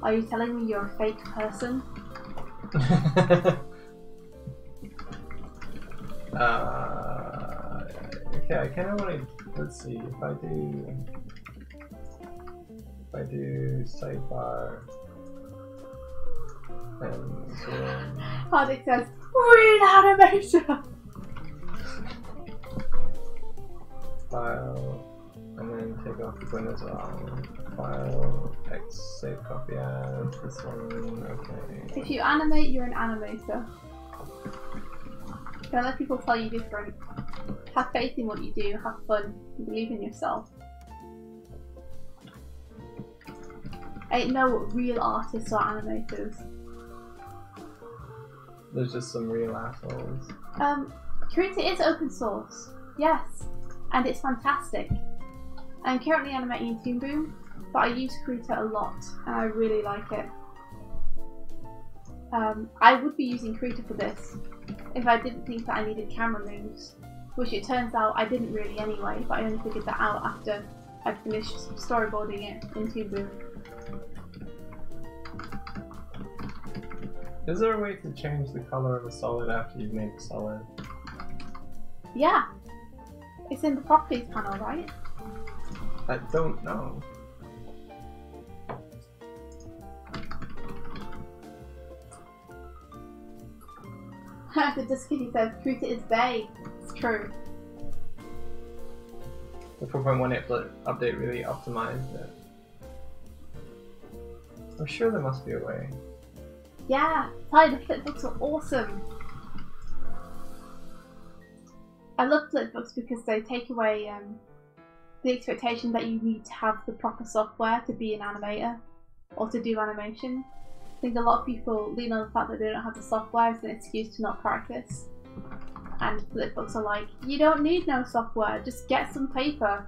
Are you telling me you're a fake person? Okay, I kind of want to. Let's see if I do sidebar and Hardik says real animator. File and then take off the windows off. File, X, save copy as this one. Okay. If you animate, you're an animator. Don't let people tell you different. Have faith in what you do, have fun, and believe in yourself. Ain't no real artists or animators. There's just some real assholes. Krita is open source, yes, and it's fantastic. I'm currently animating in Toon Boom, but I use Krita a lot, and I really like it. I would be using Krita for this if I didn't think that I needed camera moves, which it turns out I didn't really anyway, but I only figured that out after I'd finished storyboarding it in Toon Boom. Is there a way to change the color of a solid after you've made the solid? Yeah, it's in the properties panel, right? I don't know. The Duskitty says, Krita is vague. It's true. The 4.18 update really optimized it. I'm sure there must be a way. Yeah, Ty, the flipbooks are awesome. I love flipbooks because they take away the expectation that you need to have the proper software to be an animator or to do animation. I think a lot of people lean on the fact that they don't have the software as an excuse to not practice. And flipbooks are like, you don't need no software, just get some paper.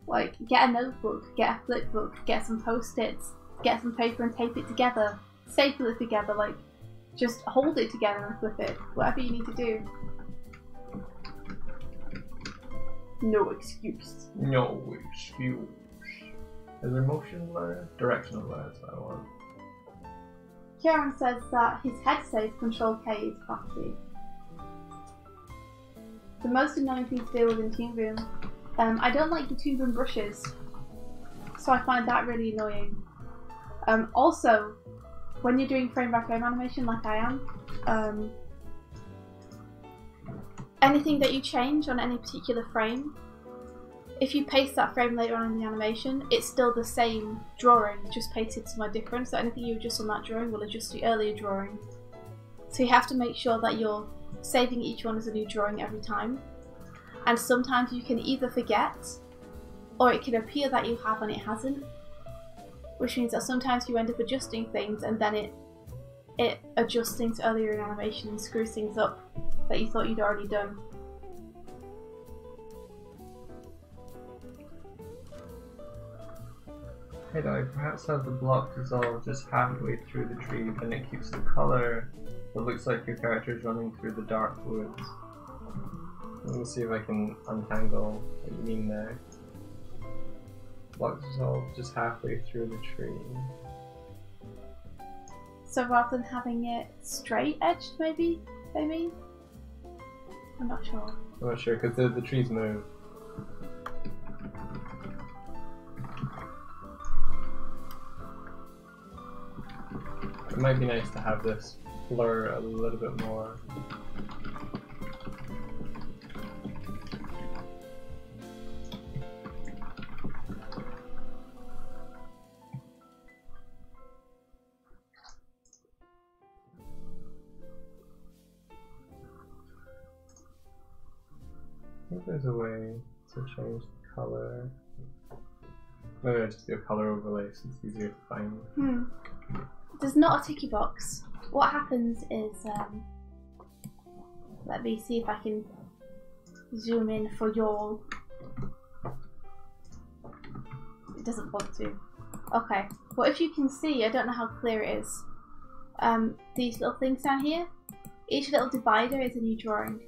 Like, get a notebook, get a flipbook, get some post-its, get some paper and tape it together, staple it together, like, just hold it together and flip it, whatever you need to do. No excuse. No excuse. Is there motion blur? Directional blur, that's what I want. Kieran says that his head says Control K is crafty. The most annoying thing to deal with in Toon Boom. I don't like the Toon Boom brushes, so I find that really annoying. Also, when you're doing frame by frame animation like I am, anything that you change on any particular frame, if you paste that frame later on in the animation, it's still the same drawing, just pasted somewhere different, so anything you adjust on that drawing will adjust the earlier drawing. So you have to make sure that you're saving each one as a new drawing every time. And sometimes you can either forget, or it can appear that you have and it hasn't, which means that sometimes you end up adjusting things and then it adjusts things earlier in animation and screws things up that you thought you'd already done. Hey Doig, perhaps have the block dissolve just halfway through the tree, then it keeps the colour that looks like your character is running through the dark woods. Let me see if I can untangle what you mean there. Block dissolve just halfway through the tree. So rather than having it straight edged, maybe? I'm not sure. I'm not sure, because the trees move. It might be nice to have this blur a little bit more. I think there's a way to change the color. Maybe I'll just do a color overlay so it's easier to find. There's not a ticky box. What happens is, let me see if I can zoom in for y'all. It doesn't want to. Okay, well if you can see, I don't know how clear it is. These little things down here, each little divider is a new drawing.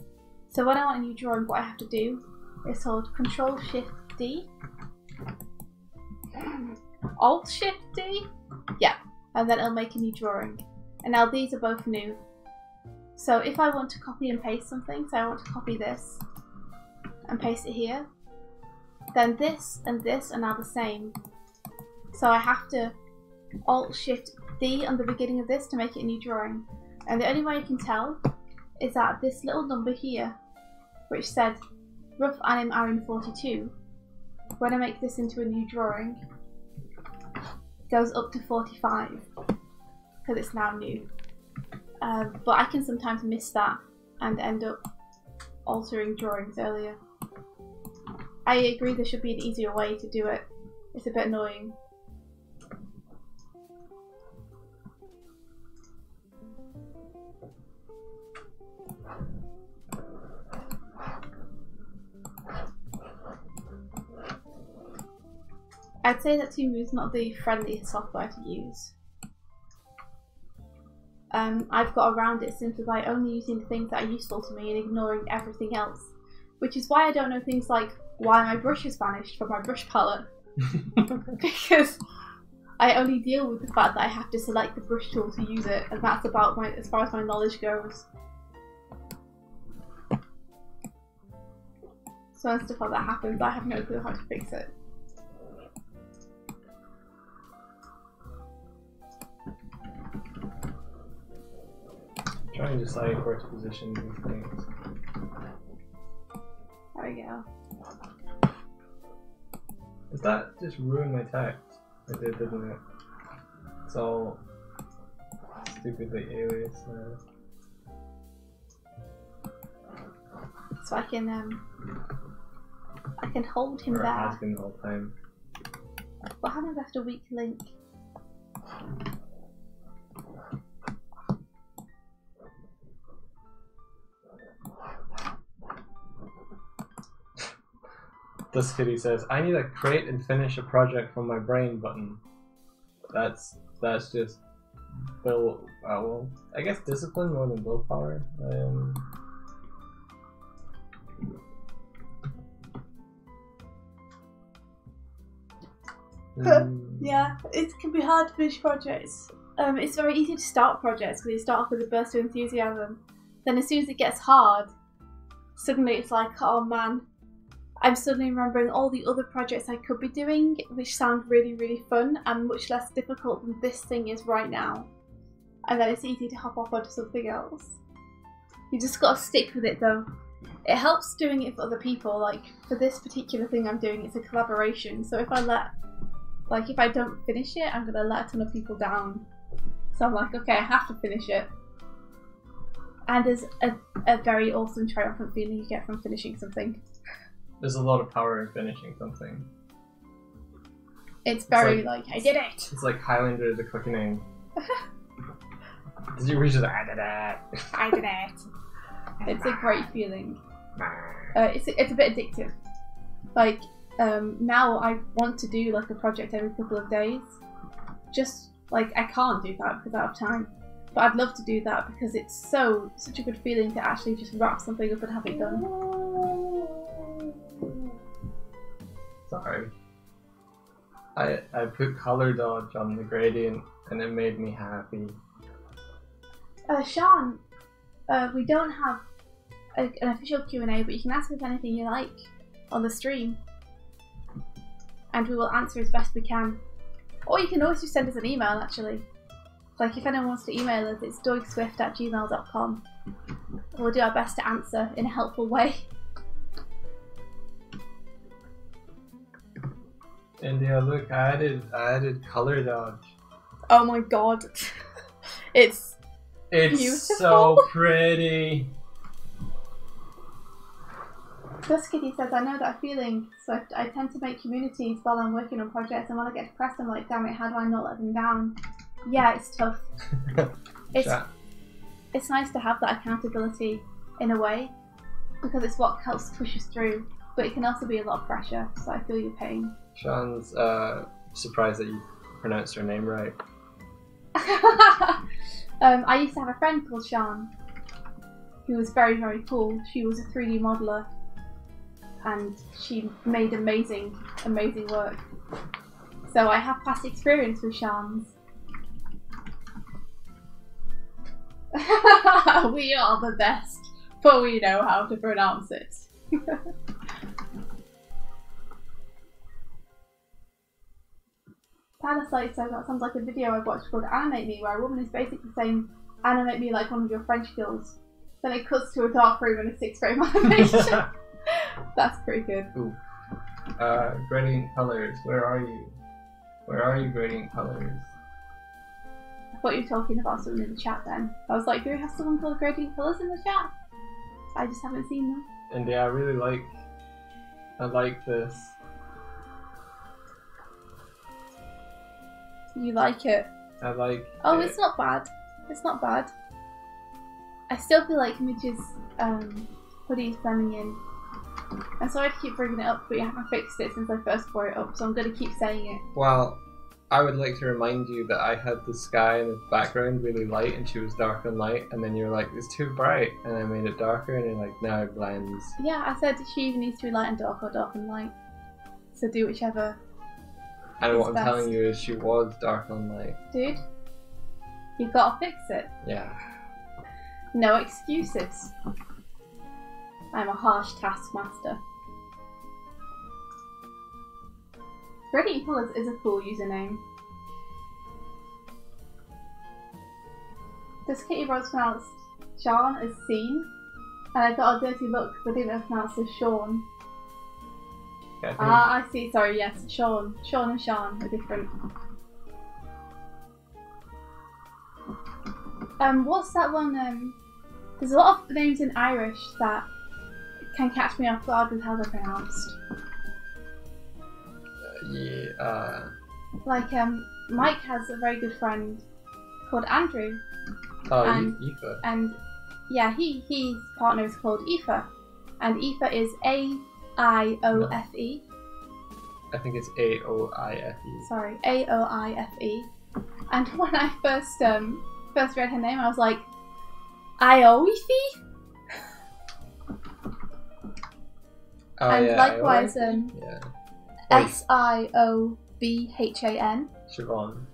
So when I want a new drawing, what I have to do is hold Control-Shift-D, Alt-Shift-D, yeah, and then it'll make a new drawing. And now these are both new. So if I want to copy and paste something, so I want to copy this and paste it here, then this and this are now the same. So I have to Alt-Shift-D on the beginning of this to make it a new drawing. And the only way I can tell is that this little number here, which said rough anim Arin 42, when I make this into a new drawing, goes up to 45 because it's now new. But I can sometimes miss that and end up altering drawings earlier. I agree there should be an easier way to do it. It's a bit annoying. I'd say that Tumu is not the friendliest software to use. I've got around it simply by only using the things that are useful to me and ignoring everything else. Which is why I don't know things like why my brush is vanished from my brush palette. Because I only deal with the fact that I have to select the brush tool to use it, and that's about as far as my knowledge goes. So when stuff like that happens, I have no clue how to fix it. Try and decide where to position these things. There we go. Does that just ruin my text? It did, didn't it? It's all stupidly alias now. So I can hold him or there. It has been the whole time. What happens after weak link? This kitty says, I need a create and finish a project from my brain button. That's just well, I guess discipline more than willpower. Yeah, it can be hard to finish projects. It's very easy to start projects because you start off with a burst of enthusiasm. Then as soon as it gets hard, suddenly it's like, oh man, I'm suddenly remembering all the other projects I could be doing, which sound really, really fun and much less difficult than this thing is right now. And then it's easy to hop off onto something else. You just gotta stick with it though. It helps doing it for other people. Like for this particular thing I'm doing, it's a collaboration. So if I don't finish it, I'm gonna let a ton of people down. So I'm like, okay, I have to finish it. And there's a very awesome triumphant feeling you get from finishing something. There's a lot of power in finishing something. It's very like I did it! It's like Highlander the Quickening. Did you reach the I did it? I did it! It's a great feeling. It's a bit addictive. Like, now I want to do like a project every couple of days. Just like I can't do that because I don't have time. But I'd love to do that because it's such a good feeling to actually just wrap something up and have it done. Sorry. I put color dodge on the gradient and it made me happy. Sean, we don't have an official Q&A, but you can ask us anything you like on the stream. And we will answer as best we can. Or you can always just send us an email actually. Like if anyone wants to email us, it's doigswift@gmail.com. We'll do our best to answer in a helpful way. India, look, I added color dodge. Oh my god. It's beautiful. So pretty. Duskitty says, I know that feeling, Swift. I tend to make communities while I'm working on projects, and when I get depressed, I'm like, damn it, how do I not let them down? Yeah, it's tough. It's nice to have that accountability in a way, because it's what helps push us through. But it can also be a lot of pressure, so I feel your pain. Sean's surprised that you pronounced her name right. I used to have a friend called Sean, who was very, very cool. She was a 3D modeler, and she made amazing, amazing work. So I have past experience with Sean's. We are the best, but we know how to pronounce it. Parasite, so that sounds like a video I watched called Animate Me, where a woman is basically saying, animate me like one of your French girls. Then it cuts to a dark room and a 6-frame animation. That's pretty good. Ooh. Gradient Colors, where are you? Where are you, Gradient Colors? I thought you were talking about someone in the chat then. I was like, do we have someone called Gradient Colors in the chat? I just haven't seen them. And yeah, I like this. You like it? I like Oh, it. it's not bad. It's not bad. I still feel like Midge's hoodie is blending in. I'm sorry to keep bringing it up, but you haven't fixed it since I first brought it up, so I'm going to keep saying it. Well, I would like to remind you that I had the sky in the background really light and she was dark and light, and then you were like, it's too bright, and I made it darker, and you're like, now it blends. Yeah, I said she either needs to be light and dark or dark and light. So do whichever. And what I'm best. telling you is she was dark and light. Dude, you've got to fix it. Yeah. No excuses. I'm a harsh taskmaster. Gradient Colors is a cool username. Does Kitty Rose pronounce Sean as Scene? And I got a dirty look because I didn't know it pronounced as Sean. Okay, I see, sorry, yes, Sean. Sean and Sean are different. What's that one, there's a lot of names in Irish that can catch me off guard with how they're pronounced. Like, Mike has a very good friend called Andrew. Oh, and, Aoife. And, yeah, his partner is called Aoife. And Aoife is A-I-O-F-E. I think it's A-O-I-F-E. Sorry, A-O-I-F-E. And when I first read her name, I was like, Ioife? Oh, and yeah, likewise, yeah. S-I-O-B-H-A-N Siobhan.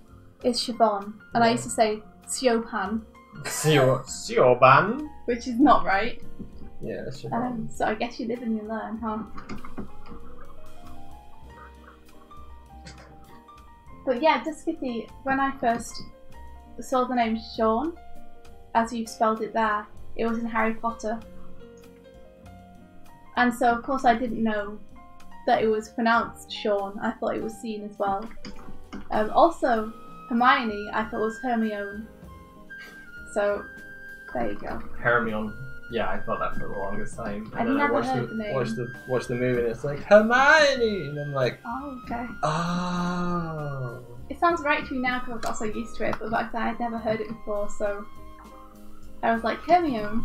is Siobhan. And I used to say Siobhan, Siobhan? which is not right. Yeah, Siobhan. So I guess you live and you learn, huh? But yeah, just Kitty, when I first saw the name Sean, as you've spelled it there, it was in Harry Potter. And so of course I didn't know that it was pronounced Sean. I thought it was seen as well. Also, Hermione I thought was Hermione. So there you go. Hermione. Yeah, I thought that for the longest time. And I've then never I heard the name. watched the movie and it's like, Hermione! And I'm like, Oh, okay. oh. It sounds right to me now because I've got so used to it, but back then I'd never heard it before, so I was like, Hermione.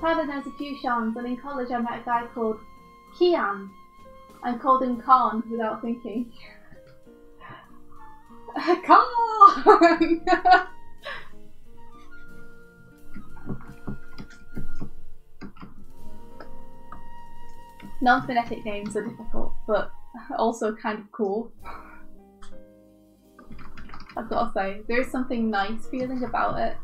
Tyler knows a few Seans, and in college I met a guy called Kian and called him Khan without thinking. Khan! Non-phonetic names are difficult, but also kind of cool. I've got to say, there is something nice feeling about it.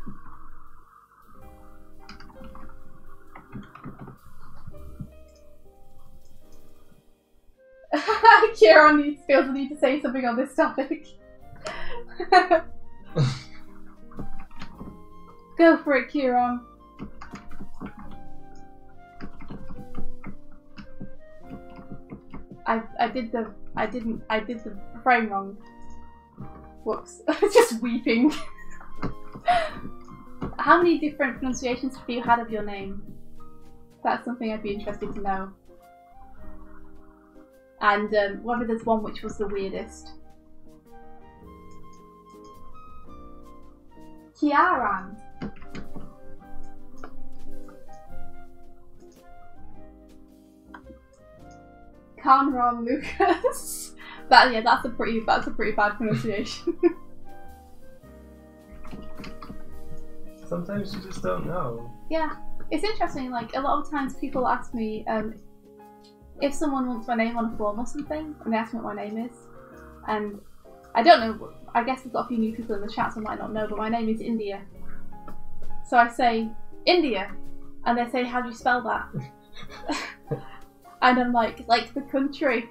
Kieran feels the need to say something on this topic. Go for it, Kieran. I did the frame wrong. Whoops. I was just weeping. How many different pronunciations have you had of your name? That's something I'd be interested to know. And whether there's one which was the weirdest. Kiaran. Kanran Lucas. That's a pretty bad pronunciation. Sometimes you just don't know. Yeah, it's interesting. Like a lot of times, people ask me if someone wants my name on a form or something, and they ask me what my name is, and I don't know. I guess we've got a few new people in the chat, so I might not know. But my name is India. So I say India, and they say, "How do you spell that?" And I'm like the country.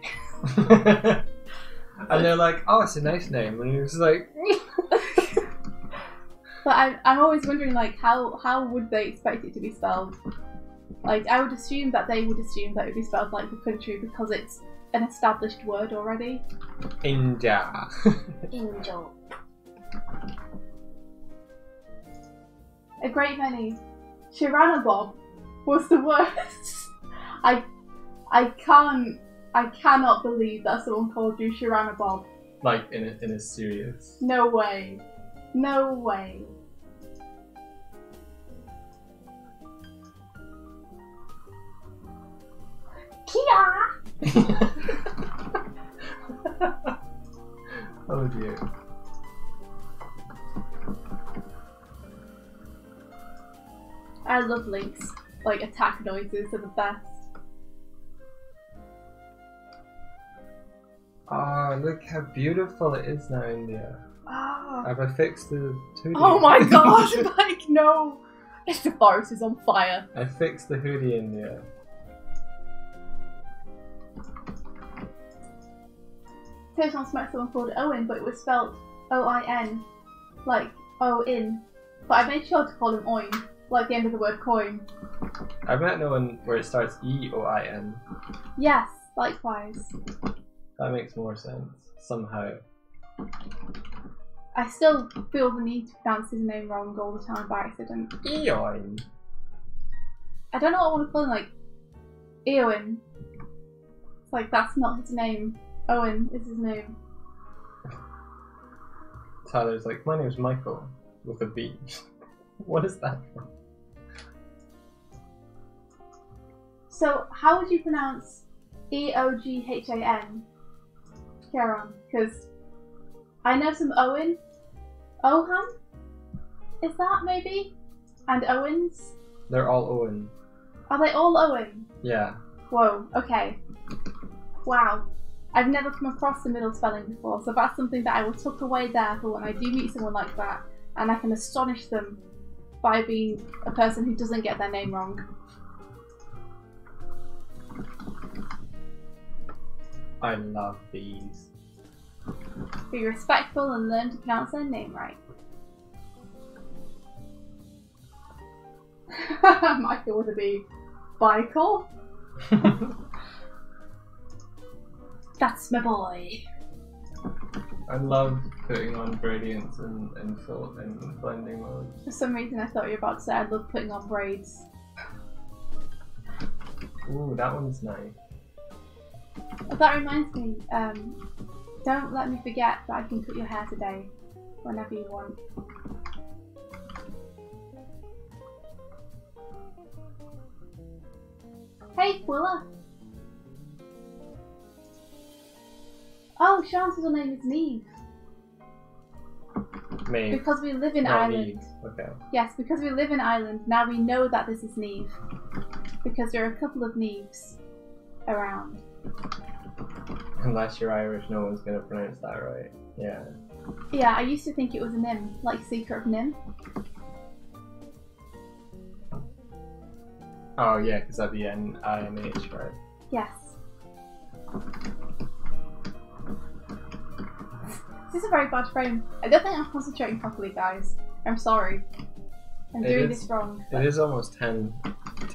And they're like, "Oh, it's a nice name," and you're just like. But I'm always wondering, like, how would they expect it to be spelled? Like, I would assume that they would assume that it would be spelled like the country because it's an established word already. India. India. A great many. Shirana Bob was the worst. I cannot believe that someone called you Shirana Bob. Like in a serious. No way. No way. Kia! Oh dear. I love Link's like attack noises are the best. Oh, look how beautiful it is now, India. Oh, Have I fixed the 2D? oh my god, like no! The forest is on fire. I fixed the hoodie, India. First once met someone called Owen, but it was spelled O-I-N, like O-in. But I made sure to call him Oin, like the end of the word coin. I've met no one where it starts E-O-I-N. Yes, likewise. That makes more sense, somehow. I still feel the need to pronounce his name wrong all the time by accident. Eoin. I don't know what I want to call him, like Eowyn. It's like, that's not his name. Owen is his name. Tyler's like, my name's Michael, with a B. What is that from? So, how would you pronounce E-O-G-H-A-N? Kieran, because I know some Owen. Ohan? Is that maybe? And Owens? They're all Owen. Are they all Owen? Yeah. Whoa, okay. Wow. I've never come across the middle spelling before, so that's something that I will tuck away there for when I do meet someone like that, and I can astonish them by being a person who doesn't get their name wrong. I love these. Be respectful and learn to pronounce their name right. Michael with a B. Michael? That's my boy. I love putting on gradients and blending mode. For some reason I thought you were about to say I love putting on braids. Ooh, that one's nice. But that reminds me, don't let me forget that I can cut your hair today, whenever you want. Hey, Willa! Oh, Sean's middle name is Neve. Me. Because we live in No, Ireland. Neve. Okay. Yes, because we live in Ireland, now we know that this is Neve. Because there are a couple of Neves around. Unless you're Irish, no one's gonna pronounce that right. Yeah. Yeah, I used to think it was a Nim, like Secret of Nim. Oh yeah, because at the end, IMH, right? Yes. This is a very bad frame. I don't think I'm concentrating properly, guys. I'm sorry. I'm doing this wrong. It is almost 10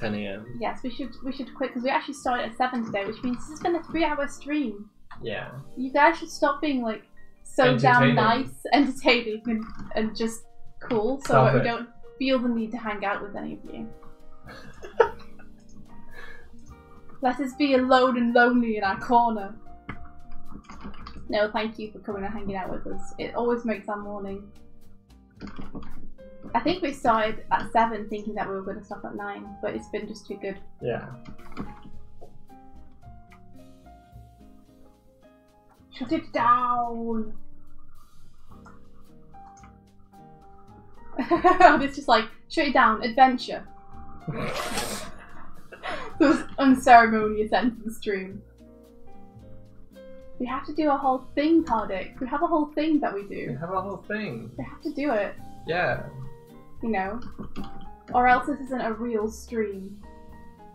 AM. Yes, we should quit because we actually started at 7 today, which means this has been a 3-hour stream. Yeah. You guys should stop being like so damn nice, entertaining, and just cool, so that we don't feel the need to hang out with any of you. Let us be alone and lonely in our corner. No, thank you for coming and hanging out with us. It always makes our morning. I think we started at 7 thinking that we were going to stop at 9, but it's been just too good. Yeah. Shut it down. It's just like, shut it down, adventure. Those unceremonious ends of the stream. We have to do a whole thing, Cardick. We have a whole thing that we do. We have a whole thing. We have to do it. Yeah. You know? Or else this isn't a real stream.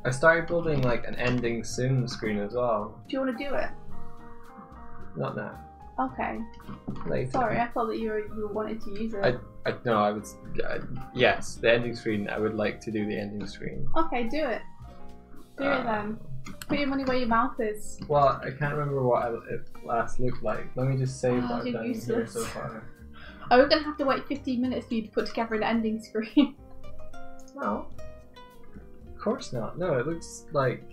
I started building like an ending soon screen as well. Do you want to do it? Not now. Okay. Later. Sorry, I thought that you wanted to use it. I would. Yes, the ending screen. I would like to do the ending screen. Okay, do it. Do it then. Put your money where your mouth is. Well, I can't remember what it last looked like. Let me just save what I've you're done here useless. so far. Are we going to have to wait 15 minutes for you to put together an ending screen? No. Of course not. No, it looks like...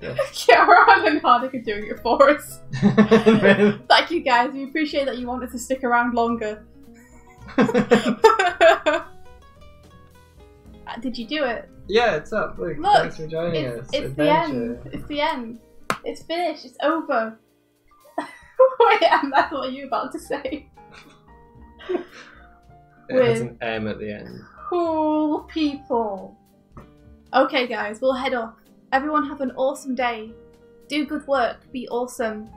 Yeah. Kiara and Hardik are doing it for us. Thank you guys, we appreciate that you wanted to stick around longer. Did you do it? Yeah, it's up. Look, thanks for joining us. It's the end. It's the end. It's finished. It's over. Wait, that's what you about to say. It has an M at the end. Cool people. Okay guys, we'll head off. Everyone have an awesome day. Do good work. Be awesome.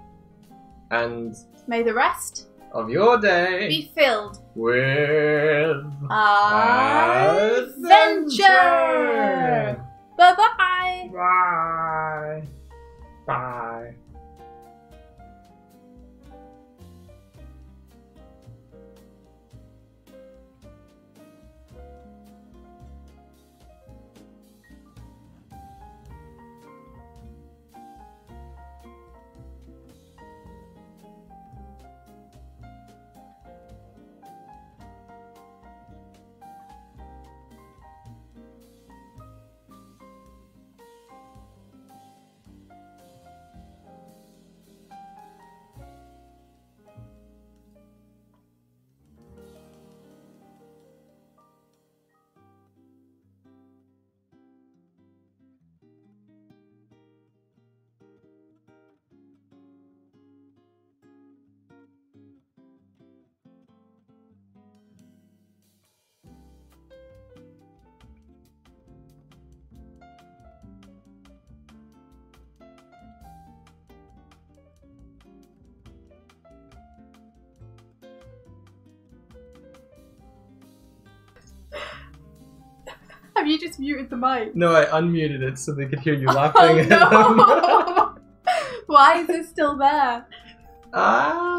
And may the rest of your day be filled with adventure. Bye-bye. Bye. Bye. Have you just muted the mic? No, I unmuted it so they could hear you laughing at them. Why is it still there? Ah!